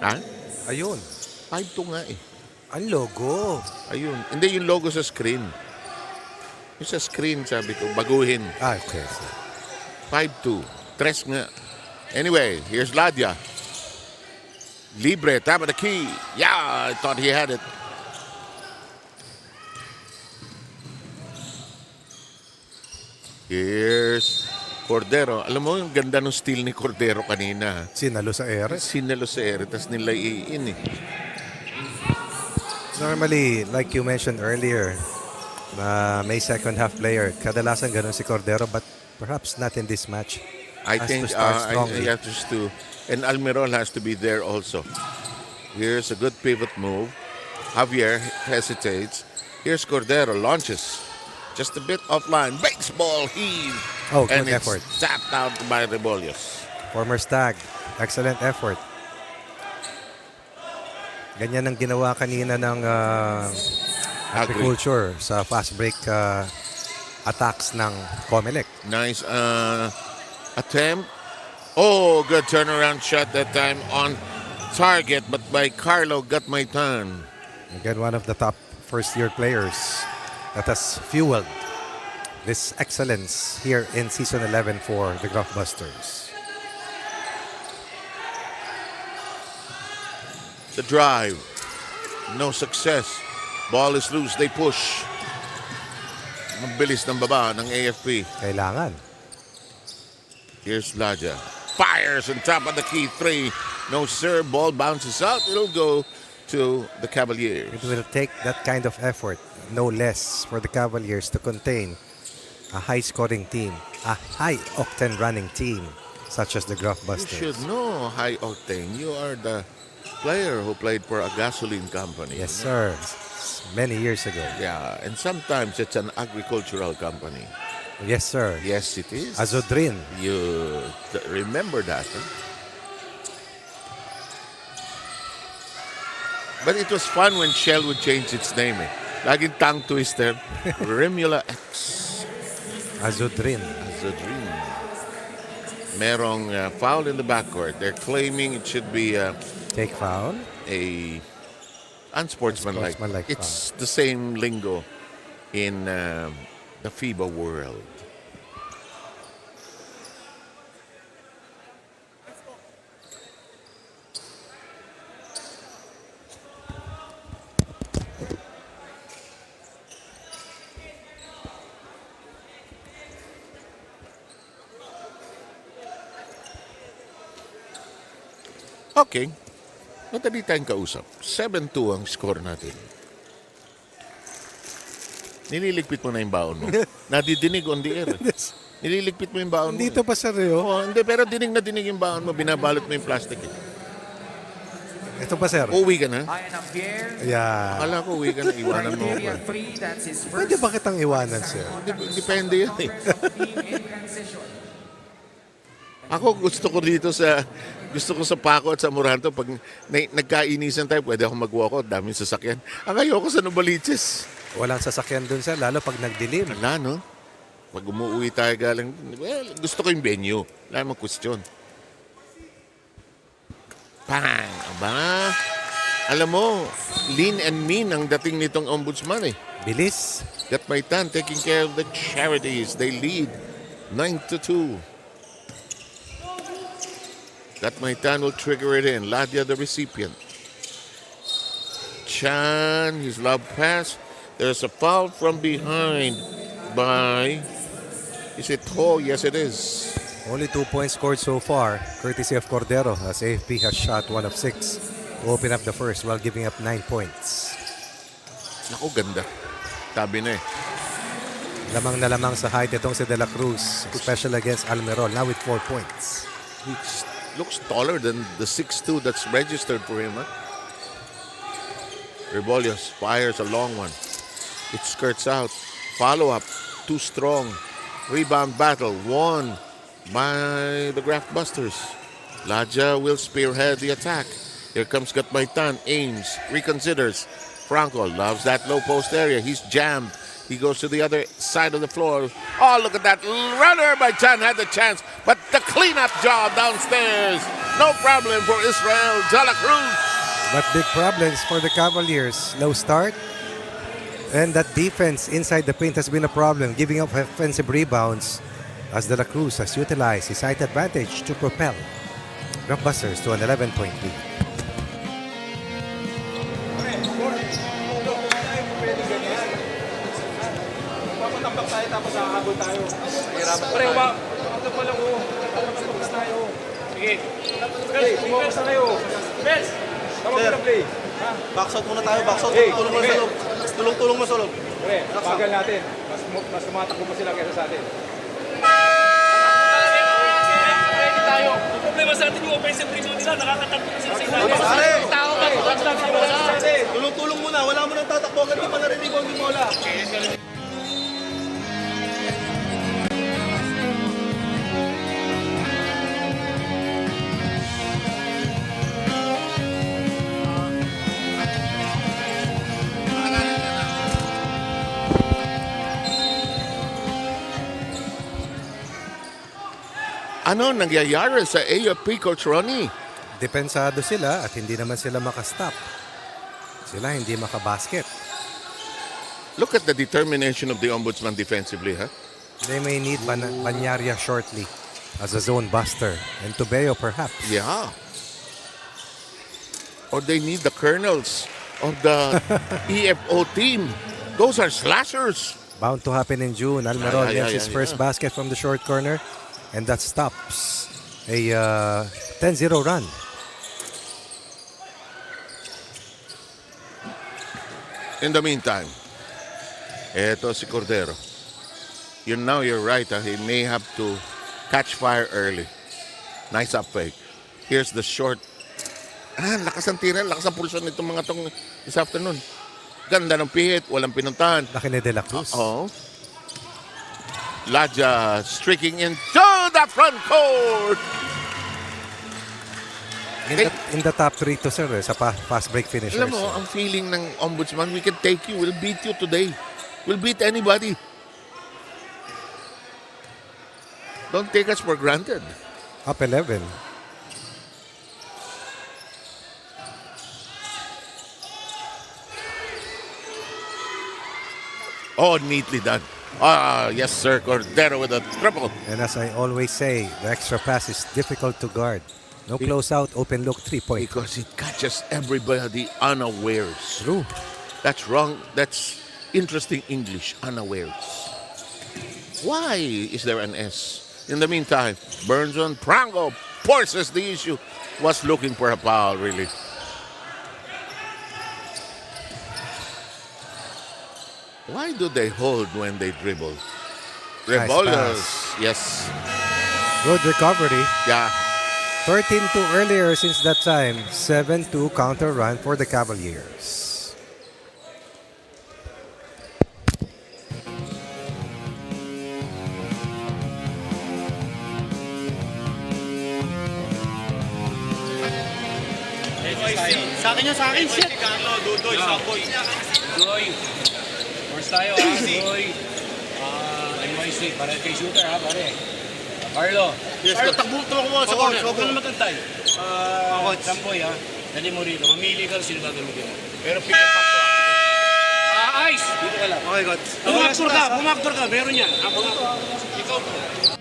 A: Ha?
B: Ayun.
A: 5-2 nga eh.
B: Ang logo.
A: Ayun. Hindi yung logo sa screen. Yung sa screen, sabi ko, baguhin.
B: Okay, sir.
A: 5-2. Tres nga. Anyway, here's Ladia. Libre, tap of the key. Yeah, I thought he had it. Here's Cordero. Alam mo, yung ganda ng steal ni Cordero kanina.
B: Sinalo sa ere.
A: Sinalo sa ere, tas nila iin eh.
B: Normally, like you mentioned earlier, may second half player. Kadalasan ganun si Cordero, but perhaps not in this match.
A: I
B: Has
A: think
B: to start
A: I
B: strongly.
A: have to, and Almirol has to be there also. Here's a good pivot move. Javier hesitates. Here's Cordero, launches. Just a bit offline. Baseball heave.
B: Oh, good
A: and it's
B: effort.
A: zapped out by Rebolios.
B: Former Stag. Excellent effort. Ganyan ang ginawa kanina ng agriculture sa fast break attacks ng COMELEC.
A: Nice attempt. Oh, good turnaround shot that time on target, but by Carlo Gatmaitan.
B: Again, one of the top first-year players that has fueled this excellence here in Season 11 for the Graftbusters.
A: The drive. No success. Ball is loose. They push. Mabilis ng baba ng AFP.
B: Kailangan.
A: Here's Laja. Fires on top of the key three. No, sir. Ball bounces out. It'll go to the Cavaliers.
B: It will take that kind of effort, no less, for the Cavaliers to contain a high-scoring team, a high-octane running team, such as the
A: You
B: Graftbusters.
A: should know high octane. You are the player who played for a gasoline company.
B: Yes, sir. Many years ago.
A: Yeah, and sometimes it's an agricultural company.
B: Yes, sir.
A: Yes, it is.
B: Azodrin.
A: You remember that. Huh? But it was fun when Shell would change its name. Eh. Laging tongue twister. Remula X.
B: Azodrin.
A: Azodrin. Merong foul in the backcourt. They're claiming it should be
B: Take foul.
A: a unsportsmanlike.
B: Unsportsmanlike
A: It's the same lingo in the FIBA world. Okay. Madali tayong kausap. 7-2 ang score natin. Nililigpit mo na yung baon mo. Nadidinig on the air. Nililigpit mo yung baon mo.
B: Dito pa, sir.
A: Oh, hindi, pero dinig na dinig yung baon mo. Binabalot mo yung plastic. Eh.
B: Ito pa, sir.
A: Uwi ka na?
B: Yeah.
A: Akala ko uwi ka na. Iwanan mo ako.
B: Pwede ba kitang iwanan, sir?
A: Depende yan eh. Ako gusto ko dito sa Paco at sa Moranto pag nagkainisan tayo, pwede ako mag-walk out, daming sasakyan. Ang ayoko sa Novaliches.
B: Walang sasakyan dun, sir, lalo pag nagdilim.
A: Wala, no? Pag umuwi tayo galing, well, gusto ko yung venue. Wala namang question. Bang! Aba! Alam mo, lean and mean ang dating nitong ombudsman eh.
B: Bilis.
A: Gatmaitan taking care of the charities. They lead 9-2. Gatmaitan will trigger it in. Ladia the recipient. Chan, his love pass. There's a foul from behind by... Is it Ho? Yes, it is.
B: Only 2 points scored so far, courtesy of Cordero, as AFP has shot 1 of 6 to open up the first while giving up 9 points.
A: Naku, ganda. Sabi na eh.
B: Lamang na lamang sa height itong si De La Cruz, special against Almirol, now with 4 points.
A: He looks taller than the 6'2 that's registered for him. Huh? Rebolios fires a long one. It skirts out. Follow-up. Too strong. Rebound battle. Won by the Graftbusters. Laja will spearhead the attack. Here comes Gatmaitan. Aims. Reconsiders. Franco loves that low post area. He's jammed. He goes to the other side of the floor. Oh, look at that. Runner by Chan had the chance. But the cleanup job downstairs. No problem for Israel De La Cruz.
B: But big problems for the Cavaliers. Low start. And that defense inside the paint has been a problem, giving up offensive rebounds as De La Cruz has utilized his height advantage to propel Graftbusters to an 11-point lead.
G: Papatambak tayo tapos hahabol tayo.
J: Pre, ito pala ko. Tapos tayo. Sige. Focus na kayo. Bes! Tama ko na play.
G: Box out muna tayo, box out. Tulong mo sa loob. Tulong mo sa loob.
J: Pre, bagal natin. Mas tumatakbo pa sila kaysa sa atin. Ready tayo. Ang problema sa atin yung offensive rebound nila. Nakakatakbo na sila sa ilalim.
G: Pare!
J: Tao ka.
G: Tulong muna. Wala mo nang tatakbo. Agad di pa nare-rebound yung bola.
A: Ano nangyayari sa AFP, Coach Ronnie?
B: Depensado sila at hindi naman sila makastop. Sila hindi makabasket.
A: Look at the determination of the Ombudsman defensively, huh?
B: They may need Banyaria shortly as a zone buster. And Tubeo perhaps.
A: Yeah. Or they need the colonels of the EFO team. Those are slashers.
B: Bound to happen in June. Almeron gets his first
A: yeah.
B: basket from the short corner. And that stops a 10-0 run.
A: In the meantime, eto si Cordero. Now you're right. He may have to catch fire early. Nice up fake. Here's the short. Lakas ang tira, lakas ang pulsyon nitong mga tong this afternoon. Ganda ng pihit, walang pinuntahan.
B: Laki ni De La Cruz.
A: Oo. Laja streaking into the front court.
B: In the top 3 to sir, sa fast break finishers.
A: Alam mo, ang feeling ng Ombudsman, we can take you, we'll beat you today. We'll beat anybody. Don't take us for granted.
B: Up 11.
A: Oh, neatly done. Yes, sir. Cordero with a triple.
B: And as I always say, the extra pass is difficult to guard. No close out, open look, 3-point.
A: Because it catches everybody unawares.
B: True.
A: That's wrong. That's interesting English, unawares. Why is there an S? In the meantime, Burns on Prango forces the issue. Was looking for a foul, really. Why do they hold when they dribble? Revolvers. Yes.
B: Good recovery.
A: Yeah.
B: 13-2 earlier since that time. 7-2 counter run for the Cavaliers.
I: Sa akin yun, sa akin. Shit!
G: Dudoy, Saboy.
H: Doy. First tayo ha, Doy. NYC, para kay shooter ha, pare. Carlo. Carlo, takbo mo sa corner. Huwag mo na magantay. Sampoy ha. Dali mo rito. Mamili ka sino gagamitin mo. Pero pick and pack to ha. Ice! Dito ka lang.
G: Okay, God.
H: Bumaktor ka. Meron yan. Ikaw to.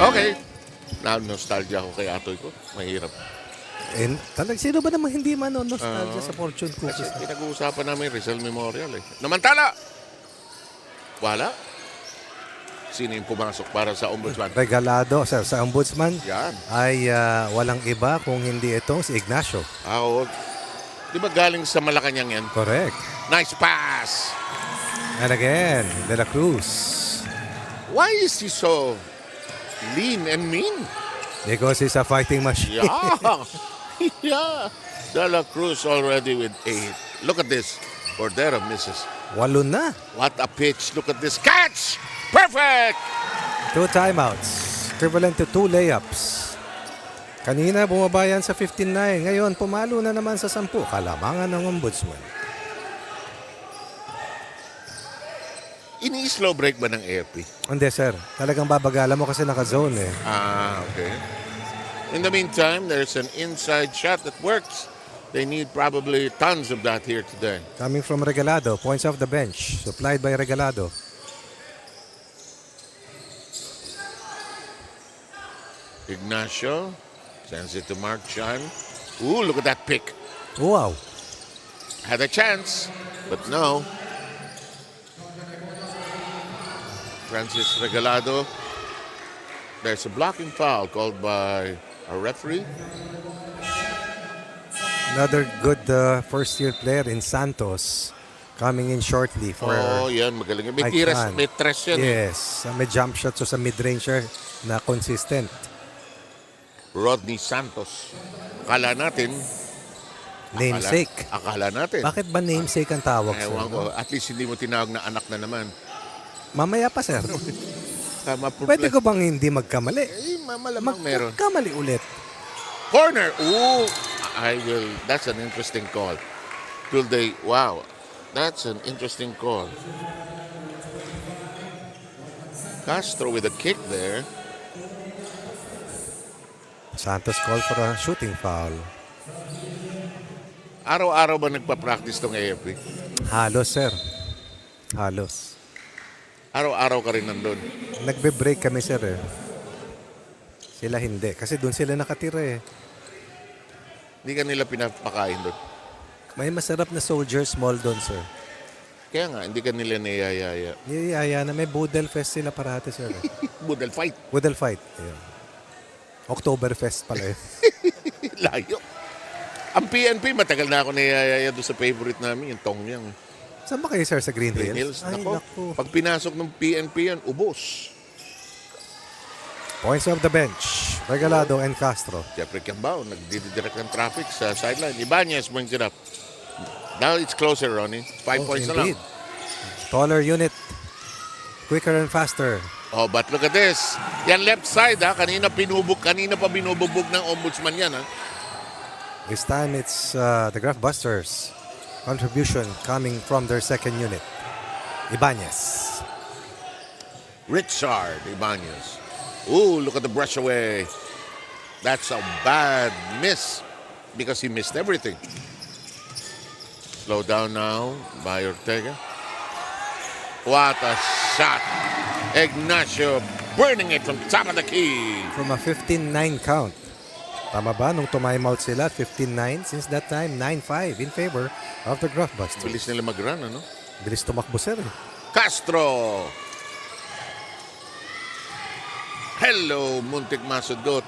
A: Okay. Na-nostalgia ako kay atoy ko. Mahirap.
B: And sino ba naman hindi man nostalgia sa Fortune
A: Kasi
B: Cookies?
A: pinag-uusapan namin Rizal Memorial eh. Namantala! Wala. Sino yung pumasok para sa Ombudsman?
B: Regalado sa Ombudsman
A: Yan.
B: ay walang iba kung hindi itong si Ignacio.
A: Oo. Di ba galing sa Malacanang yan?
B: Correct.
A: Nice pass!
B: And again, De La Cruz.
A: Why is he so lean and mean?
B: Because he's a fighting machine.
A: Yeah. Yeah. De La Cruz already with 8. Look at this. Cordero misses.
B: 8 na.
A: What a pitch. Look at this catch. Perfect!
B: 2 timeouts. Equivalent to 2 layups. Kanina bumaba yan sa 15-9. Ngayon pumalo na naman sa 10. Kalamangan ng Ombudsman.
A: Ini-slow break ba ng AFP?
B: Hindi sir. Talagang babagalan mo kasi naka-zone eh.
A: Okay. In the meantime, there's an inside shot that works They need probably tons of that here today.
B: Coming from Regalado, points off the bench, supplied by Regalado.
A: Ignacio sends it to Mark Chan. Ooh, look at that pick.
B: Wow.
A: Had a chance, but no. Francis Regalado. There's a blocking foul called by a referee.
B: Another good first-year player in Santos coming in shortly for
A: Oh, yan. Magaling. May tiras,
B: Icon.
A: may tres yan.
B: Yes, may jump shots o sa mid-ranger na consistent.
A: Rodney Santos. Akala natin.
B: Namesake.
A: Akala natin.
B: Bakit ba namesake ang tawag, sir?
A: Ewan ko. At least hindi mo tinawag na anak na naman.
B: Mamaya pa, sir.
A: Tama,
B: Pwede ko bang hindi magkamali?
A: malamang meron.
B: Magkamali ulit.
A: Corner. Ooh. I will. That's an interesting call. Will they? Wow. That's an interesting call. Castro with a kick there.
B: Santos call for a shooting foul.
A: Araw-araw ba nagpa-practice tong AFP?
B: Halos, sir. Halos.
A: Araw-araw ka rin nandun.
B: Nagbe-break kami, sir. Eh. Sila hindi. Kasi doon sila nakatira eh.
A: Hindi ka nila pinapakain doon.
B: May masarap na Soldiers Mall doon, sir.
A: Kaya nga, hindi ka nila niyayaya.
B: Yaya na may Budel Fest sila parati, sir.
A: Budal fight.
B: Budel Fight. Yeah. Oktoberfest pala yun.
A: Layo. Ang PNP, matagal na ako niyayaya doon sa favorite namin, yung Tongyang.
B: Saan ba kayo, sir, sa Green
A: Green
B: Hills?
A: Hills.
B: Ay,
A: Nako,
B: naku.
A: pag pinasok ng PNP yan, ubos.
B: Points of the bench. Regalado and Castro.
A: Jeffrey Cambao, nagdidirect ng traffic sa sideline. Ibanez brings it up. Now it's closer, Ronnie. 5 points na lang.
B: Indeed. Taller unit. Quicker and faster.
A: Oh, but look at this. Yan left side, ha. Kanina pa binububog ng Ombudsman yan, ha.
B: This time it's the Graftbusters. Contribution coming from their second unit. Ibanez.
A: Richard Ibanez. Ooh, look at the brush away. That's a bad miss because he missed everything. Slow down now by Ortega. What a shot. Ignacio burning it from top of the key.
B: From a 15-9 count. Tama ba nung tumimeout sila 15-9? Since that time, 9-5 in favor of the Graftbusters.
A: Bilis nila mag-run, ano?
B: Bilis tumakbo, sir.
A: Castro. Hello, Muntik Masudot.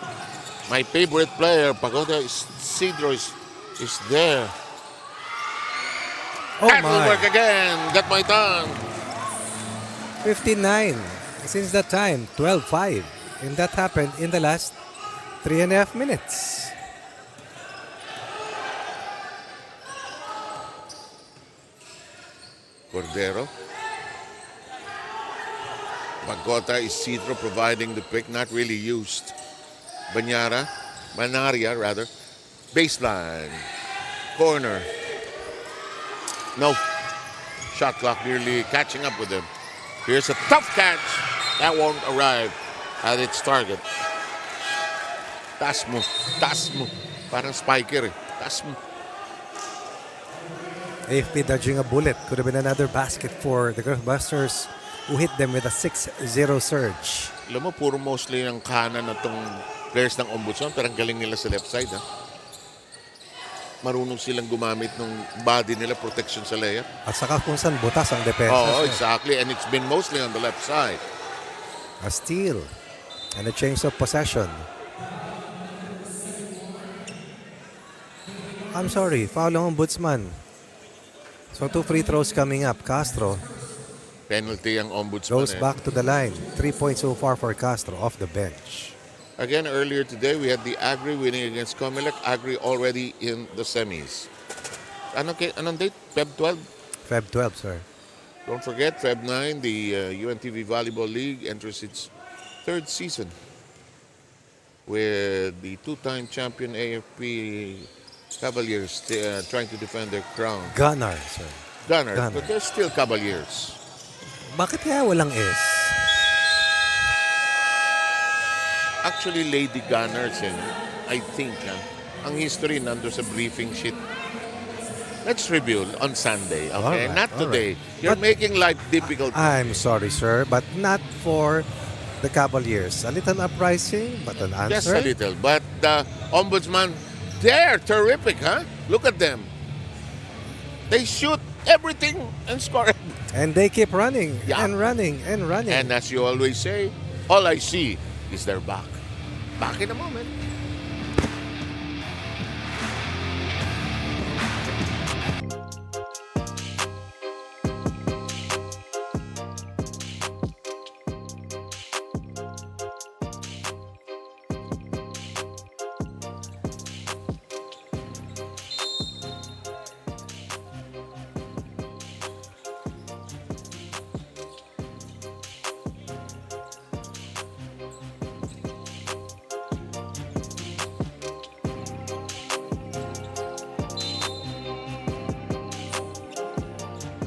A: My favorite player, Pagoda Isidro is there.
B: Oh
A: That will
B: my.
A: work again. Got my tongue.
B: 15-9. Since that time, 12-5. And that happened in the last 3.5 minutes.
A: Cordero. Pagota Isidro providing the pick, not really used. Manaria rather. Baseline. Corner. No. Shot clock nearly catching up with him. Here's a tough catch. That won't arrive at its target. Tas mo. Parang spiker eh. Tas mo.
B: AFP dodging a bullet. Could have been another basket for the Graftbusters, who hit them with a 6-0 surge.
A: Alam mo, puro mostly ng kanan na itong players ng Ombudsman, pero ang galing nila sa left side. Ha? Marunong silang gumamit ng body nila, protection sa layup.
B: At saka kung saan butas ang depensa.
A: Oh,
B: sir.
A: exactly. And it's been mostly on the left side.
B: A steal and a change of possession. I'm sorry, foul ang Ombudsman. So 2 free throws coming up. Castro
A: Penalty ang Ombudsman.
B: goes back to the line. 3 points so far for Castro off the bench.
A: Again, earlier today, we had the Agri winning against COMELEC. Agri already in the semis. Anong date? Feb 12?
B: Feb 12, sir.
A: Don't forget, Feb 9, the UNTV Volleyball League enters its 3rd season with the 2-time champion AFP Cavaliers trying to defend their crown.
B: Gunnar, sir.
A: Gunners,
B: Gunner.
A: but they're still Cavaliers.
B: Bakit kaya walang S?
A: Actually, Lady Gunners, I think, ang history nando sa briefing sheet Let's review on Sunday, okay?
B: All right,
A: Not
B: all
A: today.
B: right.
A: You're
B: But-
A: making life difficult.
B: I'm sorry, sir, but not for the Cavaliers. A little uprising, but an
A: Just
B: answer.
A: a little. But the Ombudsman, they're terrific, huh? Look at them. They shoot everything and score.
B: And they keep running
A: Yeah.
B: and running and running.
A: And as you always say, all I see is their back. Back in a moment.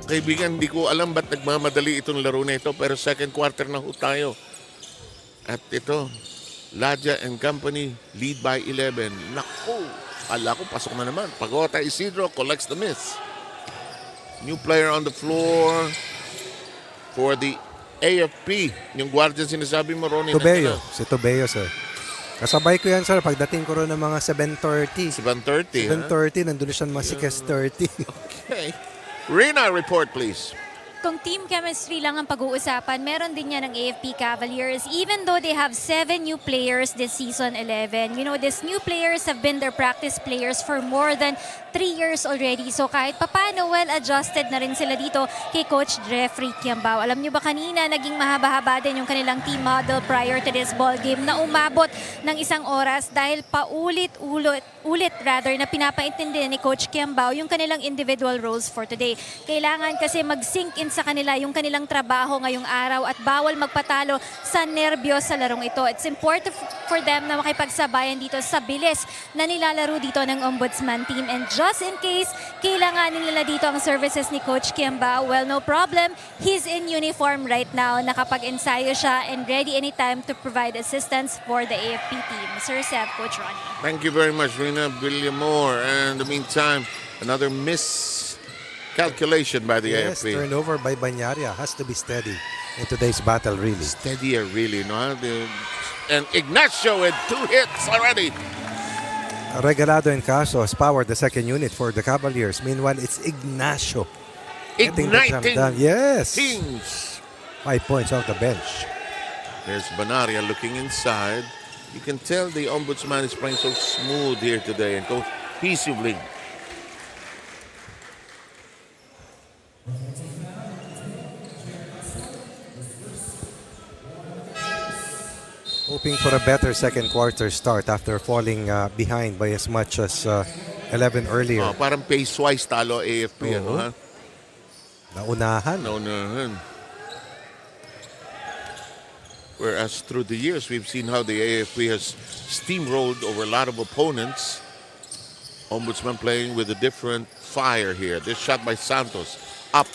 A: Kaibigan, hindi ko alam ba't nagmamadali itong laro na ito, pero second quarter na ho tayo. At ito, Ladja and Company lead by 11. Naku, ala ko pasok na naman. Pagota Isidro collects the miss. New player on the floor for the AFP. Yung guardian sinasabi mo, Ronnie.
B: Tobeo. Si Tobeo, sir. Kasabay ko yan, sir. Pagdating ko ron ng mga 7:30.
A: 7:30.
B: 7:30, nandun siya mga 6:30.
A: Okay. Rina, report please.
D: Kung team chemistry lang ang pag-uusapan, meron din yan ng AFP Cavaliers. Even though they have 7 new players this season 11. You know, these new players have been their practice players for more than 3 years already. So kahit papano, well-adjusted na rin sila dito kay Coach Jeffrey Kiambao. Alam nyo ba kanina, naging mahaba-haba din yung kanilang team model prior to this ball game na umabot ng 1 oras dahil paulit rather na pinapaintindihan ni Coach Kiambao yung kanilang individual roles for today. Kailangan kasi mag-sync in sa kanila yung kanilang trabaho ngayong araw at bawal magpatalo sa nerbiyos sa larong ito. It's important for them na makipagsabayan dito sa bilis na nilalaro dito ng Ombudsman team. And just in case kailanganin nila dito ang services ni Coach Kiambao, well, no problem. He's in uniform right now. Nakapag-ensayo siya and ready anytime to provide assistance for the AFP team. Sir Seth, Coach Ronnie.
A: Thank you very much, Rina Villamor. And in the meantime, another miscalculation by the
B: Yes,
A: AFP.
B: turnover by Banyaria has to be steady in today's battle, really.
A: Steadier, really, no? And Ignacio with 2 hits already.
B: Regalado and Caso has powered the second unit for the Cavaliers. Meanwhile, it's Ignacio getting the job
A: Igniting
B: done. Yes,
A: teams.
B: 5 points off the bench.
A: There's Banaria looking inside. You can tell the Ombudsman is playing so smooth here today and cohesively.
B: Hoping for a better second quarter start after falling behind by as much as 11 earlier.
A: Parang pace-wise talo AFP, ano
B: Oo.
A: ha?
B: Naunahan.
A: Naunahan. Whereas through the years, we've seen how the AFP has steamrolled over a lot of opponents. Ombudsman playing with a different fire here. This shot by Santos. Up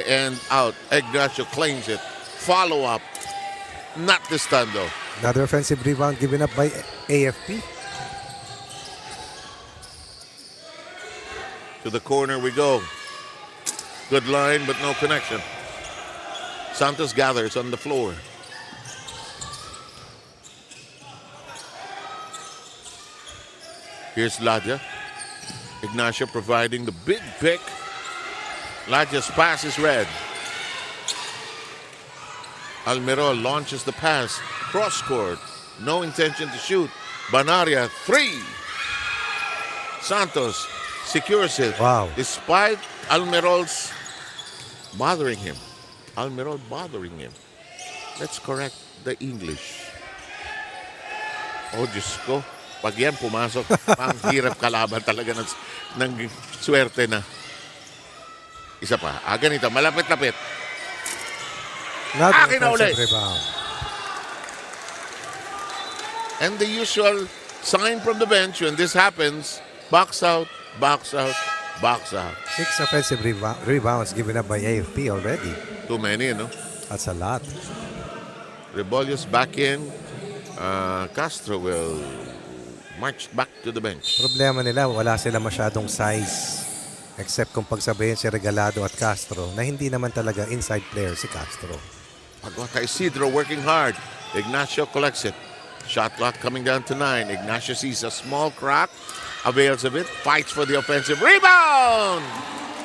A: and out. Ignacio claims it. Follow up. Not this time though.
B: Another offensive rebound given up by AFP.
A: To the corner we go. Good line, but no connection. Santos gathers on the floor. Here's Ladja. Ignacio providing the big pick. Ladja's pass is read. Almirol launches the pass. Cross court. No intention to shoot. Banaria, 3. Santos secures it.
B: Wow.
A: Despite Almirol's bothering him. Almirol bothering him. Let's correct the English. Oh, Diyos ko. Pag yan pumasok, ang hirap kalaban talaga ng swerte na. Isa pa. Ganito. Malapit-lapit.
B: Another
A: Akin na ulit.
B: offensive rebound.
A: And the usual sign from the bench when this happens, box out, box out, box out.
B: 6 offensive rebounds given up by AFP already.
A: Too many, no?
B: That's a lot.
A: Rebolius back in. Castro will march back to the bench.
B: Problema nila, wala sila masyadong size Except kung pagsabihin si Regalado at Castro na hindi naman talaga inside player si Castro.
A: Aguata Isidro working hard. Ignacio collects it. Shot clock coming down to 9. Ignacio sees a small crack, avails of it, fights for the offensive rebound.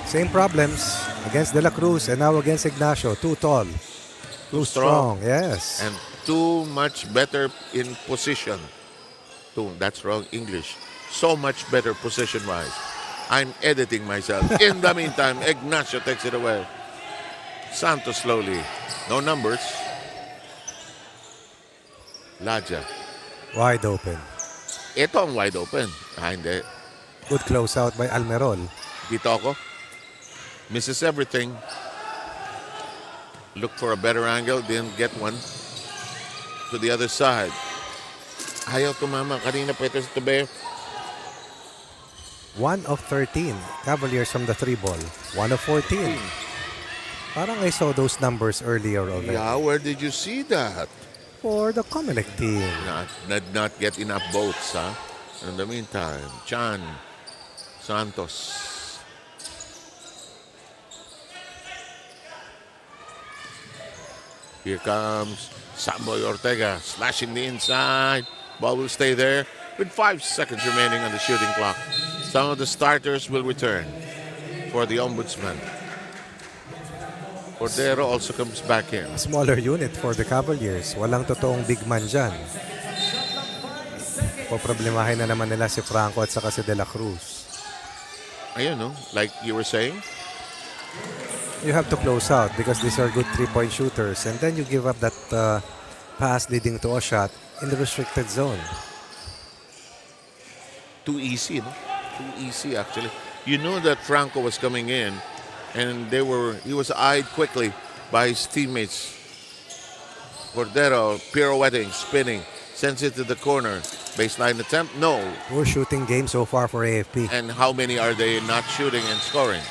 B: Same problems against De La Cruz and now against Ignacio. Too tall. Too strong. Yes.
A: And too much better in position. That's wrong English. So much better position-wise. I'm editing myself. In the meantime, Ignacio takes it away. Santos slowly. No numbers. Laja.
B: Wide open.
A: Ito ang wide open. Hindi.
B: Good close out by Almerol.
A: Dito ako. Misses everything. Look for a better angle. Didn't get one. To the other side. Ayaw tumama. Kanina pa ito sa tabi.
B: 1 of 13. Cavaliers from the 3 ball. 1 of 14. Parang I saw those numbers earlier already.
A: Yeah, where did you see that?
B: For the COMELEC team.
A: Did not get enough votes, huh? In the meantime, Chan, Santos. Here comes Samboy Ortega, slashing the inside. Ball will stay there with 5 seconds remaining on the shooting clock. Some of the starters will return for the Ombudsman. Cordero also comes back in.
B: Smaller unit for the Cavaliers. Walang totoong big man dyan. Poproblemahin na naman nila si Franco at saka si De La Cruz.
A: Ayun, no? Like you were saying?
B: You have to close out because these are good 3-point shooters and then you give up that pass leading to a shot in the restricted zone.
A: Too easy, no? Too easy, actually. You know that Franco was coming in and he was eyed quickly by his teammates. Cordero pirouetting, spinning, sends it to the corner. Baseline attempt, no.
B: Poor shooting game so far for AFP.
A: And how many are they not shooting and scoring?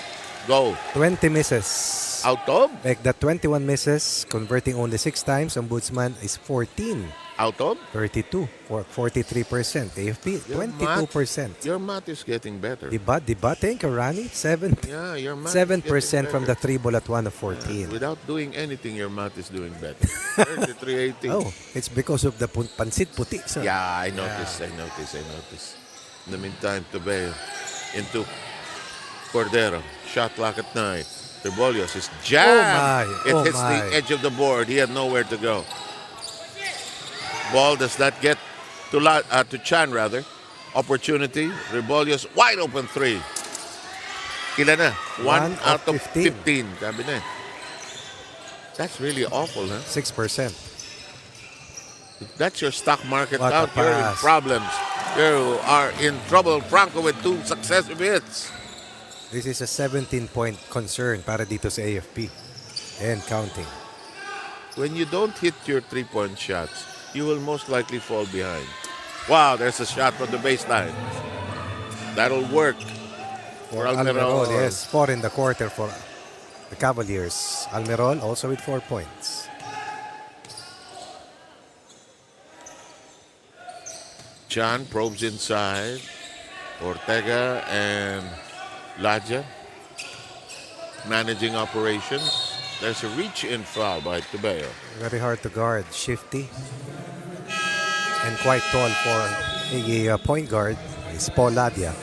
A: Go.
B: 20 misses.
A: Out of?
B: Like that 21 misses, converting only 6 times. Ombudsman is 14.
A: Out of?
B: 32 for 43%. AFP, 22%.
A: Your math is getting better.
B: Diba? Thank you, Rani. 7%
A: Yeah, your math is
B: 7%
A: getting
B: from the
A: better.
B: 3 ball at 1 of 14.
A: Without doing anything, your math is doing better. 33-18.
B: Oh, it's because of the pansit puti, sir.
A: Yeah, I noticed. In the meantime, Tobeo into Cordero. Shot clock at 9. Rebolios is jammed. It hits the edge of the board. He had nowhere to go. Ball does not get to Chan, rather. Opportunity. Rebolios, wide open 3. Ilan na? 1 out of 15. Sabi na. That's really awful, huh?
B: 6%.
A: That's your stock market
B: What a
A: out. You're in
B: pass.
A: problems. You are in trouble. Franco with 2 successive hits.
B: This is a 17-point concern para dito sa AFP. And counting.
A: When you don't hit your 3-point shots, you will most likely fall behind. Wow, there's a shot from the baseline. That'll work for
B: Almerol,
A: Almerol.
B: yes. 4 in the quarter for the Cavaliers. Almerol also with 4 points.
A: Chan probes inside. Ortega and Laja managing operations. There's a reach-in foul by Tobeo.
B: Very hard to guard. Shifty. And quite tall for a point guard is Paul Ladia.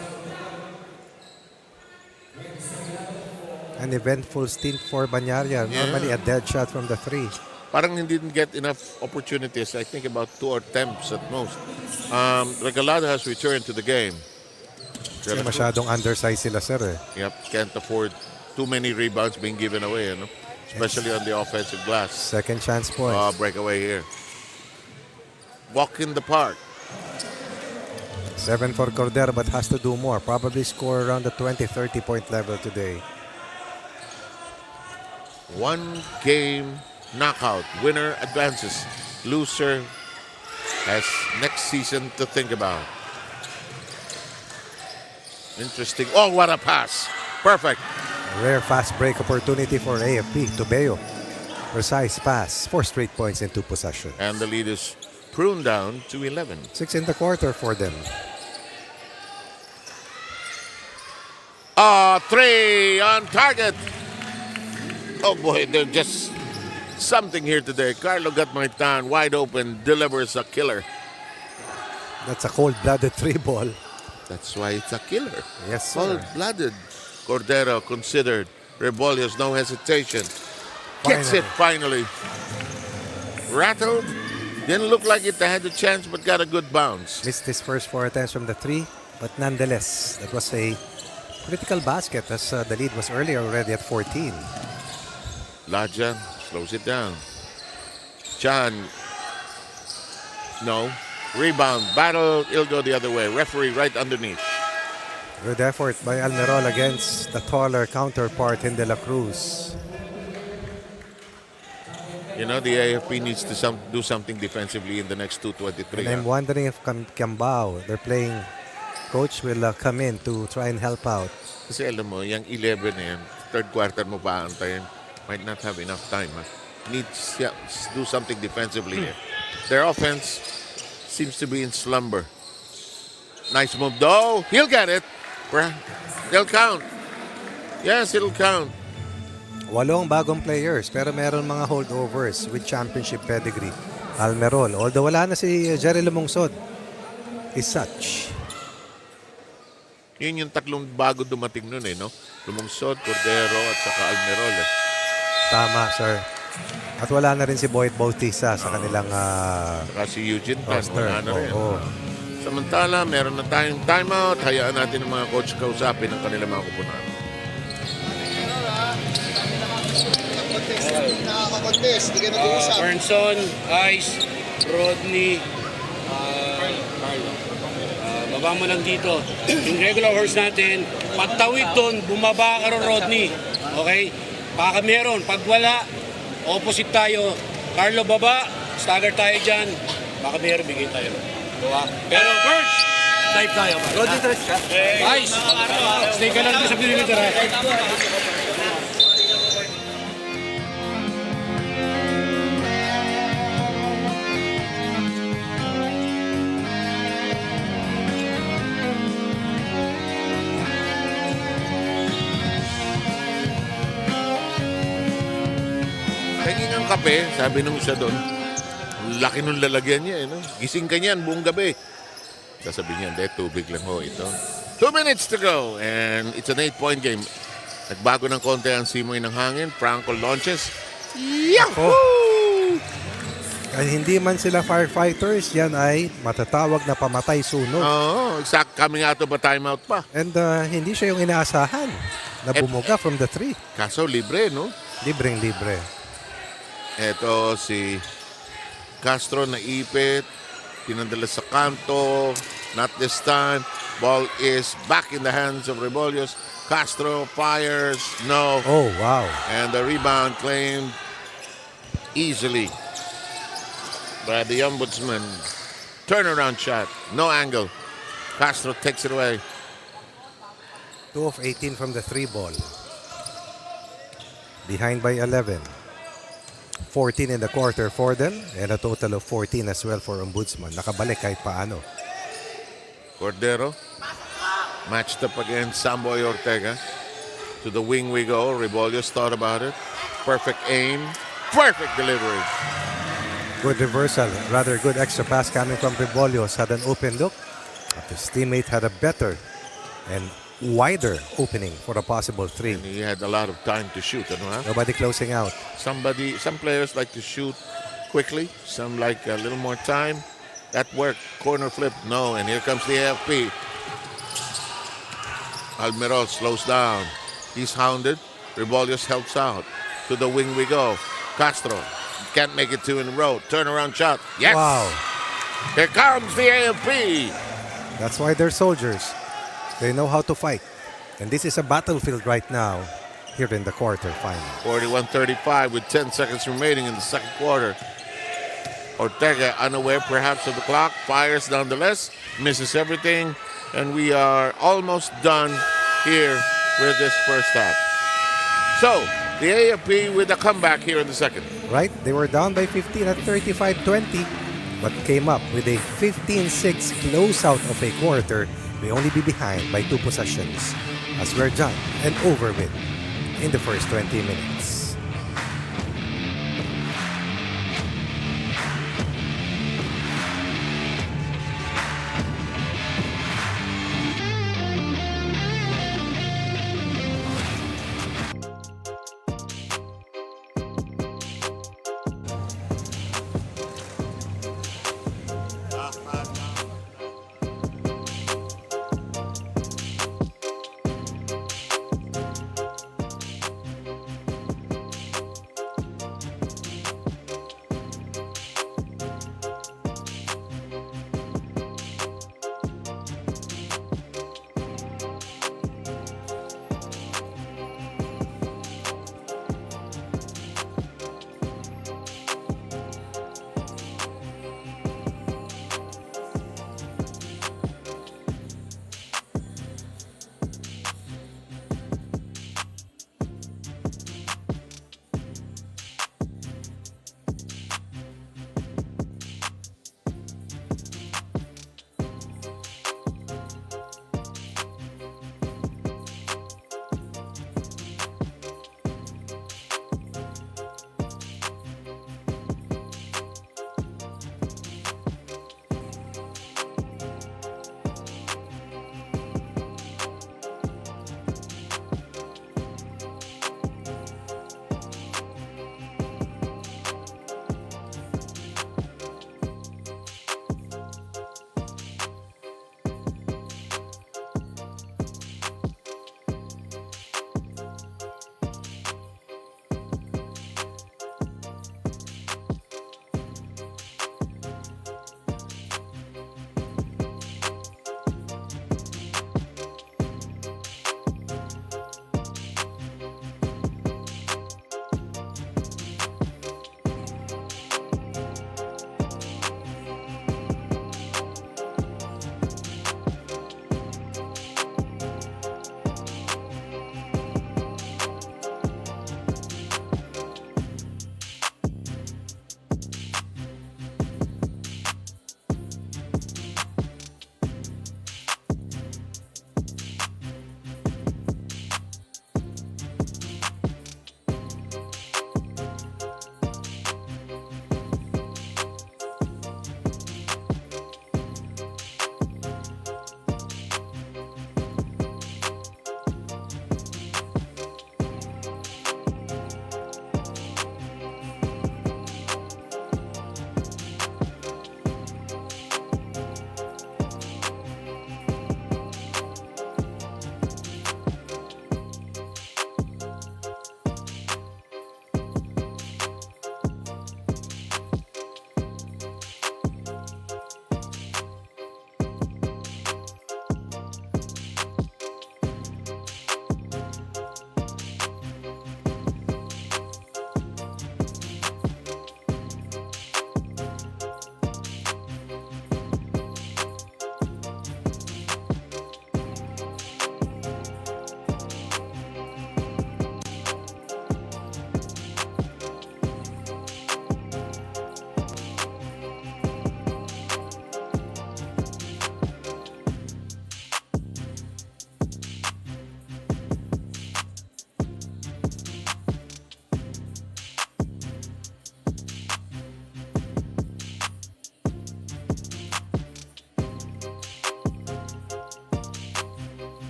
B: An eventful stint for Banyaria. Normally a dead shot from the 3.
A: Parang didn't get enough opportunities. I think about 2 attempts at most. Regalado has returned to the game.
B: Kasi masyadong undersized sila, sir.
A: Yep, can't afford too many rebounds being given away, you know? Especially on the offensive glass.
B: Second chance points.
A: Breakaway here. Walk in the park.
B: 7 for Cordero but has to do more. Probably score around the 20-30 point level today.
A: 1 game knockout. Winner advances. Loser has next season to think about. Interesting. Oh, what a pass. Perfect.
B: A rare fast break opportunity for AFP. Tobeo. Precise pass. 4 straight points in 2 possessions.
A: And the lead is pruned down to 11.
B: 6 in the quarter for them.
A: three on target. Oh boy, there's just something here today. Carlo Gatmaitan, wide open, delivers a killer.
B: That's a cold-blooded 3-ball.
A: That's why it's a killer.
B: Yes, sir.
A: Cold-blooded. Cordero considered. Rebolios, no hesitation. Gets it finally. Rattled. Didn't look like it had a chance, but got a good bounce.
B: Missed his first 4 attempts from the 3, but nonetheless, that was a critical basket as the lead was earlier already at 14.
A: Lajan slows it down. Chan. No. Rebound. Battle. It'll go the other way. Referee right underneath.
B: Good effort by Almerol against the taller counterpart in De La Cruz.
A: You know, the AFP needs to do something defensively in the next 2:23.
B: And I'm wondering if Kiambao, their playing coach, will come in to try and help out.
A: Kasi alam mo, yung 11 na yan, third quarter mo pa antayin, might not have enough time. Needs to do something defensively here. Their offense seems to be in slumber. Nice move though. He'll get it. They'll count. Yes, it'll count.
B: 8 bagong players pero meron mga holdovers with championship pedigree. Almerol, although wala na si Jerry Lumungsod, is such.
A: Yun yung tatlong bago dumating nun no? Lumungsod, Cordero at saka Almerol.
B: Tama, sir. At wala na rin si Boyd Bautista sa kanilang
A: Saka si Eugene Tan,
B: roster.
A: wala na rin.
B: Oo.
A: Samantala, meron na tayong timeout. Hayaan natin ang mga coach kausapin ang kanilang mga kupunan.
E: Nakaka-contest, hindi ka nag-uusap.
H: Bernson, Ice, Rodney, baba mo lang dito. Yung regular horse natin, pagtawid doon, bumaba ka ron, Rodney. Okay? Baka meron. Pag wala, opposite tayo. Carlo baba, stagger tayo dyan. Baka meron, bigay tayo. Diba? Pero first, type tayo. Rodney, tres ka? Ice, stay ka lang sa perimeter.
A: Tingin ang kape, sabi nung isa doon. Ang laki nung lalagyan niya, no? Gising ka niyan buong gabi. Sasabihin niya, hindi, tubig lang ho ito. 2 minutes to go, and it's an 8-point game. Nagbago ng konti ang simoy ng hangin. Franco launches. Yahoo!
B: Ay, hindi man sila firefighters, yan ay matatawag na pamatay sunog.
A: Oo, exact. Coming out of a timeout pa.
B: And hindi siya yung inaasahan na bumuga from the 3.
A: Kaso libre, no?
B: Libreng-libre.
A: Eto si Castro na ipit, pinadala sa kanto, not this time. Ball is back in the hands of Rebolios. Castro fires, no.
B: Oh, wow.
A: And the rebound claimed easily by the Ombudsman. Turnaround shot, no angle. Castro takes it away.
B: 2 of 18 from the 3 ball. Behind by 11. 14 in the quarter for them and a total of 14 as well for Ombudsman. Nakabalik kahit paano.
A: Cordero matched up against Samboy Ortega. To the wing we go. Rebolios thought about it. Perfect aim. Perfect delivery.
B: Good reversal. Rather good extra pass coming from Rebolios. Had an open look. But his teammate had a better and wider opening for a possible 3.
A: And he had a lot of time to shoot.
B: Nobody closing out.
A: Some players like to shoot quickly. Some like a little more time. That worked. Corner flip. No. And here comes the AFP. Almerol slows down. He's hounded. Rebolios helps out. To the wing we go. Castro can't make it 2 in a row. Turnaround shot. Yes.
B: Wow.
A: Here comes the AFP.
B: That's why they're soldiers. They know how to fight. And this is a battlefield right now here in the quarterfinal.
A: 41-35 with 10 seconds remaining in the second quarter. Ortega, unaware perhaps of the clock, fires nonetheless, misses everything, and we are almost done here with this first half. So, the AFP with a comeback here in the second.
B: Right? They were down by 15 at 35-20, but came up with a 15-6 closeout of a quarter. May only be behind by 2 possessions. as we're done and over with in the first 20 minutes.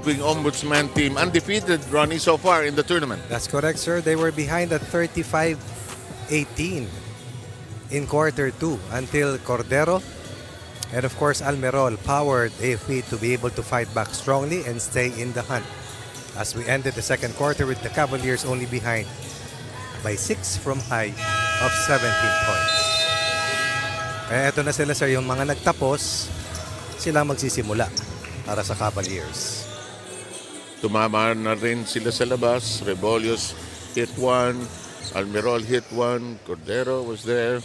A: helping Ombudsman team. Undefeated, Ronnie, so far in the tournament.
B: That's correct, sir. They were behind at 35-18 in quarter 2 until Cordero and of course Almerol powered AFP to be able to fight back strongly and stay in the hunt. As we ended the second quarter with the Cavaliers only behind by 6 from high of 17 points. Kaya eto na sila, sir, yung mga nagtapos, sila magsisimula para sa Cavaliers.
A: Tumama na rin sila sa labas. Rebolios hit one. Almerol hit one. Cordero was there.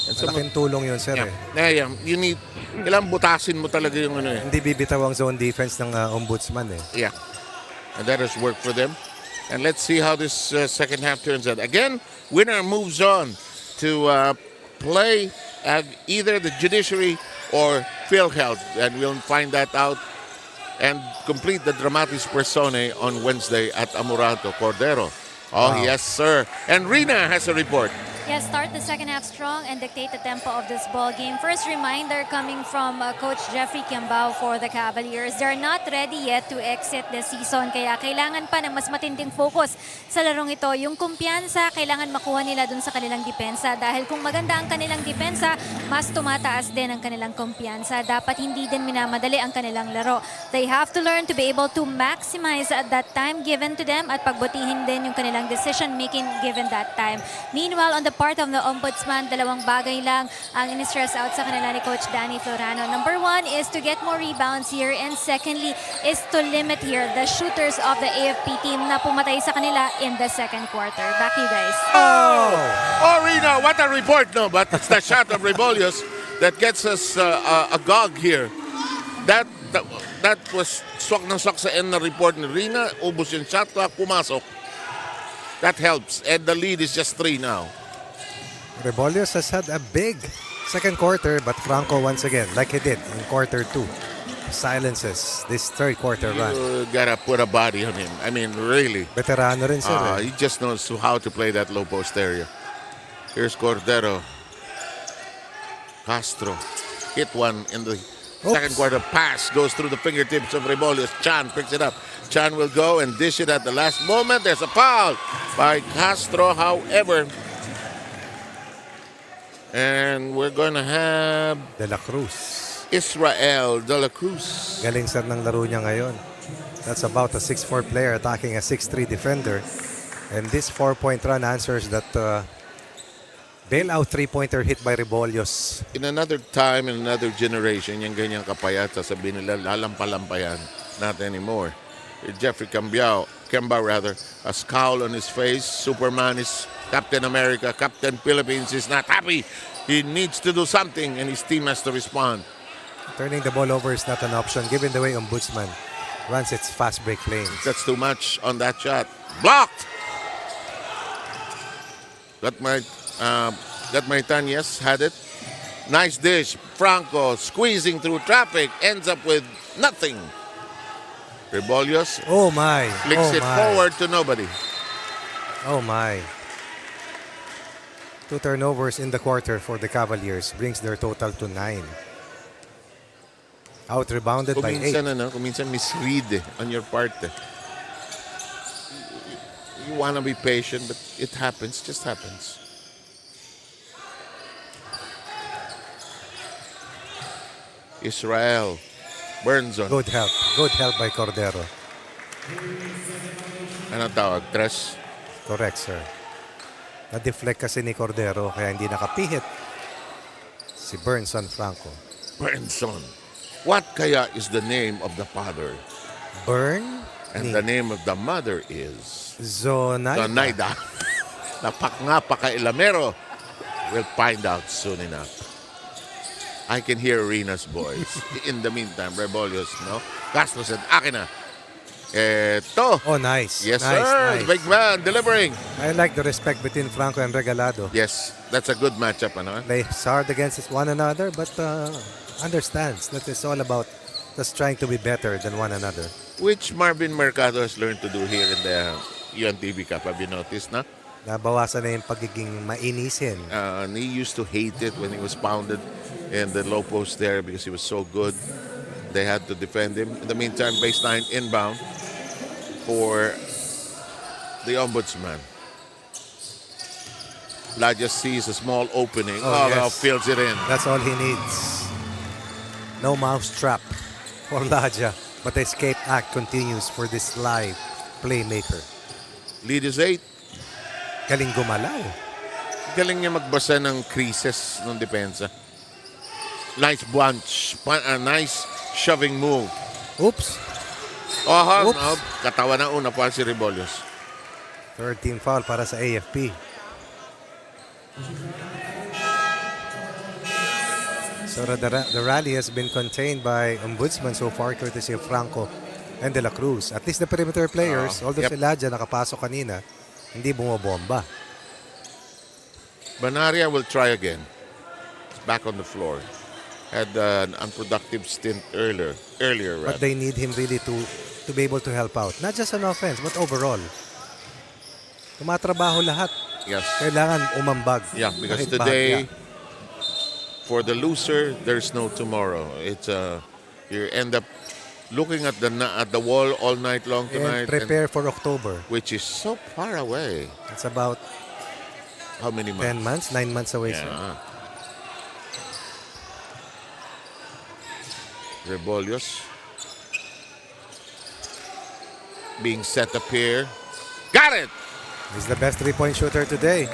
A: And
B: Malaking tulong yun, sir.
A: Yeah, you need, kailangan butasin mo talaga yung ano eh.
B: Hindi bibitaw ang zone defense ng Ombudsman eh.
A: Yeah. And that has worked for them. And let's see how this second half turns out. Again, winner moves on to play at either the judiciary or PhilHealth. And we'll find that out and complete the dramatis personae on Wednesday at Amurato, Cordero. Oh,
B: Wow.
A: yes, sir. And Rina has a report.
D: Yes, start the second half strong and dictate the tempo of this ball game. First reminder coming from Coach Jeffrey Kiambao for the Cavaliers. They're not ready yet to exit the season. Kaya kailangan pa ng mas matinding focus sa larong ito. Yung kumpiyansa, kailangan makuha nila dun sa kanilang depensa. Dahil kung maganda ang kanilang depensa, mas tumataas din ang kanilang kumpiyansa. Dapat hindi din minamadali ang kanilang laro. They have to learn to be able to maximize that time given to them at pagbutihin din yung kanilang decision making given that time. Meanwhile, on the part of the Ombudsman, dalawang bagay lang ang in-stress out sa kanila ni Coach Danny Florano. Number one is to get more rebounds here, and secondly is to limit here the shooters of the AFP team na pumatay sa kanila in the second quarter. Back to you guys.
A: Oh, Rina, what a report, no? But it's the shot of Rebolios that gets us agog here. That was swak na swak sa end na report ni Rina. Ubus yung shot clock, pumasok. That helps. And the lead is just 3 now.
B: Rebolios has had a big second quarter, but Franco once again, like he did in quarter 2, silences this third quarter run.
A: You gotta put a body on him. I mean, really.
B: Veterano rin, sir.
A: He just knows how to play that low post area. Here's Cordero. Castro hit one in the second quarter. Pass goes through the fingertips of Rebolios. Chan picks it up. Chan will go and dish it at the last moment. There's a foul by Castro, however. And we're gonna have
B: De La Cruz.
A: Israel De La Cruz.
B: Galing, sir, ng laro niya ngayon. That's about a 6'4 player attacking a 6'3 defender. And this 4-point run answers that bailout 3-pointer hit by Rebolios.
A: In another time, in another generation, yung ganyang kapayat, sasabihin nila, lalampalampayan. Not anymore. Jeffrey Kiambao, a scowl on his face. Superman is Captain America, Captain Philippines is not happy. He needs to do something, and his team has to respond.
B: Turning the ball over is not an option, given the way Ombudsman runs its fast break lanes.
A: That's too much on that shot. Blocked! Got my tan, yes, had it. Nice dish. Franco squeezing through traffic, ends up with nothing. Rebolios
B: Oh my.
A: flicks
B: Oh
A: it
B: my.
A: forward to nobody.
B: Oh my. 2 turnovers in the quarter for the Cavaliers brings their total to 9. Out rebounded by 8.
A: Kuminsan misread on your part. You want to be patient, but it happens, just happens. Israel burns on.
B: Good help by Cordero.
A: Ano tawag? Tres?
B: Correct, sir. Na-deflect kasi ni Cordero kaya hindi nakapihit si Burnson Franco.
A: Burnson. What kaya is the name of the father?
B: Burn
A: And the name of the mother is
B: Zonaida.
A: Zonaida. Napaka-ilamero. We'll find out soon enough. I can hear Rena's voice. In the meantime, Rebolios, no? Castro said, akin na. Eto.
B: Oh, nice.
A: Yes,
B: nice,
A: sir.
B: nice.
A: The big man delivering.
B: I like the respect between Franco and Regalado.
A: Yes, that's a good matchup, ano?
B: They hard against one another, but understands that it's all about just trying to be better than one another.
A: Which Marvin Mercado has learned to do here in the UNTV Cup. Have you noticed, na?
B: Nabawasan na yung pagiging mainisin.
A: And he used to hate it when he was pounded in the low post there because he was so good. They had to defend him. In the meantime, baseline inbound for the Ombudsman. La just sees a small opening.
B: Oh,
A: Now
B: yes.
A: fills it in.
B: That's all he needs. No mousetrap for Laja, but the escape act continues for this live playmaker.
A: Lead is 8.
B: Galing gumalaw.
A: Galing niya magbasa ng creases ng depensa. Nice bunch. Nice shoving move.
B: Oops.
A: Aha,
B: Oops.
A: no, katawa na una pa si Rebollos.
B: Third team foul para sa AFP. So the rally has been contained by Ombudsman so far, courtesy of Franco and De La Cruz. At least the perimeter players, although
A: Yep.
B: si Laja nakapasok kanina, hindi bumobomba.
A: Banaria will try again. He's back on the floor. Had an unproductive stint earlier.
B: But they need him really to be able to help out. Not just on offense, but overall. Tumatrabaho lahat.
A: Yes.
B: Kailangan umambag.
A: Yeah, because
B: Kahit
A: today,
B: bahagya.
A: for the loser, there's no tomorrow. It's you end up looking at the wall all night long tonight,
B: And prepare for October.
A: which is so far away.
B: It's about
A: How many
B: 10
A: months?
B: months, 9 months away. sir.
A: Yeah. Rebollos being set up here. Got it!
B: He's the best three-point shooter today.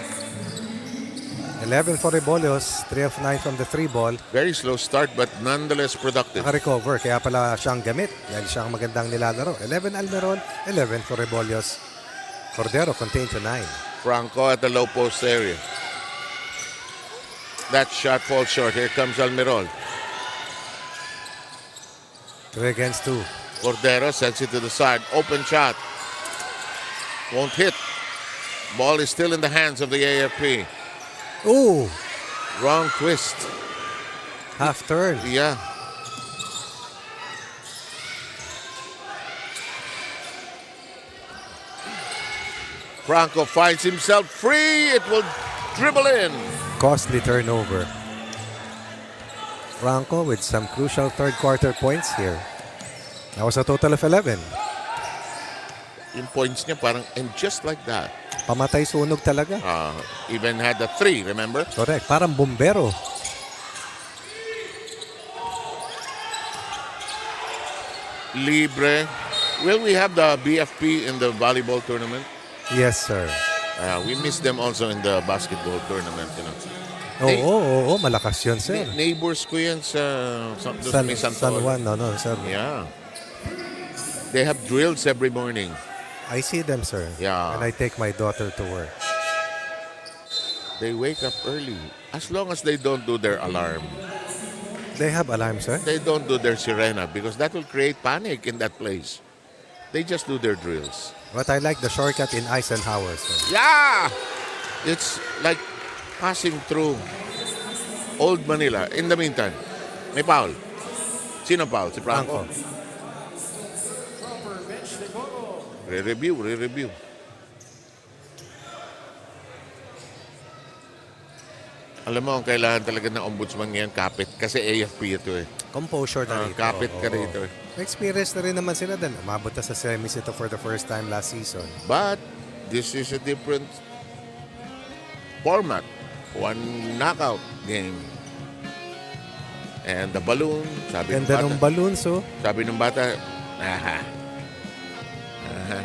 B: 11 for Rebollos, 3 of 9 from the 3 ball.
A: Very slow start but nonetheless productive.
B: Naka-recover, kaya pala siyang gamit. Dahil siyang magandang nilalaro. 11 Almeron, 11 for Rebollos. Cordero contained to 9.
A: Franco at the low post area. That shot falls short. Here comes Almirol.
B: 3 against 2.
A: Cordero sends it to the side. Open shot. Won't hit. Ball is still in the hands of the AFP.
B: Ooh,
A: Wrong twist.
B: half turn.
A: Yeah. Franco finds himself free. It will dribble in.
B: Costly turnover. Franco with some crucial third quarter points here. That was a total of 11.
A: Yung points niya parang, and just like that.
B: Pamatay sunog talaga.
A: Even had the 3, remember?
B: Correct. Parang bumbero.
A: Libre. Will we have the BFP in the volleyball tournament?
B: Yes, sir.
A: We missed them also in the basketball tournament, you know.
B: Oo, malakas yun, sir.
A: Neighbors ko yan sa may
B: San
A: Santo.
B: Juan, no, sir.
A: Yeah. They have drills every morning.
B: I see them, sir.
A: Yeah.
B: And I take my daughter to work.
A: They wake up early. As long as they don't do their alarm.
B: They have alarm, sir?
A: They don't do their sirena because that will create panic in that place. They just do their drills.
B: But I like the shortcut in Eisenhower, sir.
A: Yeah! It's like passing through Old Manila. In the meantime, may foul. Sino foul? Si Franco. Re-review. Alam mo, ang kailangan talaga ng ombudsman ngayon, kapit. Kasi AFP ito eh.
B: Composure na rito.
A: Kapit ka
B: Oo.
A: rito eh.
B: Experience na rin naman sila din. Umabot na sa semis ito for the first time last season.
A: But, this is a different format. One knockout game. And the balloon, sabi ng
B: Ganda
A: bata.
B: ng balloons, oh.
A: Sabi ng bata,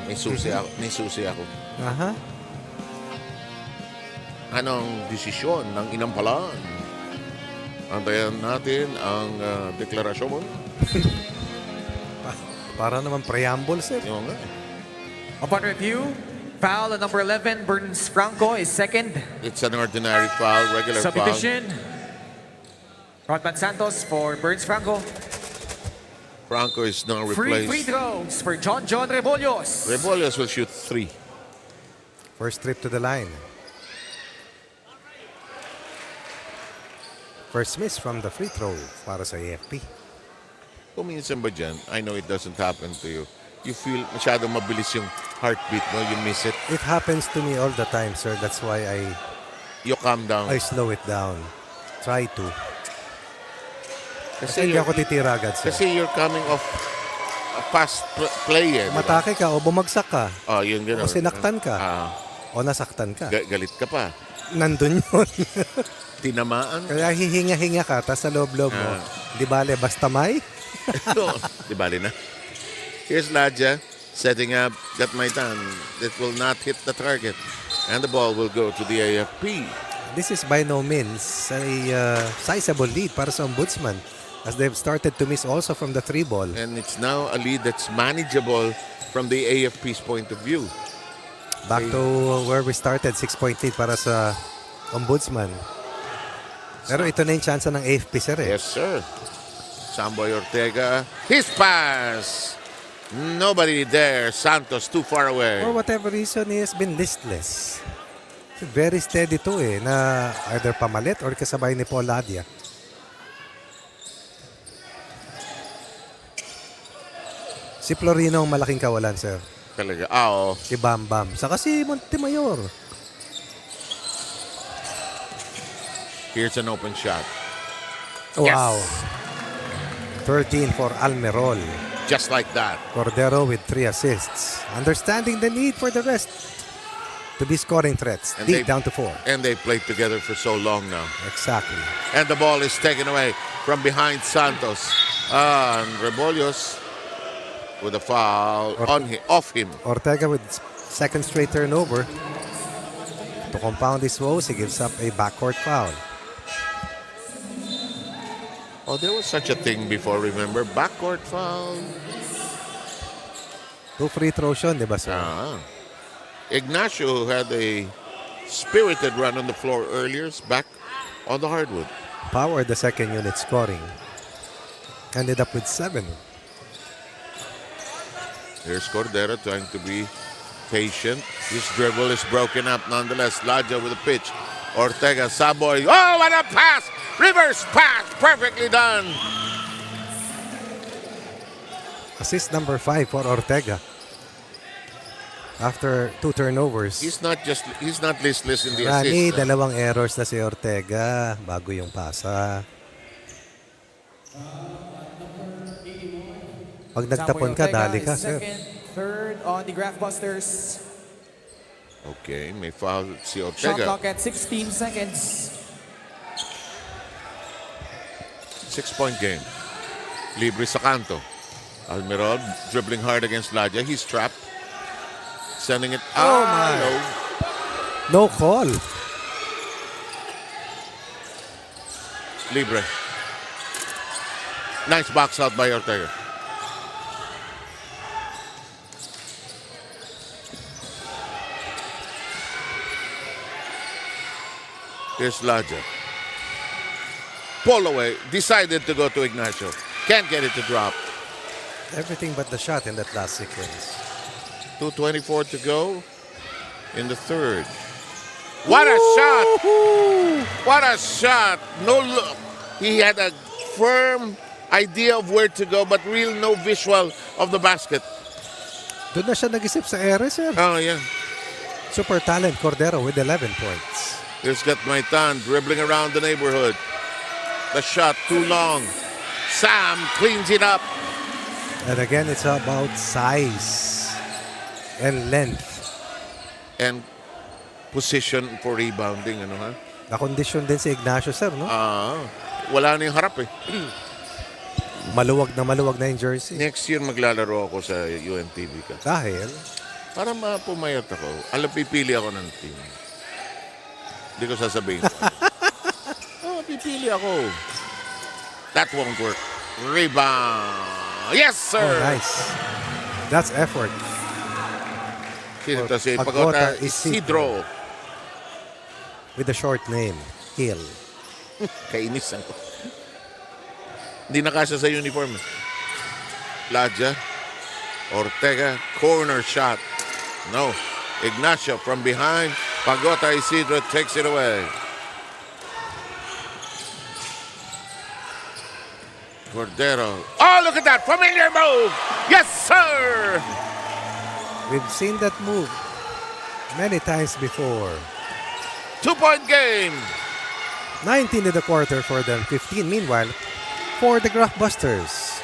A: may susi ako.
B: Aha.
A: Anong desisyon ng inampalaan? Antayan natin ang deklarasyon mo.
B: Para naman preamble, sir.
A: Yung nga.
C: Upon review, foul on number 11, Burns Franco is second.
A: It's an ordinary foul, regular foul.
C: Substitution, Rodman Santos for Burns Franco.
A: Franco is now
C: Free
A: replaced.
C: throws for John Rebollos.
A: Rebollos will shoot 3.
B: First trip to the line. First miss from the free throw para sa AFP.
A: Kung minsan ba dyan, I know it doesn't happen to you. You feel masyadong mabilis yung heartbeat mo, you miss it.
B: It happens to me all the time, sir. That's why
A: You calm down.
B: I slow it down. Try to. Kasi hindi ako titira agad, sir.
A: Kasi you're coming off a fast play eh. di ba?
B: Matake ka o bumagsak ka.
A: Oh, yun gano'n.
B: O sinaktan ka.
A: Ah,
B: O nasaktan ka.
A: galit ka pa.
B: Nandun yun.
A: Tinamaan.
B: Kaya hihinga-hinga ka, tapos sa loob-loob mo, di bale, basta may.
A: Di bali na. Here's Ladja setting up Gat Maitan. That will not hit the target. And the ball will go to the AFP.
B: This is by no means a sizable lead para sa Ombudsman as they've started to miss also from the 3-ball.
A: And it's now a lead that's manageable from the AFP's point of view.
B: Back to where we started, 6-point lead para sa Ombudsman. Pero ito na yung chance ng AFP, sir.
A: Yes, sir. Samboy Ortega. His pass. Nobody there. Santos too far away.
B: For whatever reason, he has been listless. Very steady to na either pamalit or kasabay ni Paul Ladia. Si Florino ang malaking kawalan, sir.
A: Talaga. Oo.
B: Si Bam Bam. Saka si Montemayor.
A: Here's an open shot.
B: Wow. 13 for Almerol.
A: Just like that.
B: Cordero with 3 assists. Understanding the need for the rest to be scoring threats.
A: And
B: Deep down to 4.
A: And they played together for so long now.
B: Exactly.
A: And the ball is taken away from behind Santos. And Rebollos with a foul off him.
B: Ortega with second straight turnover. To compound his woes, he gives up a backcourt foul.
A: Oh, there was such a thing before, remember? Backcourt foul.
B: 2 free throws yun, di ba, sir?
A: Ignacio had a spirited run on the floor earlier, back on the hardwood.
B: Powered the second unit scoring. Ended up with 7.
A: Here's Cordero trying to be patient. His dribble is broken up nonetheless. Ladja with a pitch. Ortega, Saboy. Oh, what a pass! Reverse pass! Perfectly done!
B: Assist number 5 for Ortega. After 2 turnovers.
A: He's not listless in the
B: Rani,
A: assist.
B: dalawang errors na si Ortega bago yung pasa. Pag nagtapon ka, dali ka, sir.
C: Second, third on the Graftbusters.
A: Okay, may foul si
C: Shot
A: Ortega.
C: clock at 16 seconds.
A: 6-point game. Libre sa kanto. Almirón dribbling hard against Ladja. He's trapped. Sending it out.
B: Oh, my. No call.
A: Libre. Nice box out by Ortega. Here's Ladja. Pull away. Decided to go to Ignacio. Can't get it to drop.
B: Everything but the shot in that last sequence.
A: 2:24 to go in the third. What a shot! What a shot! No look. He had a firm idea of where to go, but real no visual of the basket.
B: Doon na siya nag-isip sa ere, sir.
A: Oh, yeah.
B: Super talent Cordero with 11 points.
A: Here's got Maitan dribbling around the neighborhood. The shot too long. Sam cleans it up.
B: And again, it's about size and length.
A: And position for rebounding, ano ha?
B: Na-condition din si Ignacio, sir, no?
A: Wala na yung harap eh.
B: Maluwag na yung jersey.
A: Next year maglalaro ako sa UNTV ka.
B: Dahil,
A: Para mapumayat ako, pipili ako ng team. Hindi ko sasabihin ko. Pipili ako. That won't work. Rebound. Yes, sir!
B: oh, nice. That's effort.
A: Sino to si
B: Pagota
A: Pagota Isidro.
B: With the short name, Hill.
A: Kainisan ko. Hindi nakasya sa uniform. Ladja. Ortega. Corner shot. No. Ignacio from behind. Pagota Isidro takes it away. Cordero. Oh, look at that. Familiar move. Yes, sir.
B: We've seen that move many times before.
A: 2-point game.
B: 19 in the quarter for them, 15. Meanwhile, for the Graftbusters.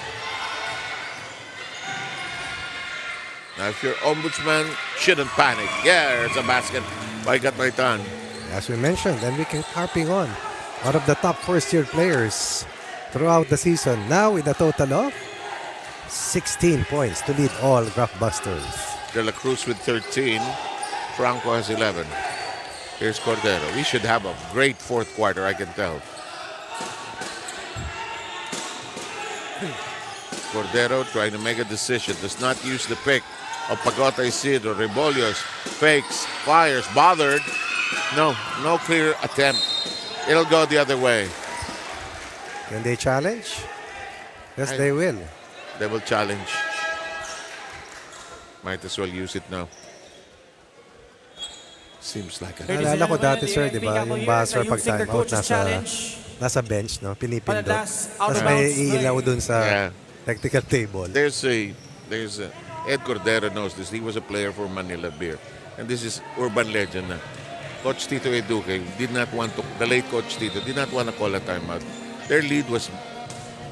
A: Now, if you're Ombudsman, shouldn't panic. Yeah, there's a basket by Gatmaitan.
B: As we mentioned, and we keep harping on, one of the top first-year players throughout the season. Now with a total of 16 points to lead all Graftbusters.
A: De La Cruz with 13. Franco has 11. Here's Cordero. We should have a great fourth quarter, I can tell. Cordero trying to make a decision. Does not use the pick of Pagota Isidro. Rebolios fakes, fires, bothered. No clear attempt. It'll go the other way.
B: Can they challenge? Yes, they will.
A: They will challenge. Might as well use it now. Seems like a...
B: Naalala ko dati, sir, di ba? Yung buzzer pag time out, nasa bench, no? Pinipindot. Tapos may ilaw dun sa technical table.
A: There's a Ed Cordero knows this. He was a player for Manila Beer. And this is urban legend na. Coach Tito Eduque did not want to, the late Coach Tito did not want to call a timeout. Their lead was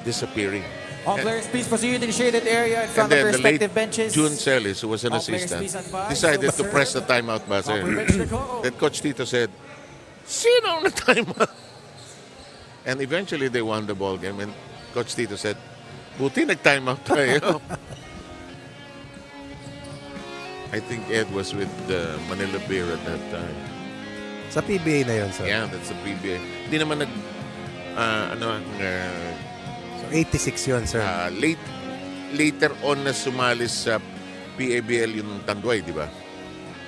A: disappearing.
C: All players, please proceed in the shaded area in front of
A: And
C: their
A: then the late
C: respective benches.
A: June Celis, who was an
C: All players,
A: assistant,
C: please advise.
A: decided to press the timeout buzzer. Then Coach Tito said, sino na timeout? And eventually they won the ball game. And Coach Tito said, buti nag-timeout tayo. I think Ed was with Manila Beer at that time.
B: Sa PBA na yun, sir.
A: Yeah, that's the PBA. Hindi naman
B: So 86 yun, sir.
A: later on na sumalis sa PABL yung Tanduay, di ba?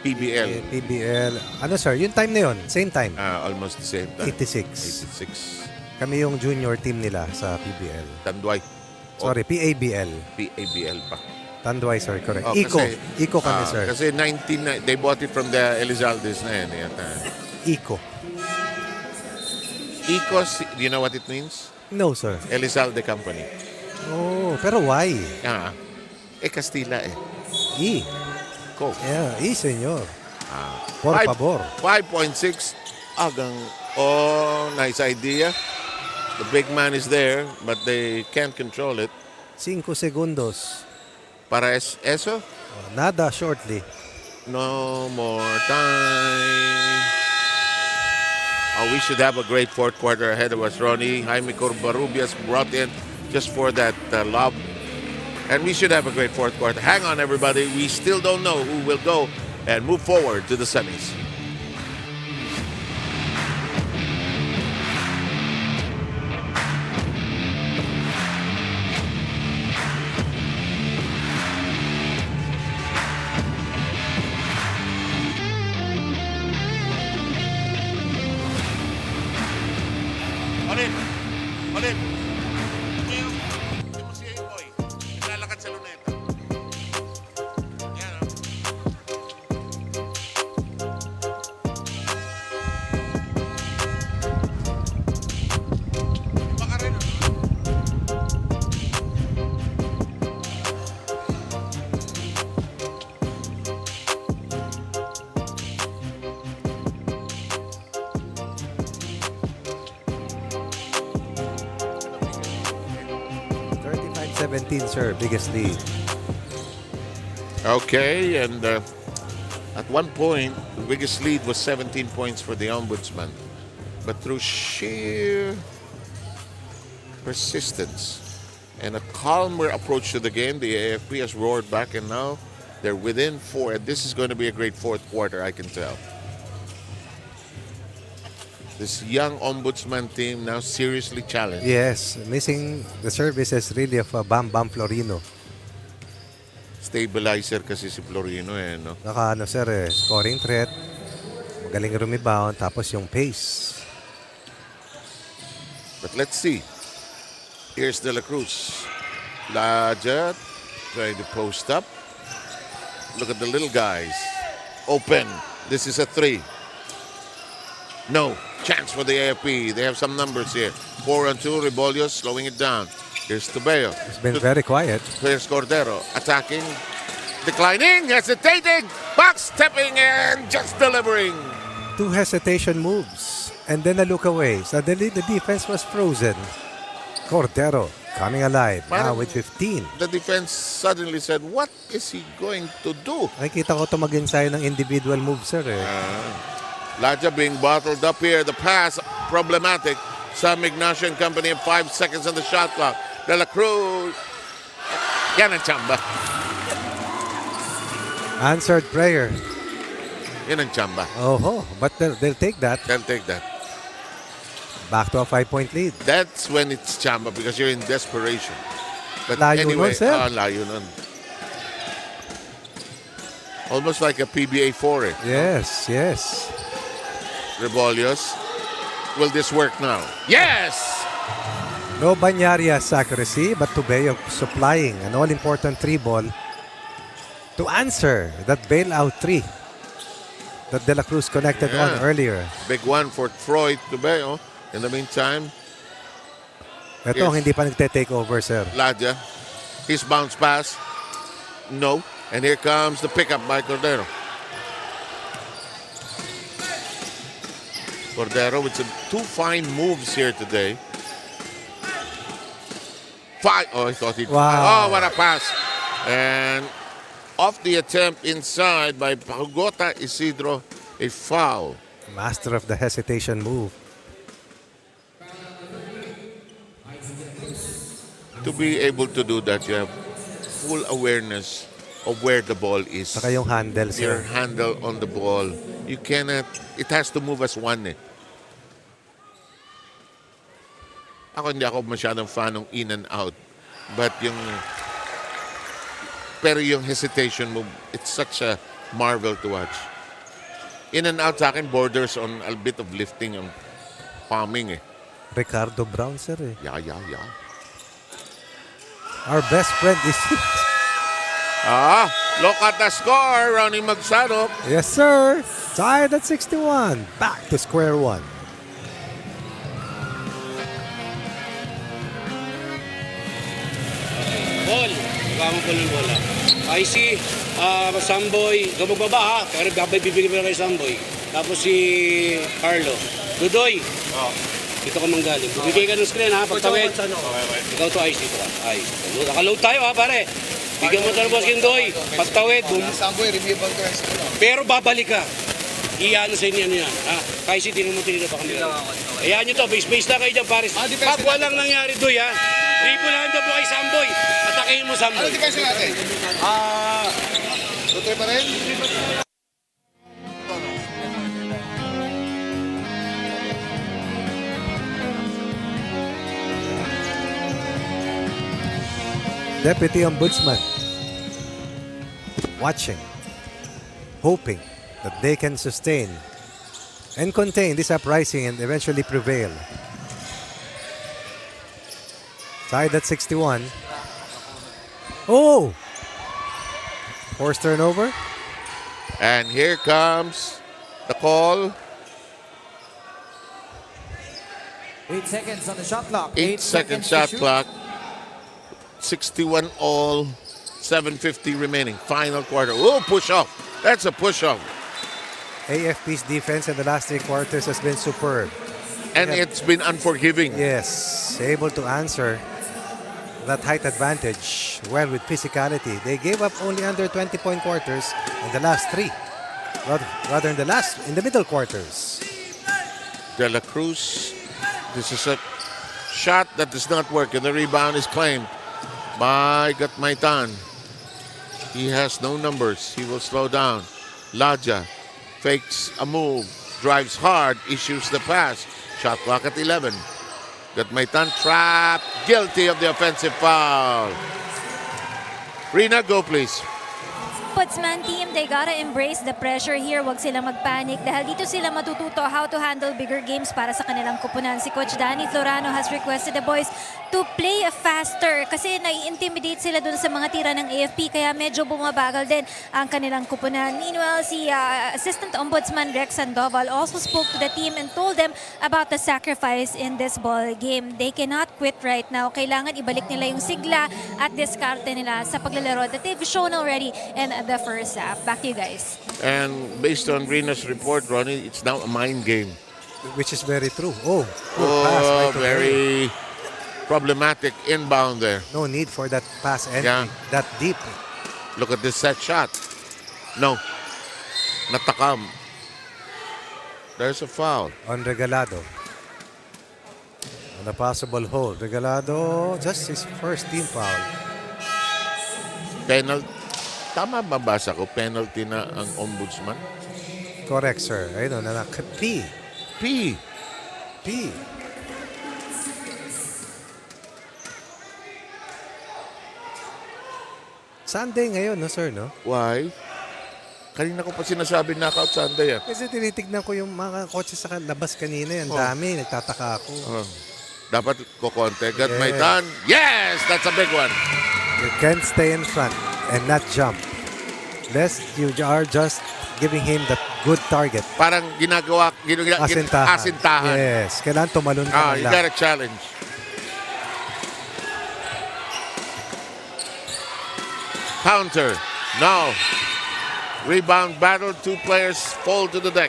A: PBL.
B: PBL. Ano, sir? Yung time na yun? Same time?
A: Almost the same time.
B: 86.
A: 86.
B: Kami yung junior team nila sa PBL.
A: Tanduay.
B: Sorry, PABL.
A: PABL pa.
B: Tanduay, sir. Correct.
A: Oh,
B: Eco kami, sir.
A: Kasi they bought it from the Elizaldes na yan.
B: Eco.
A: Ecos, do you know what it means?
B: No, sir.
A: Elizalde Company.
B: Oh, pero why?
A: Castilla eh.
B: E.
A: Coke.
B: Yeah, senyor. Por favor.
A: 5.6. Nice idea. The big man is there, but they can't control it.
B: 5 segundos.
A: Para eso?
B: Nada shortly.
A: No more time. We should have a great fourth quarter ahead of us, Ronnie. Jaime Corbarubias brought in just for that lob. And we should have a great fourth quarter. Hang on, everybody. We still don't know who will go and move forward to the semis. Ulit. Ito si Boy. Naglalakad sa luneta. Yan o. Baka rin o.
B: Sir, biggest lead.
A: Okay, and at one point, the biggest lead was 17 points for the Ombudsman. But through sheer persistence and a calmer approach to the game, the AFP has roared back, and now they're within 4. And this is going to be a great fourth quarter, I can tell. This young Ombudsman team now seriously challenged.
B: Yes, missing the services really of Bam Florino.
A: Stabilizer kasi si Florino no?
B: Sir, scoring threat, magaling rebound, tapos yung pace.
A: But let's see. Here's De La Cruz. Laja trying to post up. Look at the little guys. Open. This is a 3. No. Chance for the AFP. They have some numbers here. 4-2. Rebolios slowing it down. Here's Tubeo.
B: It's been very quiet.
A: Here's Cordero. Attacking. Declining. Hesitating. Back stepping and just delivering.
B: 2 hesitation moves. And then a look away. Suddenly the defense was frozen. Cordero coming alive now
A: Parang-
B: with 15.
A: The defense suddenly said, what is he going to do?
B: Nakikita ko ito mag-ensayo ng individual move, sir.
A: Laja being bottled up here. The pass, problematic. Sam Ignacio and company of 5 seconds on the shot clock. De La Cruz. Yan ang chamba.
B: Answered prayer.
A: Yan ang chamba.
B: Oh, but they'll take that.
A: They'll take that.
B: Back to a 5-point lead.
A: That's when it's chamba because you're in desperation. But
B: Layo
A: anyway,
B: nun, sir.
A: layo nun. Almost like a PBA 4 eh.
B: Yes, yes.
A: Rebolios. Will this work now? Yes!
B: No Banyarias accuracy, but Tubeo supplying an all-important 3-ball to answer that bailout 3 that De La Cruz connected on earlier.
A: Big one for Troy Tubeo. In the meantime,
B: Ito ang hindi pa nagte-take over, sir.
A: Laja, his bounce pass. No. And here comes the pickup by Cordero. Cordero with some 2 fine moves here today. Oh, I thought he'd...
B: Wow.
A: Oh, what a pass. And off the attempt inside by Pagota Isidro, a foul.
B: Master of the hesitation move.
A: To be able to do that, you have full awareness of where the ball is.
B: Saka yung handle,
A: Your
B: sir.
A: handle on the ball. You cannot, it has to move as one eh. Hindi ako masyadong fan ng in and out. But pero yung hesitation move, it's such a marvel to watch. In and out sa akin borders on a bit of lifting and palming eh.
B: Ricardo Brown, sir.
A: Yeah.
B: Our best friend is...
A: Look at the score. Ronnie Magsanop.
B: Yes, sir. Tied at 61. Back to square one.
H: Ball. Gamang ko ng bola. IC, Samboy, magbaba ha, pero bibigyan mo na kay Samboy. Tapos si Carlo. Dudoy. Dito ka manggaling. Bibigay ka ng screen ha, pagtawid. Ikaw to IC to ha. Nakaload tayo ha pare. Bigyan mo ito ng boss Kindoy. Pagtawid.
E: Samboy, review ball ko.
H: Pero babalik ka. Iyan sa inyo yan. Kahit si tinong mo tinila pa kami. Ayan nyo to, base na kayo dyan, pares. Pag walang nangyari doy, ha? Tribulahan dyan po kay Samboy. Atakein mo, Samboy.
E: Ano depensa natin? Tutoy pa rin?
B: Deputy Ombudsman watching, hoping that they can sustain and contain this uprising and eventually prevail. Tied at 61. Oh! Forced turnover.
A: And here comes the call.
C: 8 seconds on the shot clock.
A: 8-second
C: to
A: shot
C: shoot.
A: clock. 61 all. 7:50 remaining. Final quarter. Oh, push off. That's a push off.
B: AFP's defense in the last 3 quarters has been superb.
A: And it's been unforgiving.
B: Yes, able to answer that height advantage well with physicality. They gave up only under 20-point quarters in the last 3. Rather in the middle quarters.
A: De La Cruz. This is a shot that does not work, and the rebound is claimed by Gatmaitan. He has no numbers. He will slow down. Laja fakes a move, drives hard, issues the pass. Shot clock at 11. Gatmaitan trapped, guilty of the offensive foul. Rina, go please.
D: Ombudsman team, they gotta embrace the pressure here. Huwag sila magpanic dahil dito sila matututo how to handle bigger games para sa kanilang kupunan. Si Coach Danny Florano has requested the boys to play faster kasi nai-intimidate sila dun sa mga tira ng AFP kaya medyo bumabagal din ang kanilang kupunan. Meanwhile, si Assistant Ombudsman Rex Sandoval also spoke to the team and told them about the sacrifice in this ball game. They cannot quit right now. Kailangan ibalik nila yung sigla at diskarte nila sa paglalaro that they've shown already in the first half. Back to you guys.
A: And based on Rina's report, Ronnie, it's now a mind game.
B: Which is very true. Oh, good pass by Tubeo.
A: Very problematic inbound there.
B: No need for that pass entry
A: Yeah.
B: that deep.
A: Look at this set shot. No. Natakam. There's a foul.
B: On Regalado. On a possible hold. Regalado, just his first team foul.
A: Penalty. Tama mabasa ko, penalty na ang Ombudsman.
B: Correct, sir. Ayun, P.
A: P.
B: P. Sunday ngayon, no, sir, no?
A: Why? Kanina ko pa sinasabi knockout Sunday.
B: Kasi tinitignan ko yung mga kotse sa labas kanina. Ang
A: Oh.
B: dami. Nagtataka ako.
A: Dapat kukonte. Got my
B: Yeah.
A: done. Yes! That's a big one.
B: You can't stay in front and not jump. Lest you are just giving him that good target.
A: Parang ginagawa,
B: Asintahan.
A: asintahan.
B: Yes. Kailangan tumalon ka man
A: You
B: lang.
A: got a challenge. Counter. No. Rebound battle. Two players fall to the deck.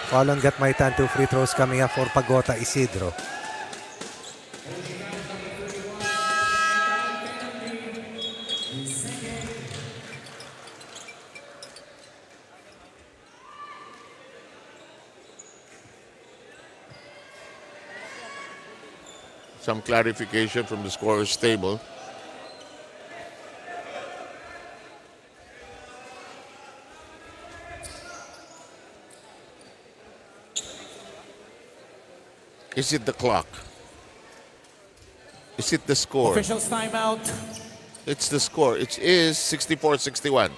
B: Foul on Gat Maitan. 2 free throws coming up for Pagota Isidro.
A: Some clarification from the scorer's table. Is it the clock? Is it the score?
C: Officials timeout.
A: It's the score. It is 64-61.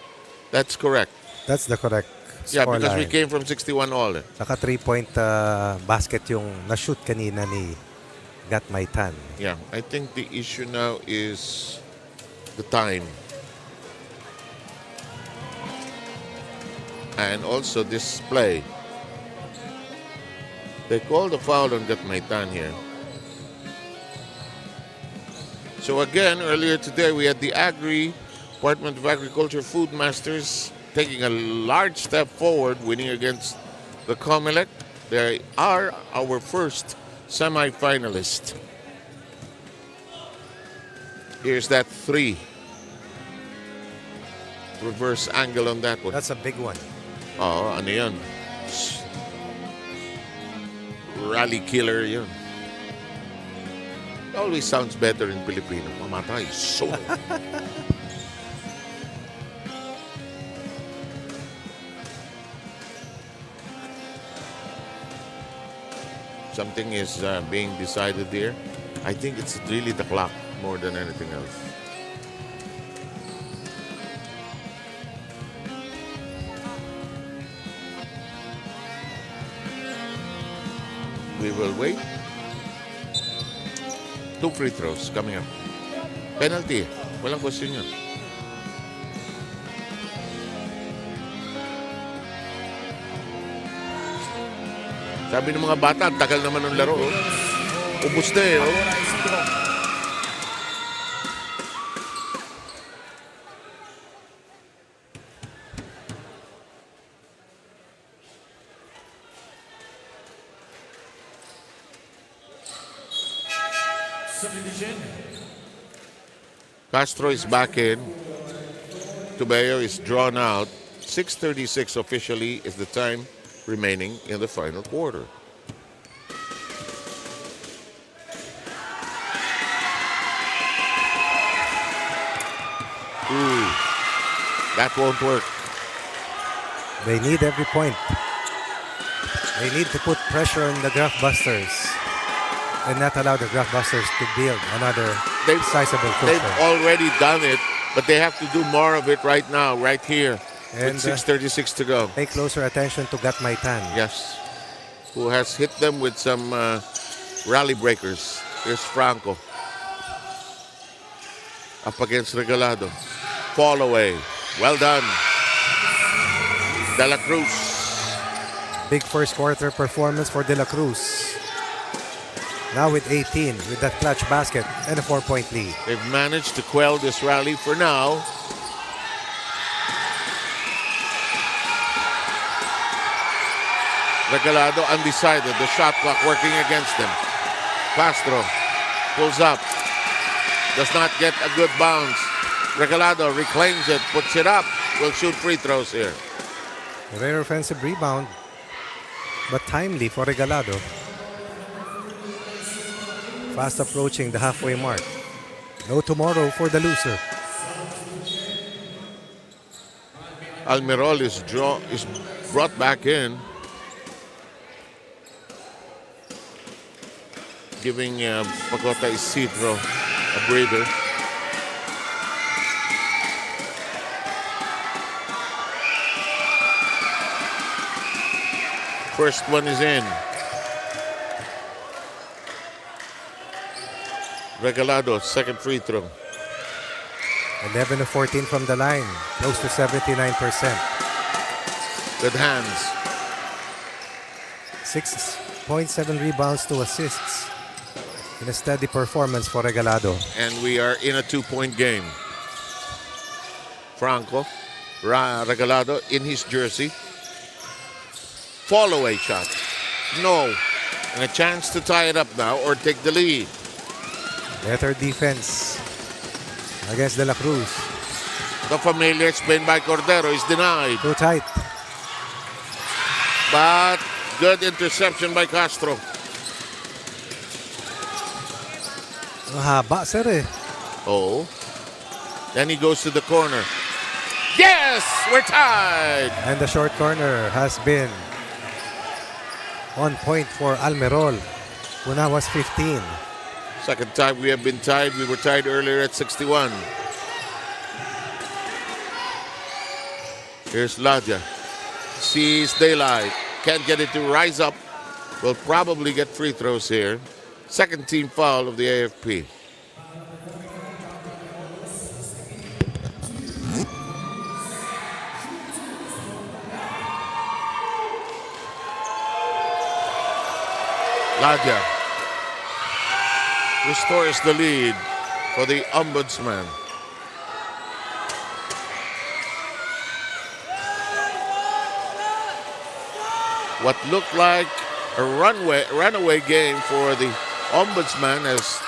A: That's correct.
B: That's the correct
A: Yeah,
B: score
A: because we
B: line.
A: came from 61 all.
B: Saka 3-point basket yung na-shoot kanina ni Gat Maitan.
A: Yeah, I think the issue now is the time. And also this play. They called a foul on Gat Maitan here. So again, earlier today we had the Department of Agriculture Food Masters taking a large step forward, winning against the COMELEC. They are our first semi-finalist. Here's that three. Reverse angle on that one.
B: That's a big one.
A: Oh, ano yun? Rally killer yun. Always sounds better in Filipino. Mamatay. So. Something is being decided there. I think it's really the clock more than anything else. We will wait. 2 free throws coming up. Penalty. Walang question yun. Sabi ng mga bata, ang tagal naman ng laro. Oh. Ubus na eh. Oh. Castro is back in. Tubeo is drawn out. 6:36 officially is the time remaining in the final quarter. Ooh, that won't work.
B: They need every point. They need to put pressure on the Graftbusters and not allow the Graftbusters to build another sizable
A: They've
B: cushion.
A: already done it, but they have to do more of it right now, right here.
B: And,
A: with 6:36 to go.
B: Pay closer attention to Gat Maitan.
A: Yes. Who has hit them with some rally breakers. Here's Franco. Up against Regalado. Fall away. Well done. De La Cruz.
B: Big first quarter performance for De La Cruz. Now with 18, with that clutch basket and a 4-point lead.
A: They've managed to quell this rally for now. Regalado undecided. The shot clock working against them. Castro pulls up. Does not get a good bounce. Regalado reclaims it, puts it up. Will shoot free throws here.
B: Rare offensive rebound, but timely for Regalado. Fast approaching the halfway mark. No tomorrow for the loser.
A: Almirol is brought back in, giving Pagota Isidro a breather. First one is in. Regalado, second free throw.
B: 11 of 14 from the line, close to 79%.
A: Good hands.
B: 6.7 rebounds, 2 assists. In a steady performance for Regalado.
A: And we are in a 2-point game. Franco, Regalado in his jersey. Fall away shot. No. And a chance to tie it up now or take the lead.
B: Better defense against De La Cruz.
A: The familiar spin by Cordero is denied.
B: Too tight.
A: But good interception by Castro.
B: Mahaba, sir eh.
A: Oh. Then he goes to the corner. Yes! We're tied!
B: And the short corner has been on point for Almirol, who now was 15.
A: Second time we have been tied. We were tied earlier at 61. Here's Ladja. Sees daylight. Can't get it to rise up. Will probably get free throws here. Second team foul of the AFP. Ladja restores the lead for the Ombudsman. What looked like a runaway game for the Ombudsman has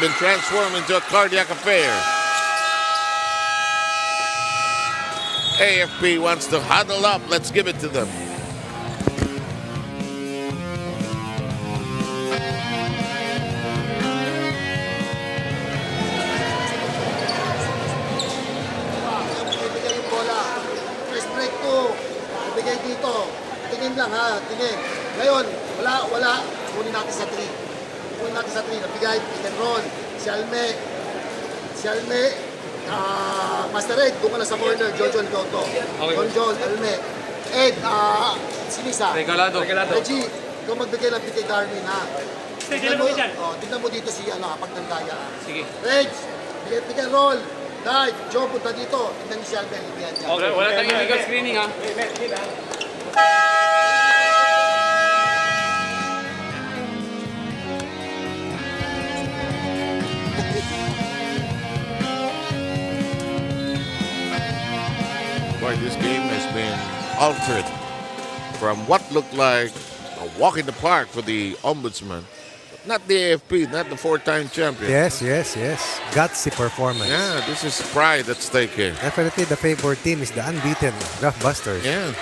A: been transformed into a cardiac affair. AFP wants to huddle up. Let's give it to them.
E: Lang ha, tingin. Ngayon, wala. Kunin natin sa 3. Nabigay, pick and roll. Si Alme, Master Ed, doon ka na sa corner. Jojo Toto. Jojo, Alme. Ed, Sinisa.
H: Regalado.
E: Reggie, ikaw magbigay ng pick kay Darwin ha. Tignan mo dito si pagtandaya.
H: Sige.
E: Reg, pick and roll. Guard, Joe, punta dito. Tignan niyo si Alme.
H: Okay, wala tayong illegal screening ha.
A: Boy, this game has been altered from what looked like a walk in the park for the Ombudsman. Not the AFP, not the 4-time champion.
B: Yes. Gutsy performance.
A: Yeah, this is pride at stake here.
B: Definitely the favored team is the unbeaten Graftbusters.
A: Yeah.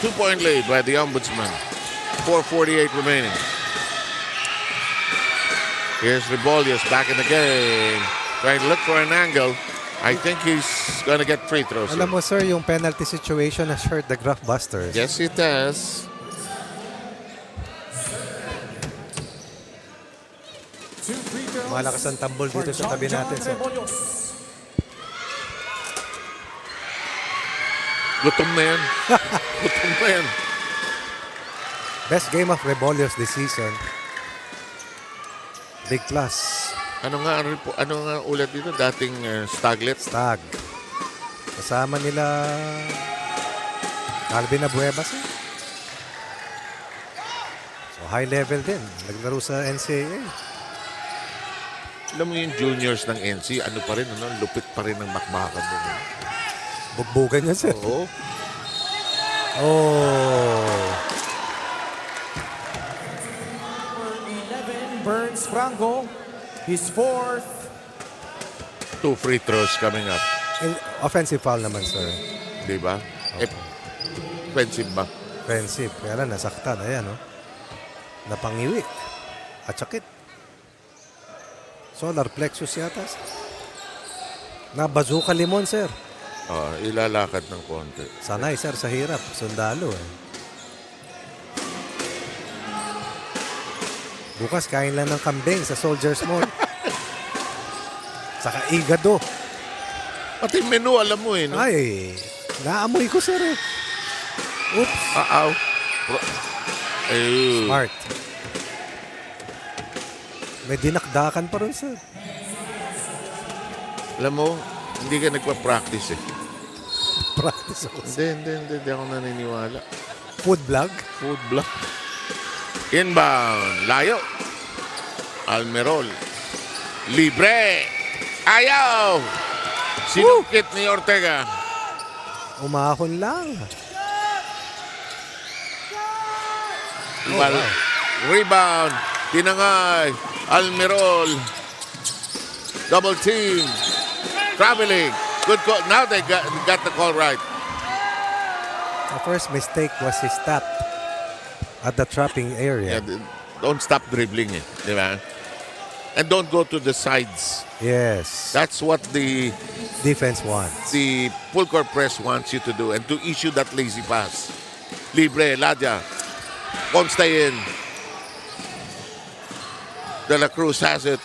A: 2-point lead by the Ombudsman. 4:48 remaining. Here's Rebolius back in the game. Trying to look for an angle. I think he's going to get free throws.
B: Alam mo, sir, yung penalty situation has hurt the Graftbusters.
A: Yes, it does.
B: Malakas ang tambol dito sa tabi natin, sir.
A: Gutom na yan. Gutom na yan.
B: Best game of Rebolios this season. Big plus.
A: Ano nga ulit dito? Dating Staglet?
B: Stag. Kasama nila Calvin Abuevas. So high level din. Naglaro sa NCAA.
A: Alam mo yung juniors ng NC, ano pa rin, lupit pa rin ng bakbakan doon.
B: Bugbugan yan, sir.
A: Oo.
B: Oh.
C: Franco, his fourth.
A: 2 free throws coming up.
B: And offensive foul naman, sir.
A: Di ba? Offensive ba?
B: Offensive. Kaya lang, nasaktan. Ayan, no? Napangiwi. At sakit. Solar plexus yata. Nabazuka limon, sir.
A: Ilalakad ng konti.
B: Sanay, sir, sa hirap. Sundalo, eh. Bukas, kain lang ng kambing sa Soldiers Mall. Saka igado.
A: Pati menu, alam mo eh. No?
B: Ay, naamoy ko, sir, eh. Oops.
A: Ayun.
B: Smart. May dinakdakan pa rin, sir.
A: Alam mo, hindi ka nagpa-practice eh.
B: Practice ako.
A: Hindi ako naniniwala.
B: Food vlog?
A: Food block. Inbound. Layo. Almerol. Libre. Ayaw. Sinukit ni Ortega.
B: Umahon lang.
A: Well, rebound. Tinangay. Almerol. Double team. Traveling. Good call. Now they got the call right.
B: The first mistake was he stopped at the trapping area.
A: Yeah, don't stop dribbling eh. Di ba? And don't go to the sides.
B: Yes.
A: That's what the
B: Defense wants.
A: full court press wants you to do and to issue that lazy pass. Libre, Ladja. Won't stay in. De La Cruz has it.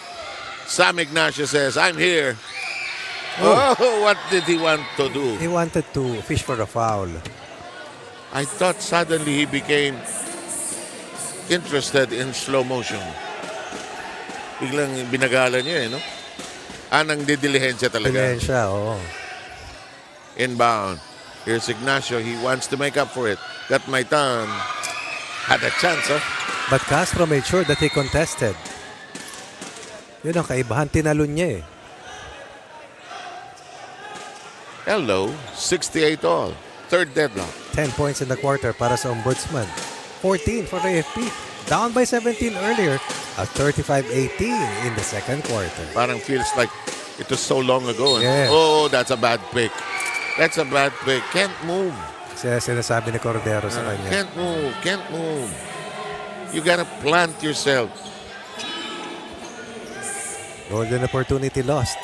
A: Sam Ignacio says, I'm here. Oh, what did he want to do?
B: He wanted to fish for a foul.
A: I thought suddenly he became interested in slow motion. Biglang binagalan niya eh, no? Nang didilihensya talaga.
B: Pilensya, oo.
A: Inbound. Here's Ignacio. He wants to make up for it. Got my turn. Had a chance, huh?
B: But Castro made sure that he contested. Yun ang kaibahan. Tinalon niya eh.
A: Hello. 68 all. Third deadlock.
B: 10 points in the quarter para sa Ombudsman. 14 for AFP. Down by 17 earlier at 35-18 in the second quarter.
A: Parang feels like it was so long ago.
B: Yeah.
A: Oh, that's a bad pick. That's a bad pick. Can't move.
B: Siya sinasabi ni Cordero sa kanya.
A: Can't move. Can't move. You gotta plant yourself.
B: Golden opportunity lost.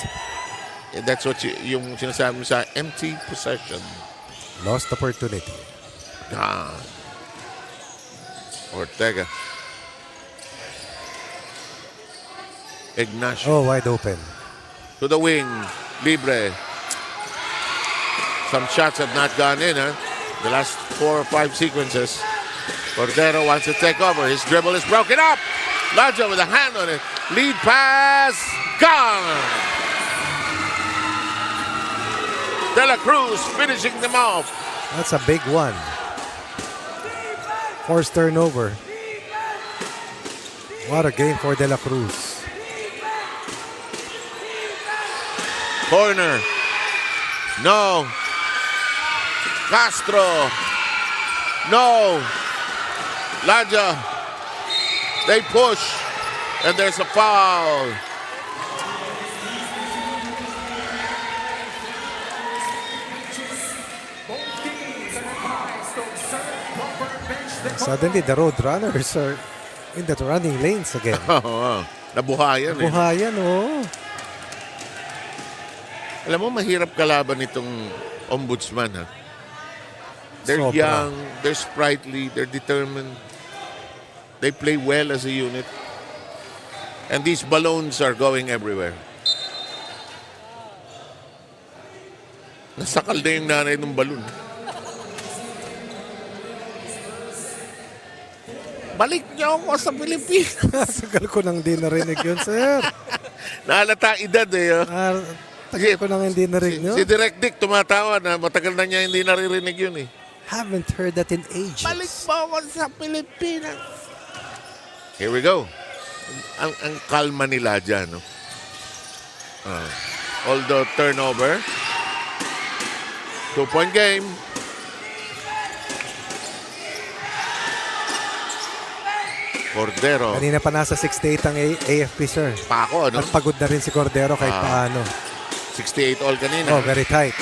A: That's what yung sinasabi mo sa empty possession.
B: Lost opportunity.
A: God. Ortega. Ignacio.
B: Oh, wide open.
A: To the wing. Libre. Some shots have not gone in, huh? The last 4 or 5 sequences. Cordero wants to take over. His dribble is broken up. Ladja with a hand on it. Lead pass. Gone. De La Cruz finishing them off.
B: That's a big one. Forced turnover. What a game for De La Cruz.
A: Corner. No. Castro. No. Ladja. They push. And there's a foul.
B: Suddenly, the road runners are in the running lanes again.
A: Nabuhayan eh.
B: Buhayan, oh.
A: Alam mo, mahirap kalaban itong Ombudsman, ha? They're
B: Sobra.
A: young, they're sprightly, they're determined. They play well as a unit. And these balloons are going everywhere. Nasakal na yung nanay ng balon. Balik niyo ako sa Pilipinas.
B: Tagal ko nang di narinig yun, sir.
A: Nahalata edad eh.
B: Tagal ko nang hindi narinig yun.
A: Si Direk Dick tumatawa na matagal na niya hindi naririnig yun eh.
B: Haven't heard that in ages.
A: Balik po ako sa Pilipinas. Here we go. Ang kalma nila dyan, no? Although turnover. 2-point game. Cordero.
B: Kanina pa nasa 68 ang AFP, sir.
A: Paco, ano?
B: At pagod na rin si Cordero kahit paano.
A: 68 all kanina.
B: Oh, very tight.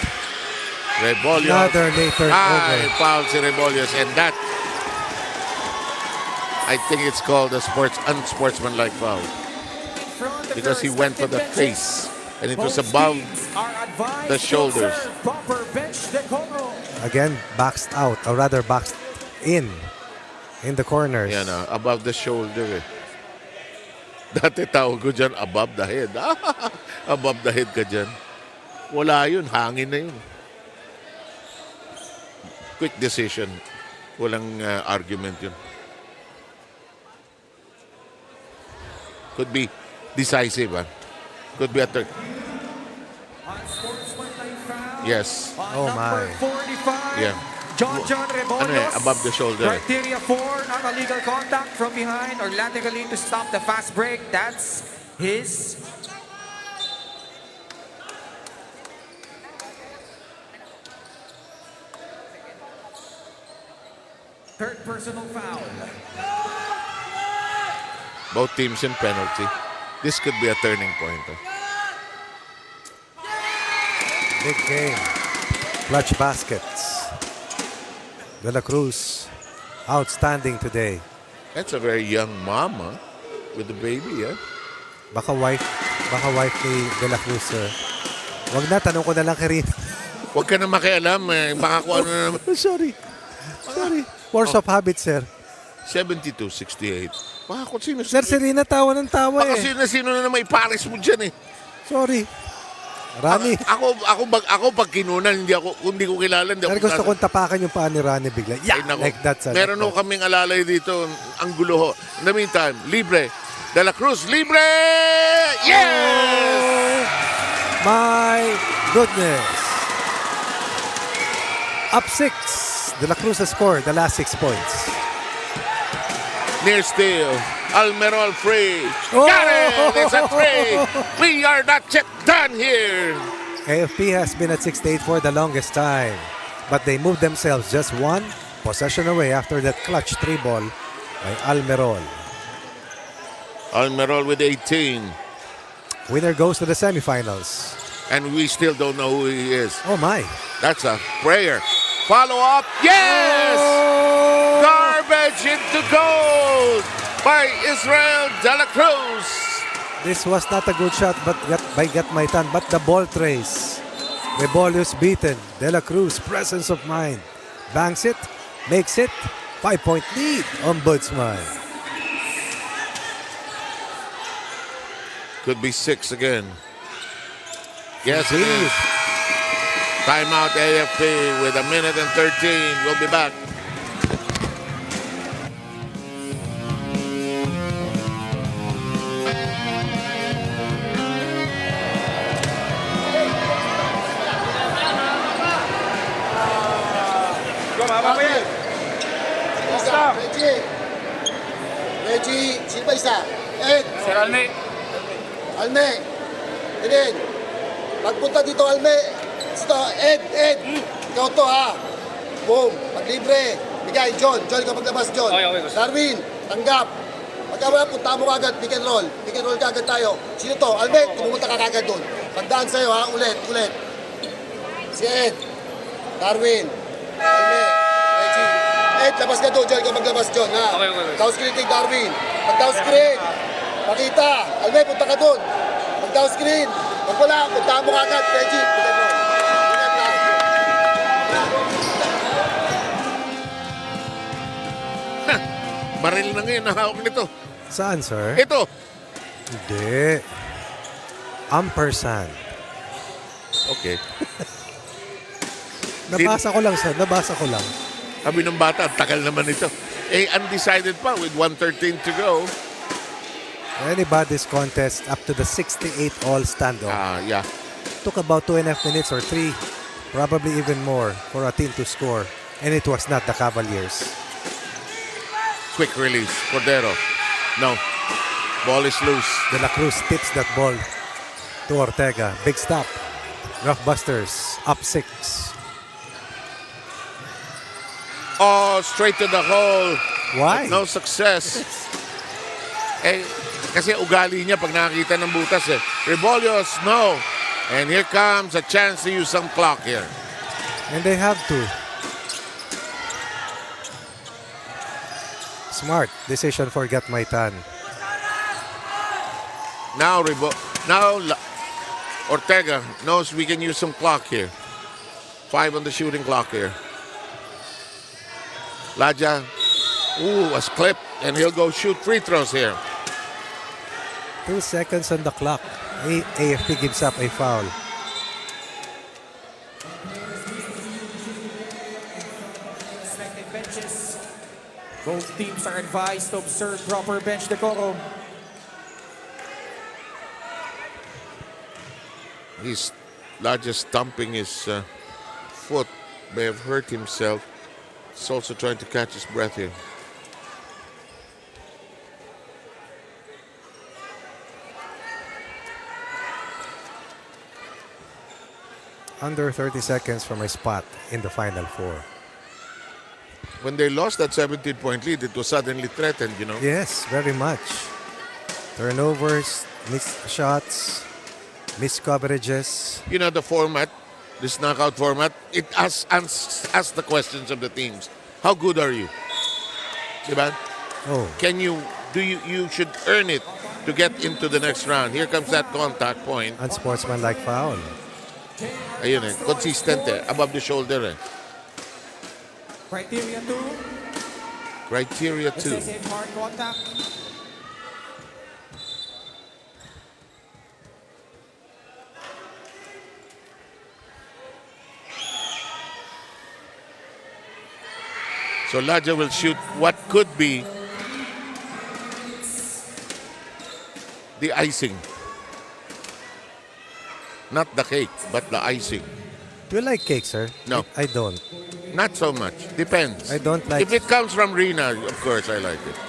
A: Rebollos.
B: Another late turnover.
A: Foul si Rebollos. And that, I think it's called a unsportsmanlike foul. Because he went for the face. And it was above the shoulders.
B: Again, boxed out, or rather boxed in the corners.
A: Yan above the shoulder eh. Dati tawag ko dyan, above the head. Above the head ka dyan. Wala yun, hangin na yun. Quick decision. Walang argument yun. Could be decisive. Could be a third. Yes.
B: Oh my.
A: Yeah.
C: John Rebollos.
A: Above the shoulder.
C: Criteria 4, not a legal contact from behind or laterally to stop the fast break. That's his third personal foul.
A: Both teams in penalty. This could be a turning point.
B: Big game. Clutch baskets. De La Cruz, outstanding today.
A: That's a very young mama with the baby,
B: Baka wife ni De La Cruz, sir. Wag na, tanong ko na lang kay Rina.
A: Huwag ka na makialam. Baka kung ano na naman.
B: Sorry. Force of habit, sir.
A: 72-68. Baka kung sino.
B: Sir, si Rina tawa ng tawa
A: Baka
B: eh.
A: sino na may pares mo dyan eh.
B: Sorry. Rani.
A: Ako pag kinunan, hindi ko kilala. Hindi
B: Sir,
A: ako
B: gusto kong tapakan yung paa ni Rani bigla. Yeah,
A: Ay, nako.
B: like that, sir.
A: Meron ho kaming alalay dito. Ang gulo ho. In the meantime, libre. De La Cruz, libre! Yes!
B: My goodness. Up 6. De La Cruz has scored the last 6 points.
A: Near steal. Almerol free.
B: Oh!
A: Got it! It's a three. We are not yet done here.
B: AFP has been at 68 for the longest time. But they moved themselves just one possession away after that clutch 3 ball by Almerol.
A: Almerol with 18.
B: Winner goes to the semifinals.
A: And we still don't know who he is.
B: Oh my.
A: That's a prayer. Follow up. Yes! Garbage into goal by Israel De La Cruz.
B: This was not a good shot but by Gatmaitan, but the ball trace. Rebollos beaten. De La Cruz, presence of mind. Banks it, makes it. 5-point lead. Ombudsman.
A: Could be 6 again. Yes, it
B: Indeed.
A: is. Timeout AFP with 1 minute and 13. We'll be back.
E: Reggie, sino ba isa? Ed.
H: Sir Alme.
E: Alme. Eden. Pagpunta dito, Alme. Ito, Ed. Ikaw to, ha. Boom. Paglibre. Bigay, John. John, ikaw maglabas, John.
H: Okay.
E: Darwin, tanggap. Pagka wala, punta mo kagad. Pick and roll. Pick and roll kagad tayo. Sino to? Alme, pumunta ka kagad doon. Pagdaan sa'yo, ha. Ulit. Si Ed. Darwin. Alme. Reggie. Ed, labas ka doon. John, ikaw maglabas, John, ha.
H: Okay.
E: Down screen kay Darwin. Pag down screen. Pakita. Alme, punta ka doon. Pag down screen. Pag wala, punta mo kagad. Reggie. Pick and roll.
A: Baril na ngayon, nahawak nito.
B: Saan, sir?
A: Ito.
B: Hindi. Ampersand.
A: Okay.
B: Nabasa ko lang, sir. Nabasa ko lang.
A: Sabi ng bata, tagal naman ito. Undecided pa with 1:13 to go.
B: Anybody's contest up to the 68 all standoff.
A: Yeah.
B: Took about 2.5 minutes or 3. Probably even more for a team to score. And it was not the Cavaliers.
A: Quick release. Cordero. No. Ball is loose.
B: De La Cruz tips that ball to Ortega. Big stop. Graftbusters up 6.
A: Oh, straight to the hole.
B: Why?
A: But no success. Eh, kasi ugali niya pag nakakita ng butas eh. Rebolios, no. And here comes a chance to use some clock here.
B: And they have to. Smart decision for Gatmaitan.
A: Now, Ortega knows we can use some clock here. 5 on the shooting clock here. Laja, was clipped, and he'll go shoot free throws here.
B: 2 seconds on the clock. AFP gives up a foul.
C: Respective benches. Both teams are advised to observe proper bench decorum.
A: He's not just stomping his foot, may have hurt himself. He's also trying to catch his breath here.
B: Under 30 seconds from a spot in the Final Four.
A: When they lost that 17-point lead, it was suddenly threatened, you know.
B: Yes, very much. Turnovers, missed shots, missed coverages.
A: You know the format, this knockout format, it asks the questions of the teams. How good are you? Diba?
B: Oh,
A: You should earn it to get into the next round. Here comes that contact point.
B: unsportsmanlike foul.
A: Ayun eh, consistent eh, above the shoulder eh.
C: Criteria 2.
A: Criteria 2.
C: Excessive hard contact.
A: So Laja will shoot what could be the icing. Not the cake, but the icing.
B: Do you like cake, sir?
A: No.
B: I don't.
A: Not so much. Depends.
B: I don't like.
A: If it comes from Rina, of course I like it.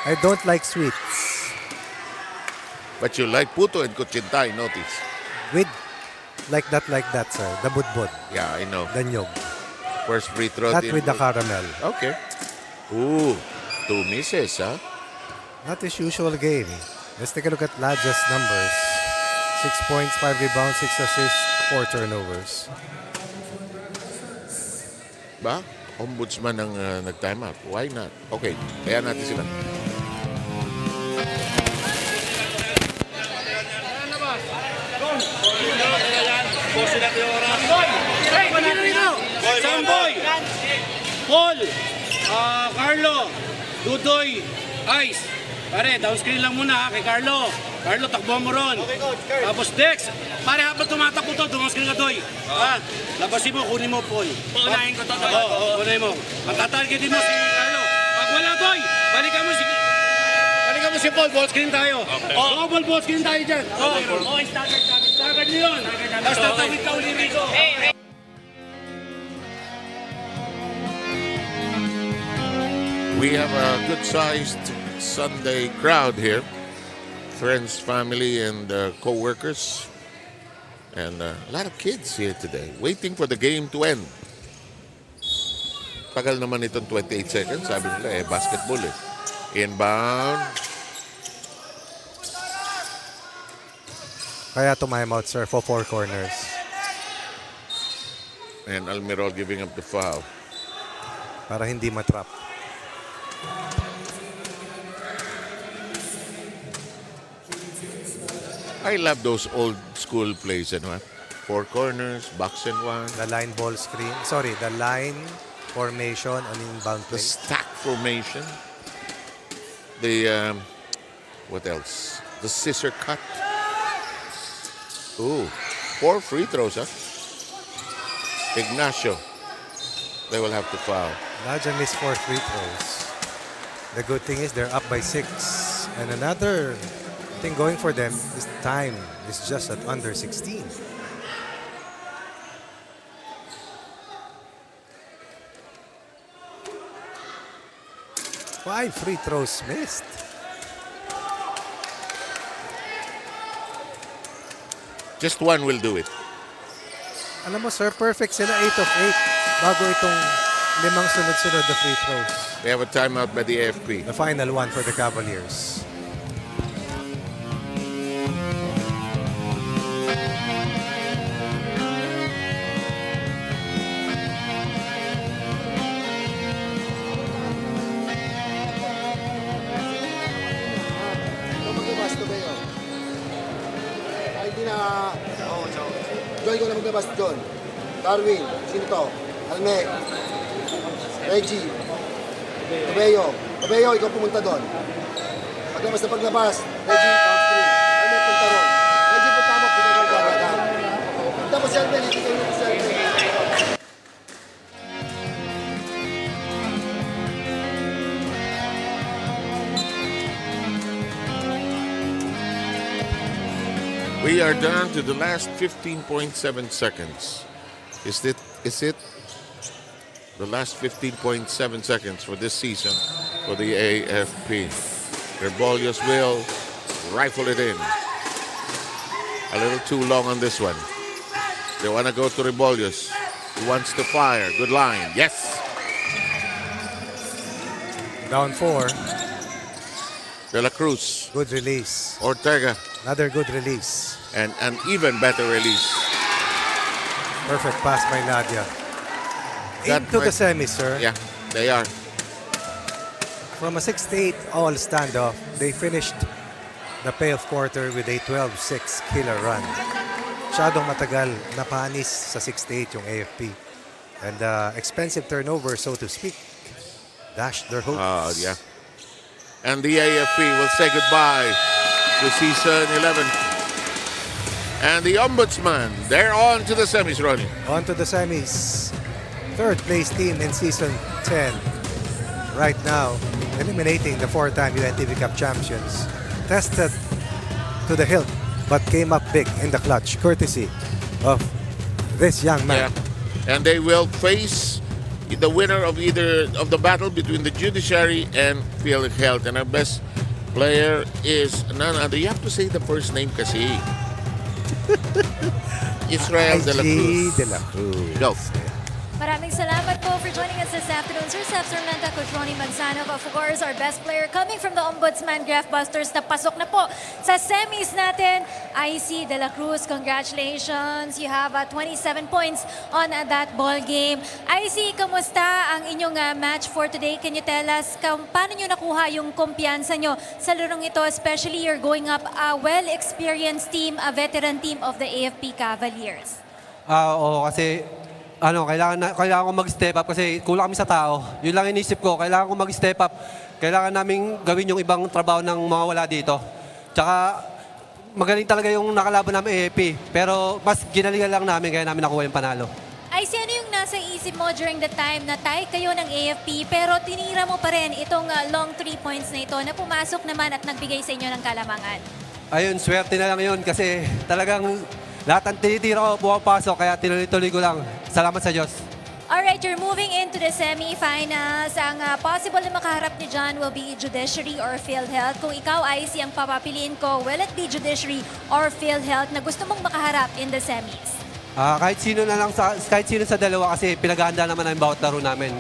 B: I don't like sweets.
A: But you like puto and kuchinta, I notice.
B: With like that, sir. The budbud,
A: Yeah, I know.
B: the nyog.
A: First free throw.
B: Not with the caramel.
A: Okay. Ooh, 2 misses, huh?
B: Not his usual game. Let's take a look at Laja's numbers. 6 points, 5 rebounds, 6 assists, 4 turnovers.
A: Ba? Ombudsman ang nag-time out. Why not? Okay, kaya natin sila.
H: Samboy! Paul! Carlo! Dudoy! Ice! Pare, downscreen lang muna kay Carlo. Carlo, takbo mo ron. Tapos Dex, pare habang tumatakbo to, downscreen ka Doy. Labasin mo, kunin mo Paul. Paunahin ko to. Oo, unahin mo. Matatargetin mo si Carlo. Pag wala Doy, balikan mo si Paul, ball screen tayo. Double ball screen tayo dyan. Staggered nyo yun. Tapos tatawid ka uli rito.
A: We have a good-sized Sunday crowd here. Friends, family, and co-workers. And a lot of kids here today, waiting for the game to end. Tagal naman itong 28 seconds. Sabi nila, basketball eh. Inbound.
B: Kaya time out, sir, for 4 corners.
A: And Almirol giving up the foul.
B: Para hindi matrap.
A: I love those old school plays, ano? 4 corners, box and 1.
B: The line ball screen. Sorry, the line formation on inbound
A: The
B: play.
A: stack formation. The, what else? The scissor cut. Ooh, 4 free throws, huh? Ignacio. They will have to foul.
B: Laja missed 4 free throws. The good thing is they're up by 6. And another thing going for them is time is just at under 16. Five free throws missed.
A: Just one will do it.
B: Alam mo, sir, perfect sila 8 of 8 bago itong Limang sunod-sunod na free throws.
A: They have a timeout by the AFP.
B: The final one for the Cavaliers.
E: Ito maglabas, ito ba yun? Ay, hindi na... John, ikaw na maglabas, John. Darwin, sino to? Alme. Reggie. Cabello. Cabello, ikaw pumunta doon. Paglabas na paglabas. Reggie, count 3. Alme, punta ron. Reggie, punta mo. Punta ron ka agad. Punta mo si Alme. Dito kayo si Alme.
A: We are down to the last 15.7 seconds. Is it the last 15.7 seconds for this season for the AFP? Rebolius will rifle it in. A little too long on this one. They want to go to Rebolius. He wants to fire. Good line. Yes.
B: Down 4.
A: De La Cruz.
B: Good release.
A: Ortega.
B: Another good release.
A: And an even better release.
B: Perfect pass by Nadia.
A: That
B: Into the
A: might-
B: semis, sir.
A: Yeah, they are.
B: From a 6-8 all standoff, they finished the payoff quarter with a 12-6 killer run. Masyadong matagal na panis sa 6-8 yung AFP. And expensive turnover, so to speak. Dashed their hopes.
A: Yeah. And the AFP will say goodbye to season 11. And the Ombudsman, they're on to the semis, Ronnie.
B: On to the semis. Third place team in season 10. Right now, eliminating the 4-time UNTV Cup champions. Tested to the hilt, but came up big in the clutch, courtesy of this young man.
A: And they will face the winner of either of the battle between the judiciary and field health. And our best player is none other. You have to say the first name kasi. Israel De La Cruz.
B: De La Cruz.
A: Go.
D: Maraming salamat po for joining us this afternoon. Sir Sep Sarmenta, Coach Ronnie Magsanov, of course, our best player coming from the Ombudsman Graftbusters na pasok na po sa semis natin. IC De La Cruz, congratulations. You have 27 points on that ball game. IC, kamusta ang inyong match for today? Can you tell us paano nyo nakuha yung kumpiyansa nyo sa larong ito? Especially you're going up a well-experienced team, a veteran team of the AFP Cavaliers.
K: Oo, kasi kailangan ko mag-step up kasi kulang kami sa tao. Yun lang inisip ko, kailangan ko mag-step up. Kailangan namin gawin yung ibang trabaho ng mga wala dito. Tsaka magaling talaga yung nakalaban namin AFP. Pero mas ginalingan lang namin kaya namin nakuha yung panalo.
D: Ay, ano yung nasa isip mo during the time na tie kayo ng AFP pero tinira mo pa rin itong long 3 points na ito na pumasok naman at nagbigay sa inyo ng kalamangan?
K: Ayun, swerte na lang yun kasi talagang lahat ang tinitira ko pumapasok kaya tinuloy-tuloy ko lang. Salamat sa Diyos.
D: Alright, you're moving into the semifinals. Ang possible na makaharap ni John will be Judiciary or PhilHealth. Kung ikaw, IC, ang papapiliin ko, will it be Judiciary or PhilHealth na gusto mong makaharap in the semis?
K: Kahit sino na lang, kahit sino sa dalawa kasi pinaghahanda naman ang bawat laro namin.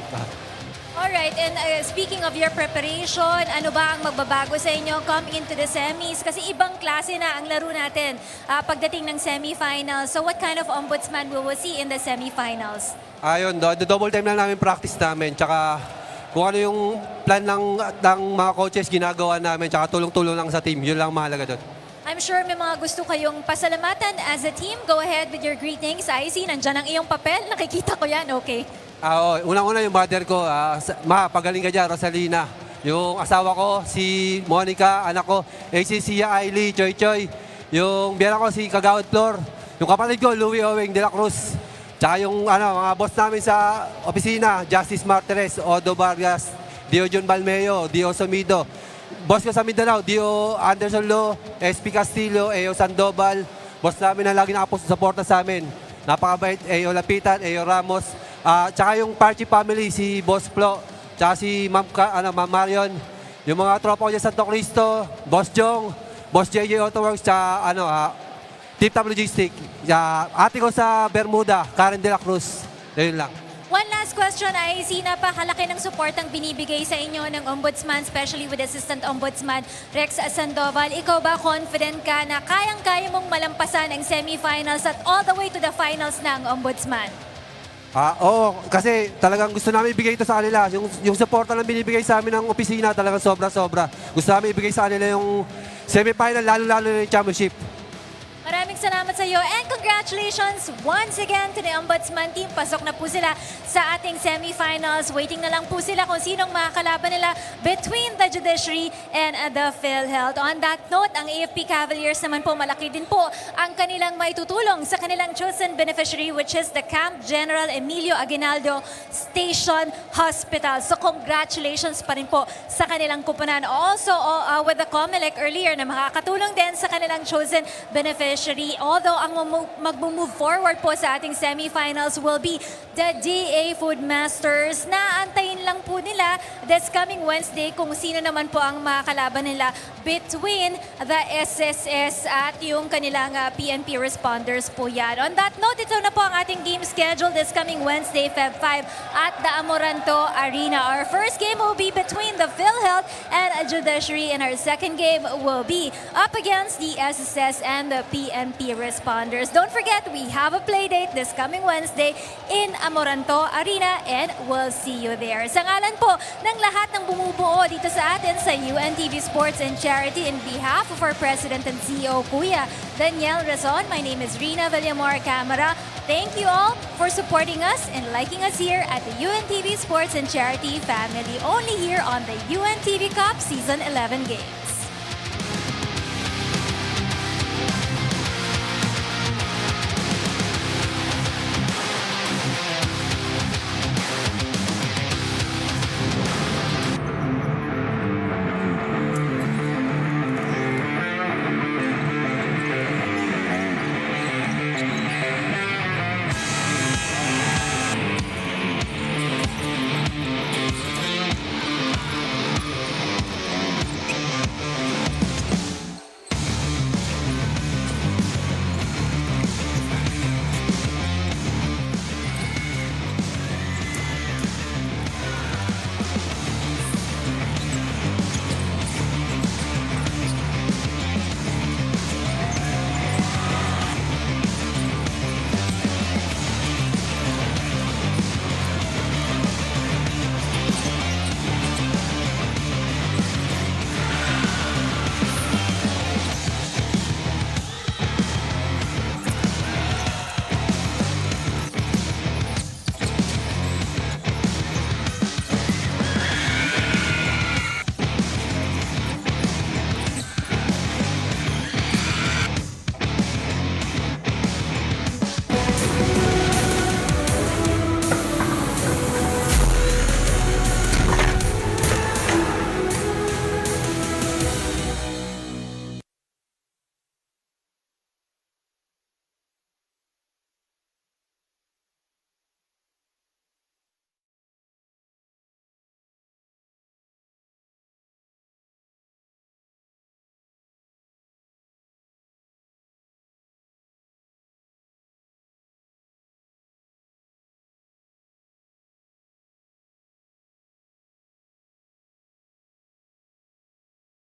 D: Alright, and speaking of your preparation, ano ba ang magbabago sa inyo come into the semis? Kasi ibang klase na ang laro natin pagdating ng semifinals. So what kind of ombudsman will we see in the semifinals?
K: Ayun, double time lang namin practice namin. Tsaka kung ano yung plan ng mga coaches ginagawa namin. Tsaka tulong-tulong lang sa team. Yun lang mahalaga doon.
D: I'm sure may mga gusto kayong pasalamatan as a team. Go ahead with your greetings. IC, nandyan ang iyong papel. Nakikita ko yan, okay.
K: Unang-una yung mother ko, pagaling ka dyan, Rosalina. Yung asawa ko, si Monica, anak ko, si Sia Ailey, Choy Choy. Yung biyara ko, si Kagawad Flor. Yung kapatid ko, Louie Owing de la Cruz. Tsaka yung mga boss namin sa opisina, Justice Martires, Odo Vargas, Dio John Balmeo, Dio Somido. Boss ko sa Mindanao, Dio Anderson Lo, SP Castillo, Eo Sandoval. Boss namin na lagi nakapos-suporta sa amin. Napakabait, Eo Lapitan, Eo Ramos. Tsaka yung Parchi family, si Boss Flo, tsaka si Ma'am Marion. Yung mga tropa ko dyan sa Santo Cristo, Boss Jong, Boss JJ Autoworks, tsaka Tip Top Logistic. Ate ko sa Bermuda, Karen De La Cruz. Ayun lang.
D: One last question ay napakalaki ng suportang binibigay sa inyo ng Ombudsman, especially with Assistant Ombudsman Rex Sandoval. Ikaw ba confident ka na kayang-kaya mong malampasan ang semifinals at all the way to the finals ng Ombudsman?
K: Oo, kasi talagang gusto namin ibigay ito sa kanila. Yung suporta lang binibigay sa amin ng opisina, talagang sobra-sobra. Gusto namin ibigay sa kanila yung semifinal, lalo-lalo yung championship.
D: Maraming salamat sa iyo and congratulations once again to the Ombudsman team. Pasok na po sila sa ating semifinals. Waiting na lang po sila kung sinong makakalaban nila between the judiciary and the PhilHealth. On that note, ang AFP Cavaliers naman po malaki din po ang kanilang maitutulong sa kanilang chosen beneficiary, which is the Camp General Emilio Aguinaldo Station Hospital. So congratulations pa rin po sa kanilang kupunan. Also with the COMELEC earlier na makakatulong din sa kanilang chosen beneficiary. Although ang mag-move forward po sa ating semifinals will be the DA Foodmasters, na antayin lang po nila this coming Wednesday kung sino naman po ang makakalaban nila between the SSS at yung kanilang PNP responders po yan. On that note, ito na po ang ating game schedule this coming Wednesday, Feb 5 at the Amoranto Arena. Our first game will be between the PhilHealth and Judiciary, and our second game will be up against the SSS and the PNP responders. Don't forget, we have a play date this coming Wednesday in Amoranto Arena, and we'll see you there. Sa ngalan po ng lahat ng bumubuo dito sa atin sa UNTV Sports and Charity, in behalf of our President and CEO, Kuya Daniel Razon, my name is Rina Villamor Camara. Thank you all for supporting us and liking us here at the UNTV Sports and Charity family, only here on the UNTV Cup Season 11 game.